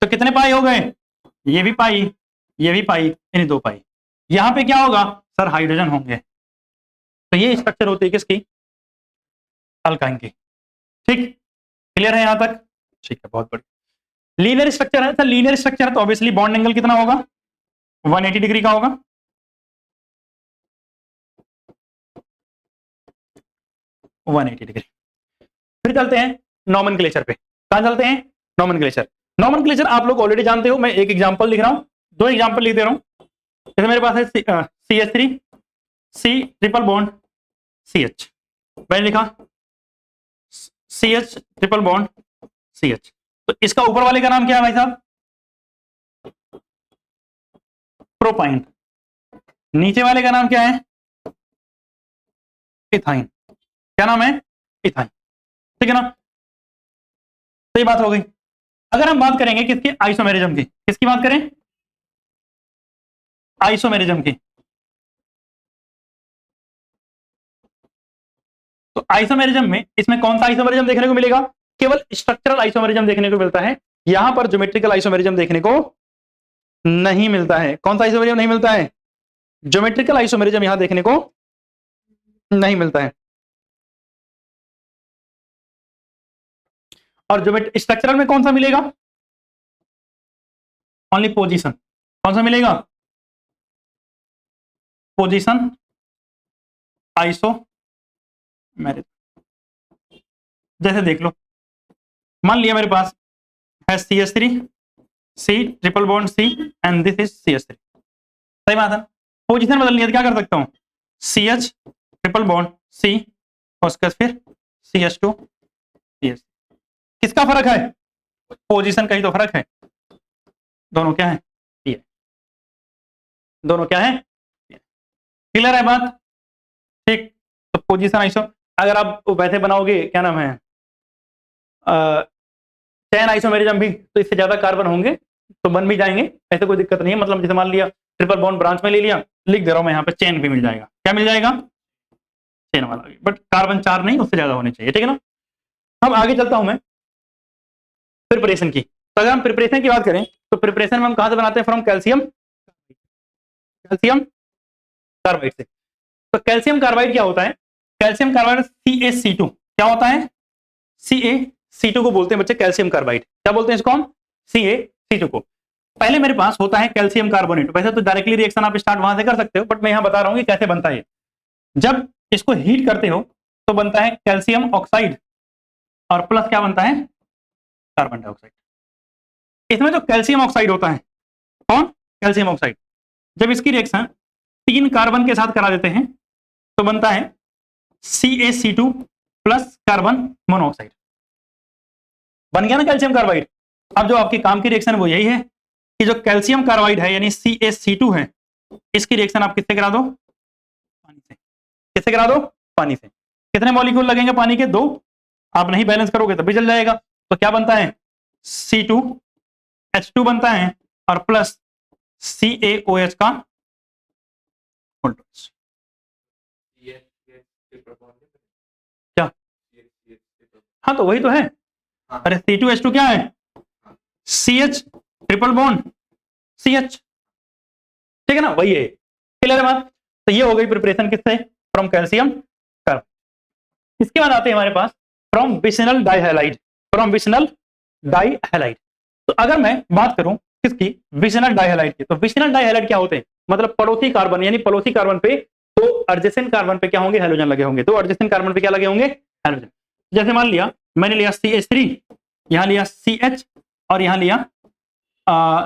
तो कितने पाई हो गए? ये भी पाई, ये भी पाई, यानी 2 पाई। यहां पे क्या होगा? सर हाइड्रोजन होंगे। तो ये स्ट्रक्चर होती है किसकी? अल्काइन की। ठीक, क्लियर है यहां तक? ठीक है, बहुत बढ़िया। लीनियर स्ट्रक्चर है सर, लीनियर स्ट्रक्चर है तो ऑब्वियसली बॉन्ड एंगल कितना होगा? 180 डिग्री का होगा। 180 डिग्री। फिर चलते हैं नॉमेनक्लेचर पे। कहां चलते हैं? नॉमेनक्लेचर। नॉमेनक्लेचर आप लोग ऑलरेडी जानते हो, मैं एक एग्जांपल लिख रहा हूं, 2 एग्जांपल लिख दे रहा हूं। जैसे मेरे पास है CH3 C triple bond CH, मैंने लिखा CH ट्रिपल बॉन्ड CH। तो इसका ऊपर वाले का नाम क्या है भाई साहब? प्रोपाइन। नीचे वाले का नाम क्या है? इथाइन। क्या नाम है? इथाइन, ठीक है ना। तो ये बात हो गई। अगर हम बात करेंगे किसकी? आइसोमेरिज्म की। किसकी बात करें? आइसोमेरिज्म की। तो आइसोमेरिज्म में इसमें कौन सा आइसोमेरिज्म देखने को मिलेगा? केवल स्ट्रक्चरल आइसोमेरिज्म देखने को मिलता है, यहां पर ज्योमेट्रिकल आइसोमेरिज्म देखने को नहीं मिलता है। कौन सा आइसोमेरिज्म नहीं मिलता है? ज्योमेट्रिकल आइसोमेरिज्म यहां देखने को नहीं मिलता है। और स्ट्रक्चरल में कौन सा मिलेगा? Only position. कौन सा मिलेगा? Position isomerism. जैसे देख लो, मान लिया मेरे पास है CH3 C triple bond C and this is CH3। सही बात है। पोजीशन बदलनी है तो क्या कर सकता हूँ, CH ट्रिपल बॉन्ड C और उसके बाद फिर CH2 CH। किसका फर्क है, पोजीशन का ही तो फर्क है। दोनों क्या है, ये दोनों क्या है, क्लियर है बात। ठीक, तो पोजीशन आइसो अगर आप वैसे बनाओगे, क्या नाम है, चैन आइसोमेरिज्म भी, तो इससे ज्यादा कार्बन होंगे तो बन भी जाएंगे, ऐसे कोई दिक्कत नहीं है। मतलब जैसे मान लिया ट्रिपल बॉन्ड ब्रांच में ले लिया, लिख दे रहा हूं मैं यहाँ पे चेन भी मिल जाएगा। क्या मिल जाएगा, चेन वाला भी, बट कार्बन 4 नहीं, उससे ज्यादा होने चाहिए। ठीक है ना। अब आगे चलता हूं मैं प्रिपरेशन की। तो अगर हम प्रिपरेशन की बात करें तो प्रिपरेशन में हम कहां से बनाते हैं, फ्रॉम कैल्शियम, कैल्शियम कार्बाइड से। तो कैल्शियम कार्बाइड क्या होता है, कैल्शियम कार्बाइड CaC2 क्या होता है, CaC2 को बोलते हैं बच्चे कैल्शियम कार्बाइड। क्या बोलते हैं इसको हम, CaC2 को। पहले मेरे पास होता है कैल्शियम कार्बोनेट। वैसे तो डायरेक्टली रिएक्शन आप स्टार्ट वहां से कर सकते हो, बट मैं यहां बता रहा हूं कि कैसे बनता है। जब इसको हीट करते हो तो बनता है कैल्शियम ऑक्साइड और प्लस क्या बनता है, कार्बन डाइऑक्साइड। इसमें जो कैल्शियम ऑक्साइड होता है, कौन, कैल्शियम ऑक्साइड, जब इसकी रिएक्शन 3 कार्बन के साथ करा देते हैं तो बनता है CaC2 प्लस कार्बन मोनोऑक्साइड। बन गया ना कैल्शियम कार्बाइड। अब जो आपके काम की रिएक्शन वो यही है कि जो कैल्शियम कार्बाइड है यानी CaC2 है, इसकी रिएक्शन आप किससे करा दो, पानी से। किससे करा दो, पानी से। कितने मॉलिक्यूल लगेंगे पानी के, 2। आप नहीं बैलेंस करोगे तब भी चल जाएगा। तो क्या बनता है, C2H2 बनता है और प्लस CaOH का क्या, हाँ तो वही तो है। अरे C2H2 क्या है, CH ट्रिपल बॉन्ड CH। ठीक है ना, वही है। क्लियर है बात। तो ये हो गई प्रिपरेशन किससे, फ्रॉम कैल्शियम कार्बाइड। इसके बाद आते हैं हमारे पास फ्रॉम विसिनल डाइहैलाइड, फ्रॉम विसिनल डाइहैलाइड। तो अगर मैं बात करूं किसकी, विसिनल डाइहैलाइड की, तो विसिनल डाइहैलाइड क्या होते हैं, मतलब पड़ोसी कार्बन, यानी पड़ोसी कार्बन पे तो एडजेसेंट कार्बन पे क्या होंगे, हैलोजन लगे होंगे। तो एडजेसेंट कार्बन पे क्या लगे होंगे, हैलोजन। जैसे मान लिया मैंने लिया CH3, यहां लिया CH और यहां लिया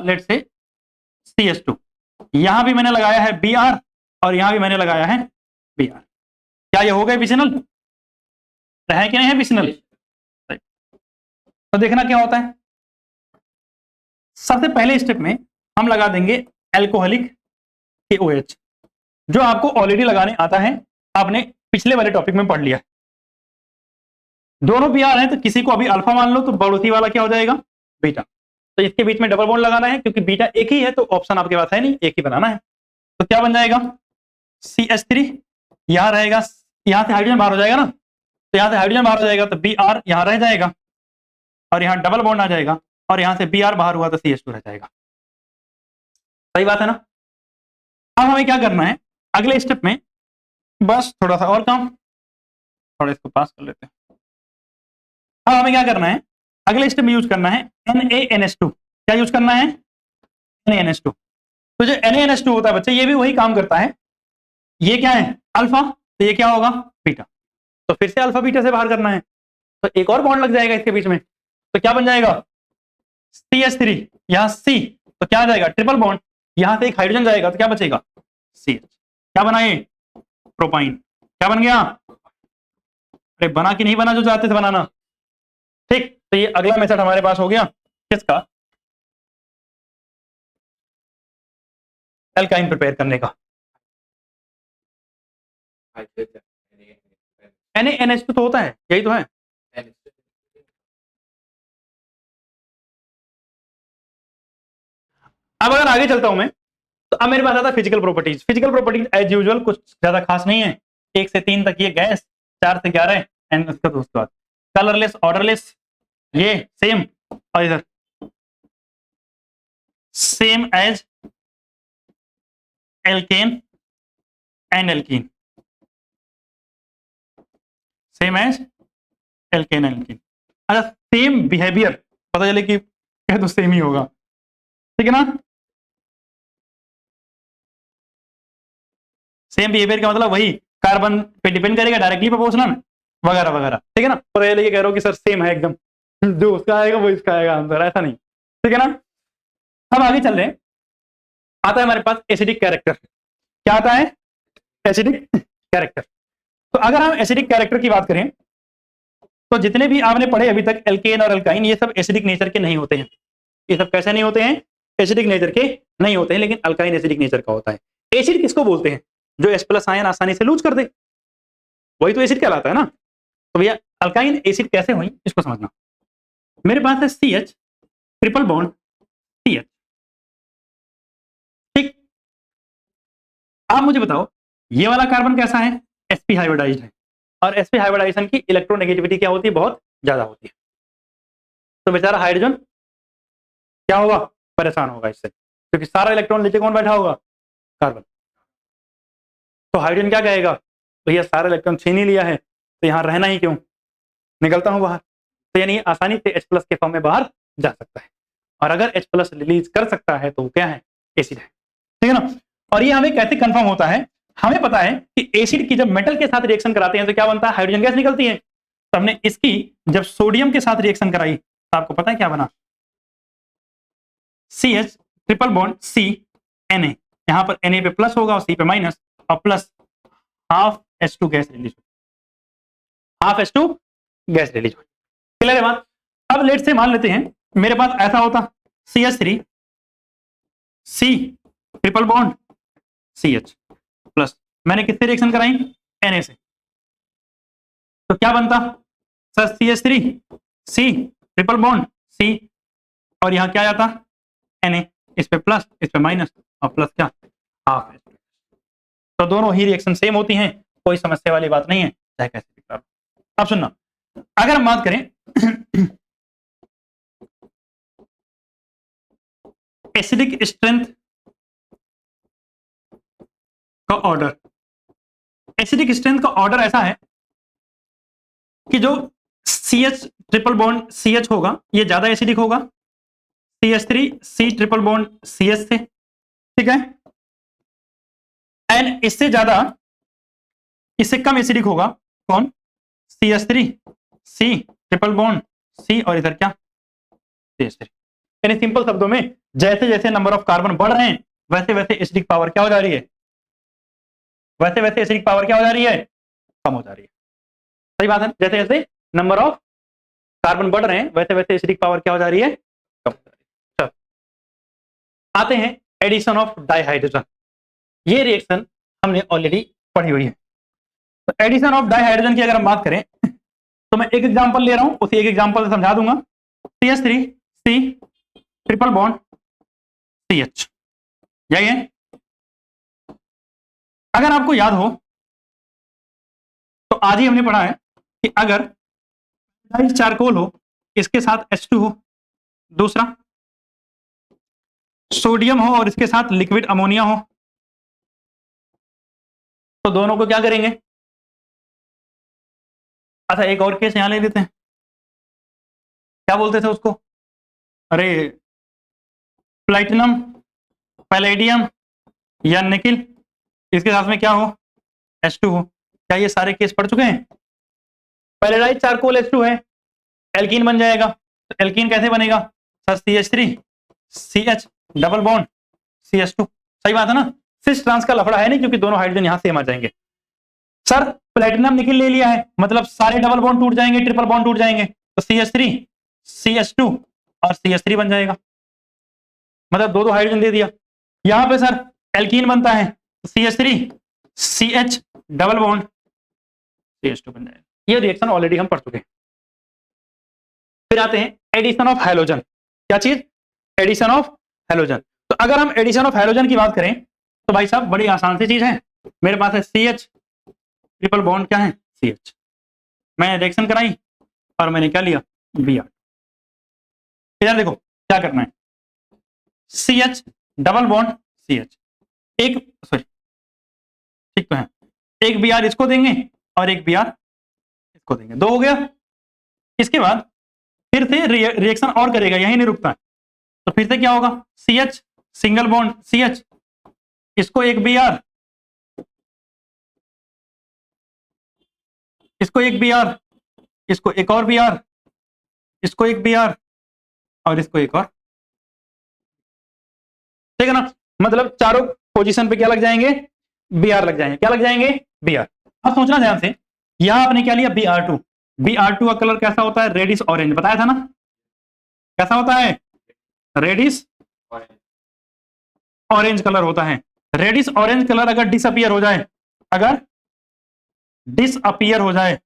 लेट्स से CH2। यहां भी मैंने लगाया है Br और यहां भी मैंने लगाया है Br। क्या ये हो गए विसिनल, है कि नहीं है विसिनल। तो देखना क्या होता है, सबसे पहले स्टेप में हम लगा देंगे एल्कोहलिक KOH, जो आपको ऑलरेडी लगाने आता है, आपने पिछले वाले टॉपिक में पढ़ लिया। दोनों Br हैं तो किसी को अभी अल्फा मान लो, तो पड़ोसी वाला क्या हो जाएगा, बीटा। तो इसके बीच में डबल बॉन्ड लगाना है, क्योंकि बीटा एक ही है तो ऑप्शन आपके पास है नहीं, एक ही बनाना है। तो क्या बन जाएगा, CH3 यहां रहेगा, यहां से हाइड्रोजन बाहर हो जाएगा ना, तो यहां से हाइड्रोजन बाहर हो जाएगा तो Br यहां रह जाएगा और यहां डबल बॉन्ड आ जाएगा, और यहां से Br बाहर हुआ तो CH2 रह जाएगा। सही बात है ना। अब हमें क्या करना है अगले स्टेप में, बस थोड़ा सा और काम, थोड़ा इसको पास कर लेते हैं। अब हमें क्या करना है, अगले स्टेप में यूज करना है NaNH2। क्या यूज करना है, NaNH2। तो जो NaNH2 होता है बच्चे, ये भी वही काम करता है। ये क्या है, अल्फा, तो ये क्या होगा, बीटा। तो फिर से अल्फा बीटा से बाहर करना है, तो एक और बॉन्ड लग जाएगा इसके बीच में। तो क्या बन जाएगा, CH3 यहां C, तो क्या आ जाएगा, ट्रिपल बॉन्ड, यहां से एक हाइड्रोजन जाएगा तो क्या बचेगा, CH। क्या बना ये, प्रोपाइन। क्या बन गया, अरे बना कि नहीं बना जो चाहते थे बनाना। ठीक, तो ये अगला मेथड हमारे पास हो गया किसका, एल्काइन प्रिपेयर करने का। NaNH2 तो होता है, यही तो है। अब अगर आगे चलता हूं मैं, तो अब मेरे पास आता है physical properties. Physical properties as usual कुछ ज्यादा खास नहीं है, 1 से 3 तक ये गैस, 4 से 11 एंड उसके बाद कलरलेस, ऑर्डरलेस, ये सेम, और इधर same as alkane and alkene, same as alkane and alkene. अच्छा, सेम बिहेवियर, पता चले कि कह तो सेम ही होगा, ठीक है ना। सेम बिहेवियर का मतलब वही कार्बन पे डिपेंड करेगा, डायरेक्टली प्रोपोर्शनल वगैरह वगैरह, ठीक है ना। पर ये कह रहा हूं कि सर सेम है एकदम, जो उसका आएगा वो इसका आएगा आंसर, ऐसा नहीं, ठीक है ना। अब आगे चल रहे हैं, आता है हमारे पास एसिडिक कैरेक्टर। क्या आता है? Acidic character. तो अगर हम एसिडिक कैरेक्टर की बात करें तो जितने भी आपने पढ़े अभी तक एल्केन और अल्काइन, ये सब एसिडिक नेचर के नहीं होते हैं। ये सब कैसे नहीं होते हैं? एसिडिक नेचर के नहीं होते हैं, लेकिन अल्काइन एसिडिक नेचर का होता है। एसिड किसको बोलते हैं? जो H प्लस आयन आसानी से लूज कर दे, वही तो एसिड कहलाता है ना। तो भैया अल्काइन एसिड कैसे हुई इसको समझना। मेरे पास है CH ट्रिपल बॉन्ड CH, ठीक। आप मुझे बताओ ये वाला कार्बन कैसा है? sp हाइब्रिडाइज्ड है, और sp हाइब्रिडाइजेशन की इलेक्ट्रोनेगेटिविटी क्या होती है? बहुत ज्यादा होती है। तो बेचारा हाइड्रोजन क्या होगा? परेशान होगा इससे, क्योंकि सारा इलेक्ट्रॉन नीचे कौन बैठा होगा? कार्बन। तो हाइड्रोजन क्या कहेगा? भैया सारा इलेक्ट्रॉन छीन ही लिया है, तो यहाँ रहना ही क्यों, निकलता हूं बाहर। तो यानी आसानी से H प्लस के फॉर्म में बाहर जा सकता है, और अगर H प्लस रिलीज कर सकता है तो वो क्या है? एसिड है, ठीक है ना। और ये हमें कैसे कंफर्म होता है? हमें पता है कि एसिड की जब मेटल के साथ रिएक्शन कराते हैं तो क्या बनता है? हाइड्रोजन गैस निकलती है। तो हमने इसकी जब सोडियम के साथ रिएक्शन कराई तो आपको पता है क्या बना? CH triple bond C Na, यहां पर Na पे प्लस होगा और C पे माइनस, और plus half H2 gas release, half H2 gas release. Clear है बात? अब लेट से मान लेते हैं मेरे पास ऐसा होता CH3 C triple bond CH plus, मैंने किससे रिएक्शन कराई? Na से। तो क्या बनता sir? CH3 C triple bond C, और यहां क्या आता? Na, इस पे प्लस इस पे माइनस, और प्लस क्या? हाफ। तो दोनों ही रिएक्शन सेम होती हैं, कोई समस्या वाली बात नहीं है, चाहे कैसे भी करो। अब सुनना, अगर हम बात करें एसिडिक स्ट्रेंथ का ऑर्डर, एसिडिक स्ट्रेंथ का ऑर्डर ऐसा है कि जो CH ट्रिपल बॉन्ड CH होगा ये ज्यादा एसिडिक होगा CH3 C triple bond CH से, ठीक है। एंड इससे ज्यादा, इससे कम एसिडिक होगा कौन? CH3 C triple bond C, और इधर क्या? CH3। यानी सिंपल शब्दों में जैसे जैसे नंबर ऑफ कार्बन बढ़ रहे हैं वैसे वैसे एसिडिक पावर क्या हो जा रही है? वैसे वैसे एसिडिक पावर क्या हो जा रही है? कम हो जा रही है। सही बात है, जैसे जैसे नंबर ऑफ कार्बन बढ़ रहे हैं वैसे वैसे एसिडिक पावर क्या हो जा रही है? कम हो जा रही है। आते हैं एडिशन ऑफ डाइहाइड्रोजन। ये रिएक्शन हमने ऑलरेडी पढ़ी हुई है। तो एडिशन ऑफ डाइहाइड्रोजन की अगर हम बात करें तो मैं एक एग्जांपल ले रहा हूं, उसी एक एग्जांपल से समझा दूंगा। CH3 C triple bond CH, यही है। अगर आपको याद हो तो आज ही हमने पढ़ा है कि अगर चारकोल हो इसके साथ H2 हो, दूसरा सोडियम हो और इसके साथ लिक्विड अमोनिया हो, तो दोनों को क्या करेंगे? अच्छा एक और केस यहां ले लेते हैं, क्या बोलते थे उसको? अरे प्लैटिनम, पैलेडियम या निकिल, इसके साथ में क्या हो? H2 हो। क्या ये सारे केस पढ़ चुके हैं? पैलेडाइज चारकोल H2 है, एल्कीन बन जाएगा। तो एल्कीन कैसे बनेगा sir? CH3 CH double bond CH2। सही बात है ना, सिस ट्रांस का लफड़ा है नहीं, क्योंकि दोनों हाइड्रोजन यहां सेम आ जाएंगे। सर प्लेटिनम निकिल ले लिया है, मतलब सारे डबल बॉन्ड टूट जाएंगे, ट्रिपल बॉन्ड टूट जाएंगे, तो CH3 CH2 और CH3 बन जाएगा, मतलब दो दो हाइड्रोजन दे दिया। यहां पे सर एल्कीन बनता है, तो CH3 CH double bond CH2 बन जाएगा। ये रिएक्शन ऑलरेडी हम पढ़ चुके हैं। फिर आते हैं एडिशन ऑफ हाइड्रोजन। क्या चीज? Addition of hydrogen. तो अगर हम एडिशन ऑफ हाइड्रोजन की बात करें तो भाई साहब बड़ी आसान सी चीज है। मेरे पास है CH ट्रिपल बॉन्ड क्या है? CH। मैंने रिएक्शन कराई और मैंने क्या लिया? Br। इधर देखो क्या करना है, CH डबल बॉन्ड CH, एक सॉरी ठीक तो है, एक Br इसको देंगे और एक Br इसको देंगे, दो हो गया। इसके बाद फिर से रिएक्शन और करेगा, यही नहीं रुकता है, तो फिर से क्या होगा? CH सिंगल बॉन्ड CH, इसको एक Br, इसको एक Br, इसको एक और Br, इसको एक Br और इसको एक और। ठीक है ना, मतलब चारों पोजीशन पे क्या लग जाएंगे, Br लग जाएंगे, क्या लग जाएंगे, Br। अब सोचना ध्यान से, यहां आपने क्या लिया, Br2। Br2 का कलर कैसा होता है, रेडिश ऑरेंज, बताया था ना, कैसा होता है, रेडिश ऑरेंज कलर होता है। रेडिश ऑरेंज कलर अगर डिसअपियर हो जाए, अगर डिसअपियर हो जाए,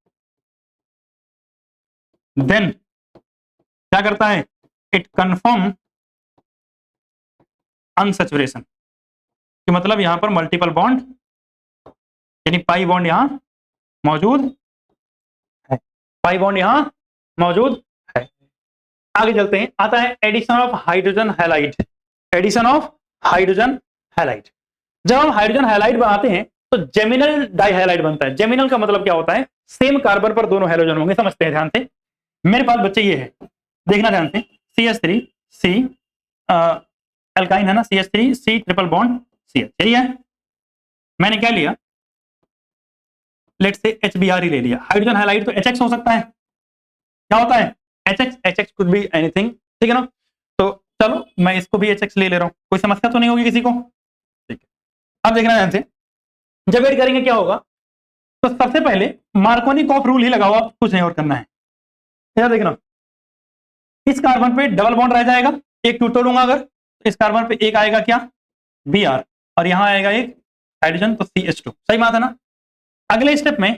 देन क्या करता है, इट कन्फर्म अनसैचुरेशन, कि मतलब यहां पर मल्टीपल बॉन्ड यानी पाई बॉन्ड यहां मौजूद है, पाई बॉन्ड यहां मौजूद है। आगे चलते हैं, आता है addition of hydrogen halide. Addition of hydrogen halide, जब हम हाइड्रोजन हैलाइड बनाते हैं तो जेमिनल डाइहैलाइड बनता है। जेमिनल का मतलब क्या होता है, सेम कार्बन पर दोनों हैलोजन होंगे। समझते हैं ध्यान से, मेरे पास बच्चे ये है, देखना ध्यान से, CH3 C एल्काइन है ना, CH3 C triple bond CH, यही है। मैंने क्या लिया, लेट्स से HBr ही ले लिया। हाइड्रोजन हैलाइड तो HX हो सकता है, क्या होता है, HX कुड बी एनीथिंग, ठीक है ना। तो चलो मैं इसको भी HX ले ले रहा हूं, कोई समस्या तो नहीं होगी किसी को, ठीक है। अब देखना ध्यान से, जब ऐड करेंगे क्या होगा, तो सबसे पहले मार्कोनिकॉफ रूल ही लगाओ आप, कुछ नहीं और करना है। क्या देखना, इस कार्बन पे डबल बॉन्ड रह जाएगा, एक टूट तोड़ूंगा अगर, तो इस कार्बन पे एक आएगा क्या, Br, और यहां आएगा एक हाइड्रोजन, तो CH2, सही बात है ना। अगले स्टेप में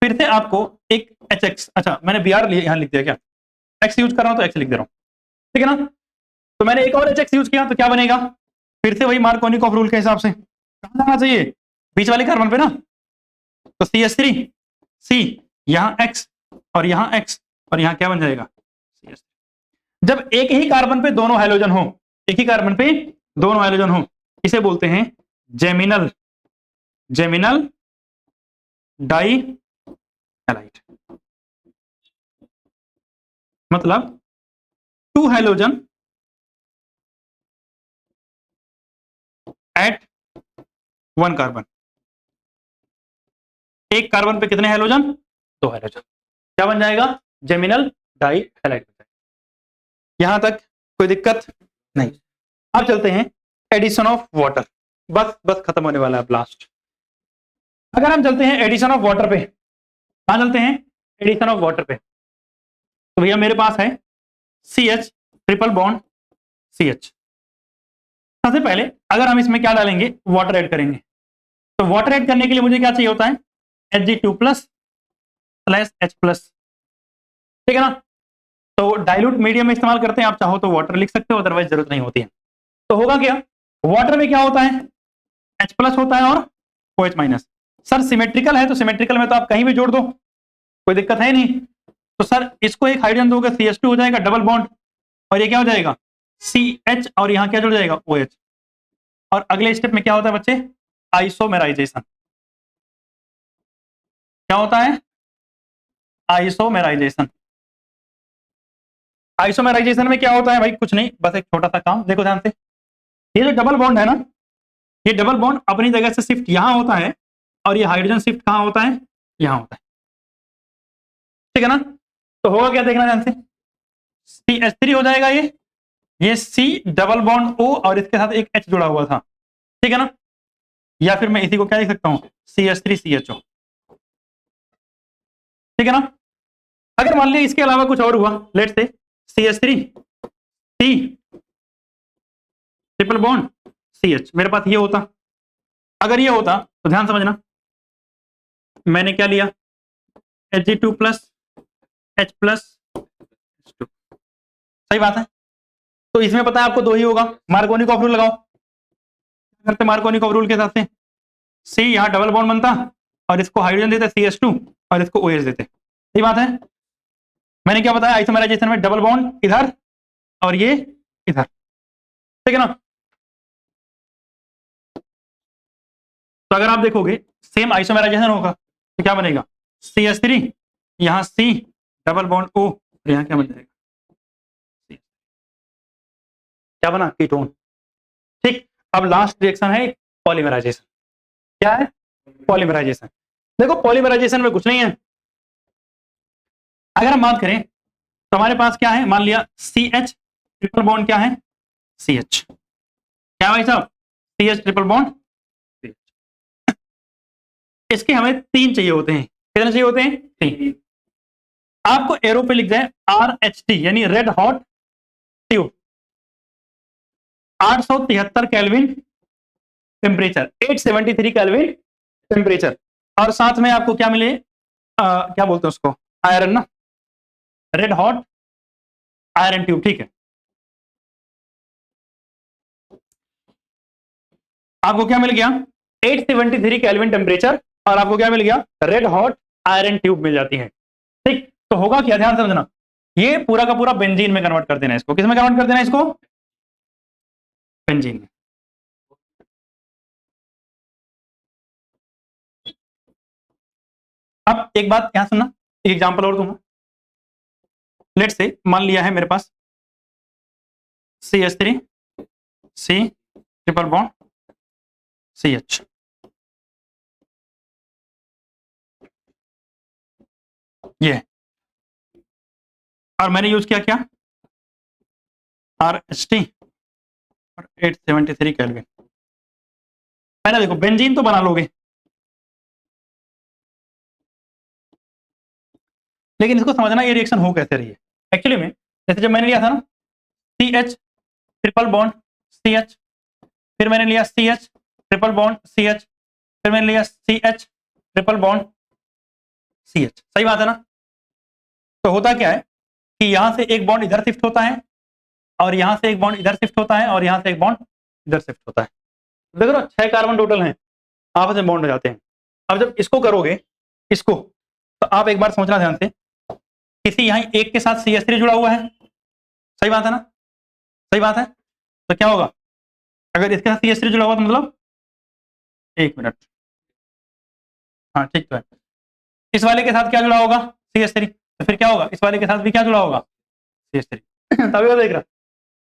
फिर से आपको एक HX, अच्छा मैंने Br यहां लिख दिया, क्या X यूज कर रहा हूं तो X लिख दे रहा हूं, ठीक है ना। तो मैंने एक और HX यूज किया तो क्या बनेगा, फिर से वही मार्कोनिकॉफ रूल के हिसाब से कहां जाना चाहिए, बीच वाले कार्बन पे ना, तो CH3 C, यहां X और यहां X, और यहां क्या बन जाएगा, CH3। जब एक ही कार्बन पे दोनों हाइड्रोजन हो, एक ही कार्बन पे दोनों हाइड्रोजन हो, इसे बोलते हैं जेमिनल, जेमिनल डाइहैलाइड। मतलब two hydrogen at one carbon, एक कार्बन पे कितने हाइड्रोजन, दो हाइड्रोजन, क्या बन जाएगा, जेमिनल डाइहैलाइड। यहां तक कोई दिक्कत नहीं। अब चलते हैं एडिशन ऑफ वाटर, बस बस खत्म होने वाला है लास्ट। अगर हम चलते हैं एडिशन ऑफ वाटर पे, कहां चलते हैं, एडिशन ऑफ वाटर पे, तो भैया मेरे पास है CH ट्रिपल बॉन्ड CH। सबसे पहले अगर हम इसमें क्या डालेंगे, वाटर ऐड करेंगे, तो वाटर ऐड करने के लिए मुझे क्या चाहिए होता है, Hg2+/H+, ठीक है ना। तो डाइल्यूट मीडियम में इस्तेमाल करते हैं, आप चाहो तो वाटर लिख सकते हो, अदरवाइज जरूरत नहीं होती है। तो होगा क्या, वाटर में क्या होता है, H+ होता है और OH-। सर सिमेट्रिकल है तो सिमेट्रिकल में तो आप कहीं भी जोड़ दो, कोई दिक्कत है नहीं। तो सर इसको एक हाइड्रोजन दोगे, CH2 हो जाएगा डबल बॉन्ड, और ये क्या हो जाएगा, CH, और यहां क्या जुड़ जाएगा, OH। और अगले स्टेप में क्या होता है बच्चे, आइसोमेराइजेशन। क्या होता है, आइसोमेराइजेशन। आइसोमेराइजेशन में क्या होता है भाई, कुछ नहीं, बस एक छोटा सा काम, देखो ध्यान से, ये जो डबल बॉन्ड है ना, ये डबल बॉन्ड अपनी जगह से शिफ्ट यहां होता है, और ये हाइड्रोजन शिफ्ट कहां होता है, यहां होता है, ठीक है ना। तो होगा क्या, देखना ध्यान से, CH3 हो जाएगा ये C डबल बॉन्ड O, और इसके साथ एक H जुड़ा हुआ था, ठीक है ना। या फिर मैं इसी को क्या लिख सकता हूं, CH3CHO, ठीक है ना। अगर मान लिया इसके अलावा कुछ और हुआ, let's say CH3 C triple bond CH, मेरे पास ये होता, अगर ये होता तो ध्यान समझना, मैंने क्या लिया, Hg2+H+, सही बात है। तो इसमें पता है आपको दो ही होगा, मार्कोनिकॉफ रूल लगाओ, करते मार्कोनिकॉफ रूल के हिसाब से, C यहां डबल बॉन्ड बनता, और इसको हाइड्रोजन देते CH2, और इसको OH देते, सही बात है। मैंने क्या बताया, आइसोमेराइजेशन में डबल बॉन्ड इधर और ये इधर, ठीक है ना। तो अगर आप देखोगे सेम आइसोमेराइजेशन होगा तो क्या बनेगा, CH3 यहां C डबल बॉन्ड O, यहां क्या बन जाएगा, क्या बना, कीटोन, ठीक। अब लास्ट रिएक्शन है पॉलीमराइजेशन। क्या है, पॉलीमराइजेशन। देखो पॉलीमराइजेशन में कुछ नहीं है, अगर हम बात करें तो हमारे पास क्या है, मान लिया CH ट्रिपल बॉन्ड क्या है, CH, क्या भाई साहब, CH ट्रिपल बॉन्ड। इसके हमें 3 चाहिए होते हैं। कितने चाहिए होते हैं? 3। आपको एरो पे लिख जाए RHT यानी red hot tube, 873 kelvin temperature, 873 kelvin temperature, और साथ में आपको क्या मिले, क्या बोलते हैं उसको, आयरन ना, रेड हॉट आयरन ट्यूब। ठीक है, आपको क्या मिल गया, 873 केल्विन टेम्परेचर, और आपको क्या मिल गया, रेड हॉट आयरन ट्यूब मिल जाती है। ठीक, तो होगा क्या, ध्यान समझना, ये पूरा का पूरा बेंजीन में कन्वर्ट कर देना है इसको। किस में कन्वर्ट कर देना है इसको? बेंजीन में। अब एक बात यहां सुनना, एक एग्जांपल और दूंगा। लेट से मान लिया है मेरे पास CH3 C triple bond CH, ये, और मैंने यूज किया क्या, RHT और 873 केल्विन। पहले देखो बेंजीन तो बना लोगे, लेकिन इसको समझना ये रिएक्शन हो कैसे रही है एक्चुअली में। जैसे जब मैंने लिया था ना CH ट्रिपल बॉन्ड CH, फिर मैंने लिया CH ट्रिपल बॉन्ड CH, फिर मैंने लिया CH ट्रिपल बॉन्ड CH, सही बात है ना। तो होता क्या है कि यहां से एक बॉन्ड इधर शिफ्ट होता है, और यहां से एक बॉन्ड इधर शिफ्ट होता है, और यहां से एक बॉन्ड इधर शिफ्ट होता है। देख रहे हो 6 कार्बन टोटल हैं, आपस में बॉन्ड हो जाते हैं। अब जब इसको करोगे, इसको, तो आप एक बार समझना ध्यान से, किसी यहां एक के साथ CH3 जुड़ा हुआ है, सही बात है ना, सही बात है। तो क्या होगा, अगर इसके साथ CH3 जुड़ा हुआ तो मतलब, एक मिनट, हाँ ठीक तो है, इस वाले के साथ क्या जुड़ा होगा, CH3, तो फिर क्या होगा, इस वाले के साथ भी क्या जुड़ा होगा, CH3। तभी वो देख रहा,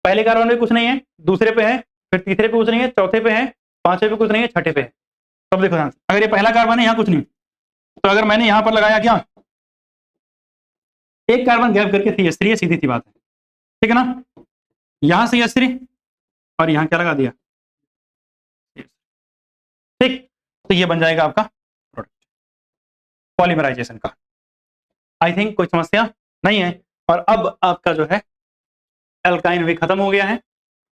पहले कार्बन में कुछ नहीं है, दूसरे पे है, फिर तीसरे पे कुछ नहीं है, चौथे पे है, पांचवे पे कुछ नहीं है, छठे पे है। तब देखो ध्यान से, अगर ये पहला कार्बन है, यहाँ कुछ नहीं, तो अगर मैंने यहाँ पर लगाया क्या, एक कार्बन गैप करके CH3 है, सीधी सी बात है, ठीक है ना। यहाँ CH3 और यहाँ क्या लगा दिया, ठीक, तो ये बन जाएगा आपका प्रोडक्ट पॉलीमराइजेशन का। आई थिंक कोई समस्या नहीं है। और अब आपका जो है एल्काइन भी खत्म हो गया है।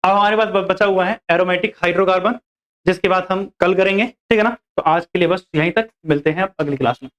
अब हमारे पास बचा हुआ है एरोमेटिक हाइड्रोकार्बन, जिसके बाद हम कल करेंगे, ठीक है ना। तो आज के लिए बस यहीं तक, मिलते हैं अब अगली क्लास में।